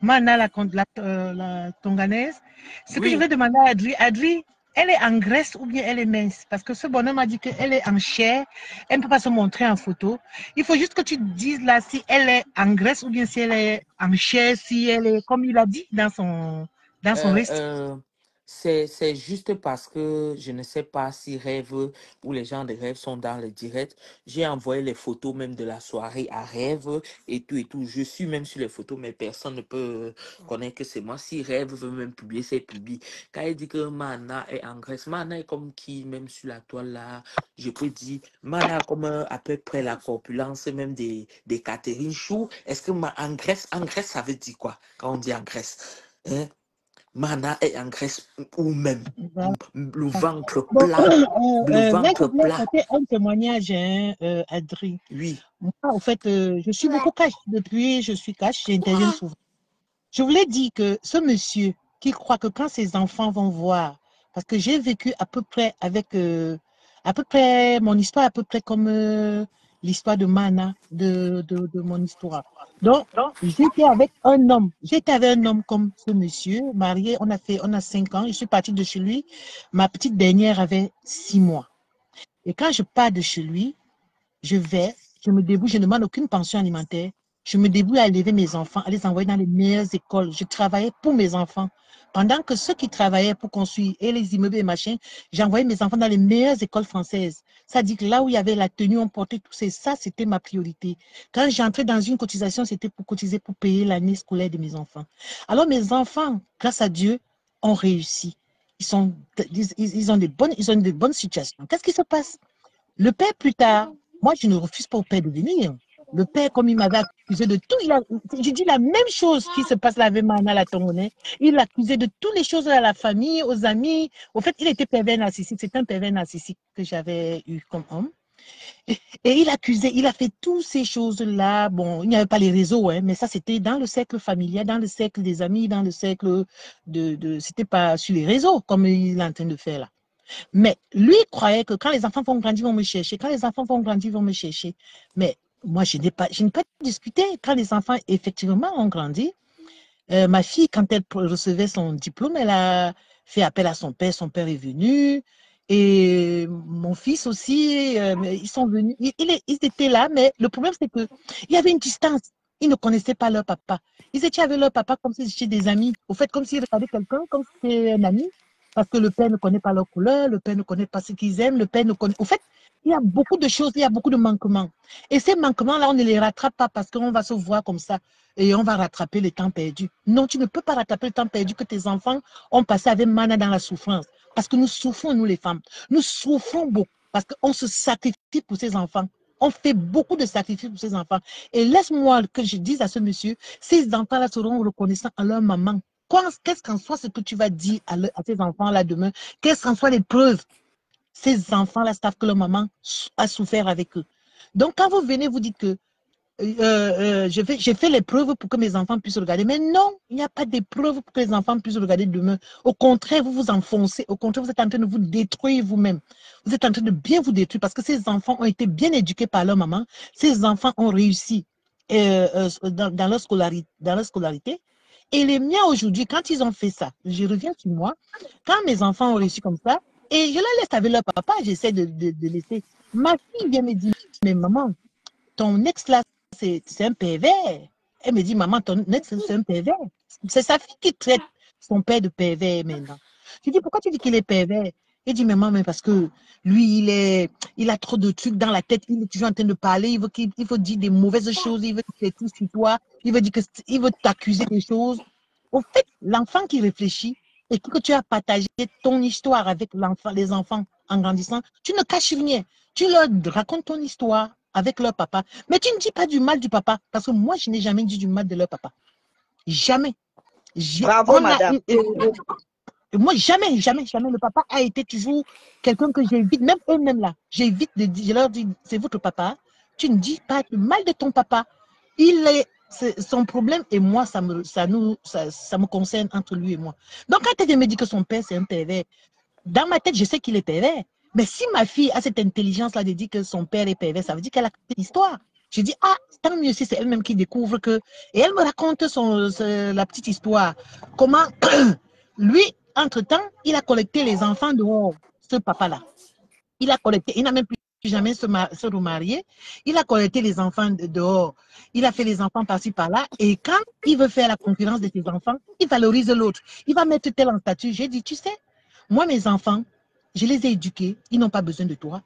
Mana, la Tonganaise. Ce que je vais demander à Adri, Adri, elle est en graisse ou bien elle est mince? Parce que ce bonhomme a dit qu'elle est en chair. Elle ne peut pas se montrer en photo. Il faut juste que tu dises là si elle est en graisse ou bien si elle est en chair, si elle est, comme il a dit dans son récit. C'est juste parce que je ne sais pas si Rêve ou les gens de Rêve sont dans le direct. J'ai envoyé les photos même de la soirée à Rêve et tout et tout. Je suis même sur les photos, mais personne ne peut connaître que c'est moi. Si Rêve veut même publier, c'est publié. Quand il dit que Mana est en Grèce, Mana est comme qui, même sur la toile là, je peux dire, Mana a comme à peu près la corpulence même des Catherine Chou. Est-ce que en Grèce, ça veut dire quoi quand on dit en Grèce? Hein? Mana est en graisse ou même le ventre Bon, plat. Le là, je ventre voulais plat. apporter un témoignage, hein, Adri. Oui. Moi, en fait, je suis beaucoup cash. Depuis, je suis cash, j'interviens souvent. Je voulais dire que ce monsieur qui croit que quand ses enfants vont voir, parce que j'ai vécu à peu près avec, à peu près, mon histoire, à peu près comme l'histoire de Mana, de mon histoire. Donc, j'étais avec un homme comme ce monsieur, marié, on a 5 ans, je suis partie de chez lui, ma petite dernière avait 6 mois. Et quand je pars de chez lui, je me débrouille, je ne demande aucune pension alimentaire. Je me débrouille à élever mes enfants, à les envoyer dans les meilleures écoles. Je travaillais pour mes enfants. Pendant que ceux qui travaillaient pour construire et les immeubles et machins, j'envoyais mes enfants dans les meilleures écoles françaises. Ça dit que là où il y avait la tenue, on portait tout ça, c'était ma priorité. Quand j'entrais dans une cotisation, c'était pour cotiser pour payer l'année scolaire de mes enfants. Alors mes enfants, grâce à Dieu, ont réussi. Ils ont des bonnes situations. Qu'est-ce qui se passe? Le père, plus tard, moi, je ne refuse pas au père de venir. Le père, comme il m'avait accusé de tout, je dis la même chose qui se passe là avec Mana la Tongonais. Il l'accusait de toutes les choses à la famille, aux amis. Au fait, il était pervers narcissique. C'est un pervers narcissique que j'avais eu comme homme. Et il accusait, il a fait toutes ces choses-là. Bon, il n'y avait pas les réseaux, hein, mais ça, c'était dans le cercle familial, dans le cercle des amis, dans le cercle c'était pas sur les réseaux, comme il est en train de faire là. Mais lui croyait que quand les enfants vont grandir, ils vont me chercher. Quand les enfants vont grandir, ils vont me chercher. Mais moi, je n'ai pas discuté. Quand les enfants, effectivement, ont grandi, ma fille, quand elle recevait son diplôme, elle a fait appel à son père. Son père est venu. Et mon fils aussi, ils sont venus. Ils étaient là, mais le problème, c'est qu'il y avait une distance. Ils ne connaissaient pas leur papa. Ils étaient avec leur papa comme s'ils étaient des amis. Au fait, comme s'ils regardaient quelqu'un, comme si c'était un ami. Parce que le père ne connaît pas leur couleur, le père ne connaît pas ce qu'ils aiment, le père ne connaît... Au fait, il y a beaucoup de choses, il y a beaucoup de manquements. Et ces manquements-là, on ne les rattrape pas parce qu'on va se voir comme ça et on va rattraper le temps perdu. Non, tu ne peux pas rattraper le temps perdu que tes enfants ont passé avec Mana dans la souffrance. Parce que nous souffrons, nous les femmes. Nous souffrons beaucoup parce qu'on se sacrifie pour ces enfants. On fait beaucoup de sacrifices pour ces enfants. Et laisse-moi que je dise à ce monsieur, ces enfants-là seront reconnaissants à leur maman. Qu'est-ce qu'en soit ce que tu vas dire à tes enfants-là demain? Qu'est-ce qu'en soit les preuves? Ces enfants-là savent que leur maman a souffert avec eux. Donc, quand vous venez, vous dites que j'ai fait les preuves pour que mes enfants puissent regarder. Mais non, il n'y a pas de preuves pour que les enfants puissent regarder demain. Au contraire, vous vous enfoncez. Au contraire, vous êtes en train de vous détruire vous-même. Vous êtes en train de bien vous détruire parce que ces enfants ont été bien éduqués par leur maman. Ces enfants ont réussi dans leur scolarité. Et les miens aujourd'hui, quand ils ont fait ça, je reviens sur moi, quand mes enfants ont réussi comme ça, et je la laisse avec leur papa, j'essaie de laisser. Ma fille vient me dire, mais maman, ton ex là, c'est un pervers. Elle me dit, maman, ton ex, c'est un pervers. C'est sa fille qui traite son père de pervers maintenant. Je dis, pourquoi tu dis qu'il est pervers? Il dit, maman, mais parce que lui, il a trop de trucs dans la tête, il est toujours en train de parler, il veut dire des mauvaises choses, il veut dire tout sur toi, il veut t'accuser des choses. Au fait, l'enfant qui réfléchit et que tu as partagé ton histoire avec les enfants en grandissant, tu ne caches rien. Tu leur racontes ton histoire avec leur papa, mais tu ne dis pas du mal du papa, parce que moi, je n'ai jamais dit du mal de leur papa. Jamais. Bravo, madame. Moi, jamais, le papa a été toujours quelqu'un que j'évite, même eux-mêmes là, j'évite de dire, je leur dis, c'est votre papa, tu ne dis pas le mal de ton papa. C'est son problème et moi, ça me concerne entre lui et moi. Donc, quand elle me dit que son père, c'est un pervers, dans ma tête, je sais qu'il est pervers. Mais si ma fille a cette intelligence-là de dire que son père est pervers, ça veut dire qu'elle a une histoire. Je dis, ah, tant mieux si c'est elle-même qui découvre que... Et elle me raconte la petite histoire. Comment, lui, entre-temps, il a collecté les enfants dehors, ce papa-là. Il a collecté, il n'a même plus jamais se remarier. Il a collecté les enfants dehors. Il a fait les enfants par-ci, par-là. Et quand il veut faire la concurrence de ses enfants, il valorise l'autre. Il va mettre tel en statut. J'ai dit, tu sais, moi, mes enfants, je les ai éduqués. Ils n'ont pas besoin de toi.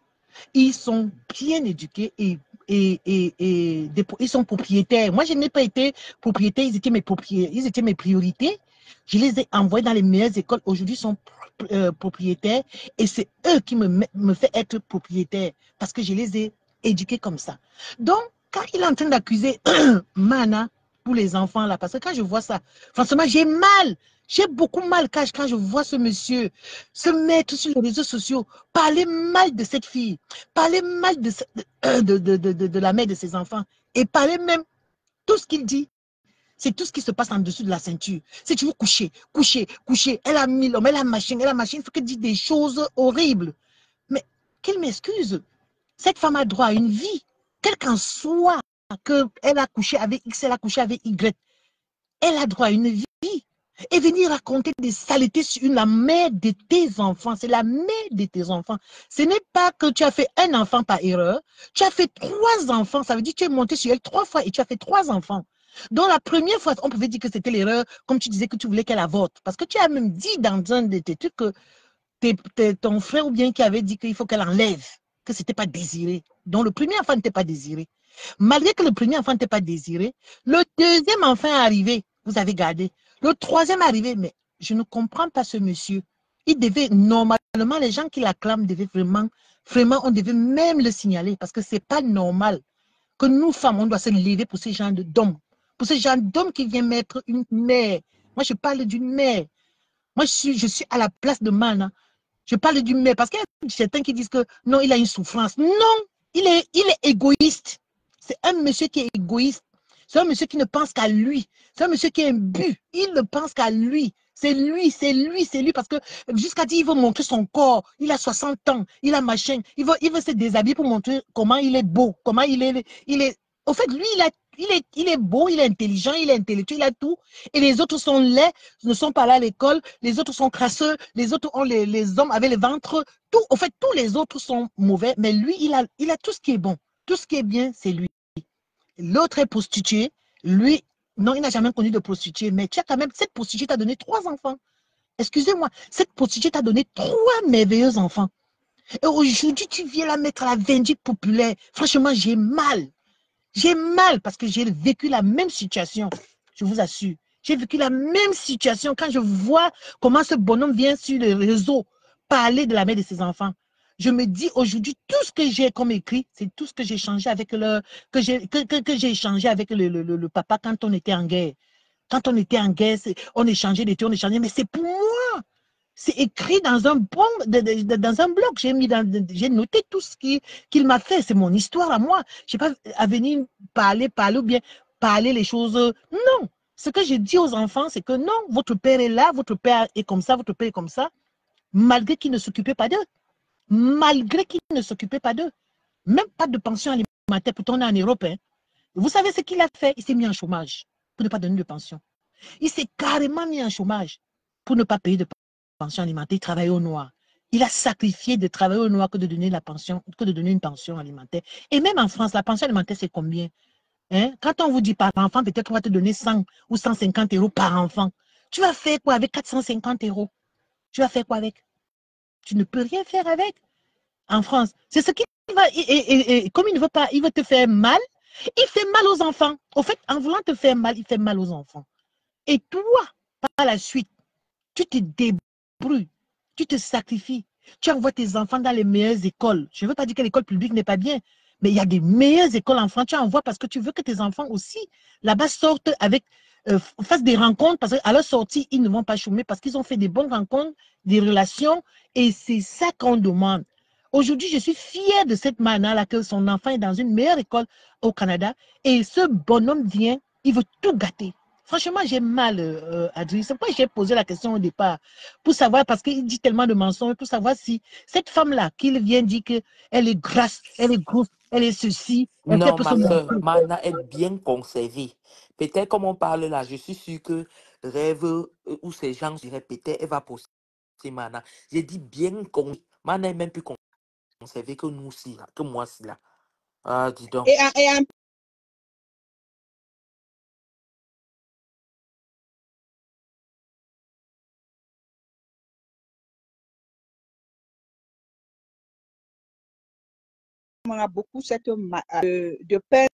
Ils sont bien éduqués et ils sont propriétaires. Moi, je n'ai pas été propriétaire. Ils étaient mes priorités. Je les ai envoyés dans les meilleures écoles. Aujourd'hui, ils sont propriétaires. Et c'est eux qui me font être propriétaire parce que je les ai éduqués comme ça. Donc, quand il est en train d'accuser Mana pour les enfants, là, parce que quand je vois ça, franchement, j'ai mal. J'ai beaucoup mal quand je vois ce monsieur se mettre sur les réseaux sociaux, parler mal de cette fille, parler mal de la mère de ses enfants et parler même tout ce qu'il dit. C'est tout ce qui se passe en dessous de la ceinture. C'est toujours coucher. Elle a mis l'homme, elle a machin, il faut qu'elle dise des choses horribles. Mais qu'il m'excuse. Cette femme a droit à une vie, quel qu'en soit qu'elle a couché avec X, elle a couché avec Y. Elle a droit à une vie. Et venir raconter des saletés sur la mère de tes enfants. C'est la mère de tes enfants. Ce n'est pas que tu as fait un enfant par erreur. Tu as fait 3 enfants. Ça veut dire que tu es monté sur elle 3 fois et tu as fait 3 enfants. Donc la première fois, on pouvait dire que c'était l'erreur, comme tu disais que tu voulais qu'elle avorte. Parce que tu as même dit dans un de tes trucs que ton frère ou bien qui avait dit qu'il faut qu'elle enlève, que ce n'était pas désiré. Donc le premier enfant n'était pas désiré. Malgré que le premier enfant n'était pas désiré, le deuxième enfant est arrivé, vous avez gardé. Le troisième est arrivé, mais je ne comprends pas ce monsieur. Il devait, normalement, les gens qui l'acclament devaient vraiment, on devait même le signaler parce que ce n'est pas normal que nous, femmes, on doit se lever pour ces gens d'hommes. Pour ces gens d'hommes qui viennent mettre une mère. Moi, je parle d'une mère. Moi, je suis à la place de Mana. Je parle d'une mère parce qu'il y a certains qui disent que non, il a une souffrance. Non, il est égoïste. C'est un monsieur qui est égoïste. C'est un monsieur qui ne pense qu'à lui. C'est un monsieur qui est imbu. Il ne pense qu'à lui. C'est lui, parce que jusqu'à dire, il veut montrer son corps. Il a 60 ans, il a machin. Il veut se déshabiller pour montrer comment il est beau, comment il est. Au fait, lui, il est beau, il est intelligent, il est intellectuel, il a tout. Et les autres sont laids, ne sont pas là à l'école. Les autres sont crasseux. Les autres ont les hommes avec les ventres. Tout, au fait, tous les autres sont mauvais. Mais lui, il a tout ce qui est bon. Tout ce qui est bien, c'est lui. L'autre est prostituée. Lui, non, il n'a jamais connu de prostituée. Mais tu as quand même, cette prostituée t'a donné 3 enfants. Excusez-moi, cette prostituée t'a donné 3 merveilleux enfants. Et aujourd'hui, tu viens la mettre à la vindicte populaire. Franchement, j'ai mal. J'ai mal parce que j'ai vécu la même situation. Je vous assure. J'ai vécu la même situation quand je vois comment ce bonhomme vient sur les réseaux parler de la mère de ses enfants. Je me dis aujourd'hui, tout ce que j'ai comme écrit, c'est tout ce que j'ai échangé avec que j'ai échangé avec le papa quand on était en guerre. Quand on était en guerre, on échangeait des trucs, mais c'est pour moi. C'est écrit dans un dans un blog. J'ai noté tout ce qu'il m'a fait. C'est mon histoire à moi. Je n'ai pas à venir parler ou bien parler les choses. Non. Ce que je dis aux enfants, c'est que non, votre père est là, votre père est comme ça, votre père est comme ça, malgré qu'il ne s'occupait pas d'eux. Malgré qu'il ne s'occupait pas d'eux. Même pas de pension alimentaire, pourtant on est en Europe. Hein. Vous savez ce qu'il a fait? Il s'est mis en chômage pour ne pas donner de pension. Il s'est carrément mis en chômage pour ne pas payer de pension alimentaire. Il travaillait au noir. Il a sacrifié de travailler au noir que de donner la pension, que de donner une pension alimentaire. Et même en France, la pension alimentaire, c'est combien? Hein? Quand on vous dit par enfant, peut-être qu'on va te donner 100 ou 150 € par enfant. Tu vas faire quoi avec 450 €? Tu vas faire quoi avec? Tu ne peux rien faire avec. En France, c'est ce qu'il va... Et comme il ne veut pas, il veut te faire mal, il fait mal aux enfants. Au fait, en voulant te faire mal, il fait mal aux enfants. Et toi, par la suite, tu te débrouilles, tu te sacrifies, tu envoies tes enfants dans les meilleures écoles. Je ne veux pas dire que l'école publique n'est pas bien, mais il y a des meilleures écoles en France, tu envoies parce que tu veux que tes enfants aussi, là-bas, sortent avec fassent des rencontres, parce qu'à leur sortie, ils ne vont pas chômer, parce qu'ils ont fait des bonnes rencontres, des relations, et c'est ça qu'on demande. Aujourd'hui, je suis fière de cette Mana-là, que son enfant est dans une meilleure école au Canada, et ce bonhomme vient, il veut tout gâter. Franchement, j'ai mal, Adrien. C'est pourquoi j'ai posé la question au départ, pour savoir, parce qu'il dit tellement de mensonges, pour savoir si cette femme-là, qu'il vient dire qu'elle est grasse, elle est grosse, elle est ceci, elle Non, peut se ma soeur, montrer. Mana est bien conservée. Peut-être comme on parle là, je suis sûr que rêve ou ces gens diraient peut-être elle va poster Mana. J'ai dit bien conservée. Mana est même plus conservée que nous aussi, là, que moi aussi là. Ah, dis donc. Et en on a beaucoup cette de peine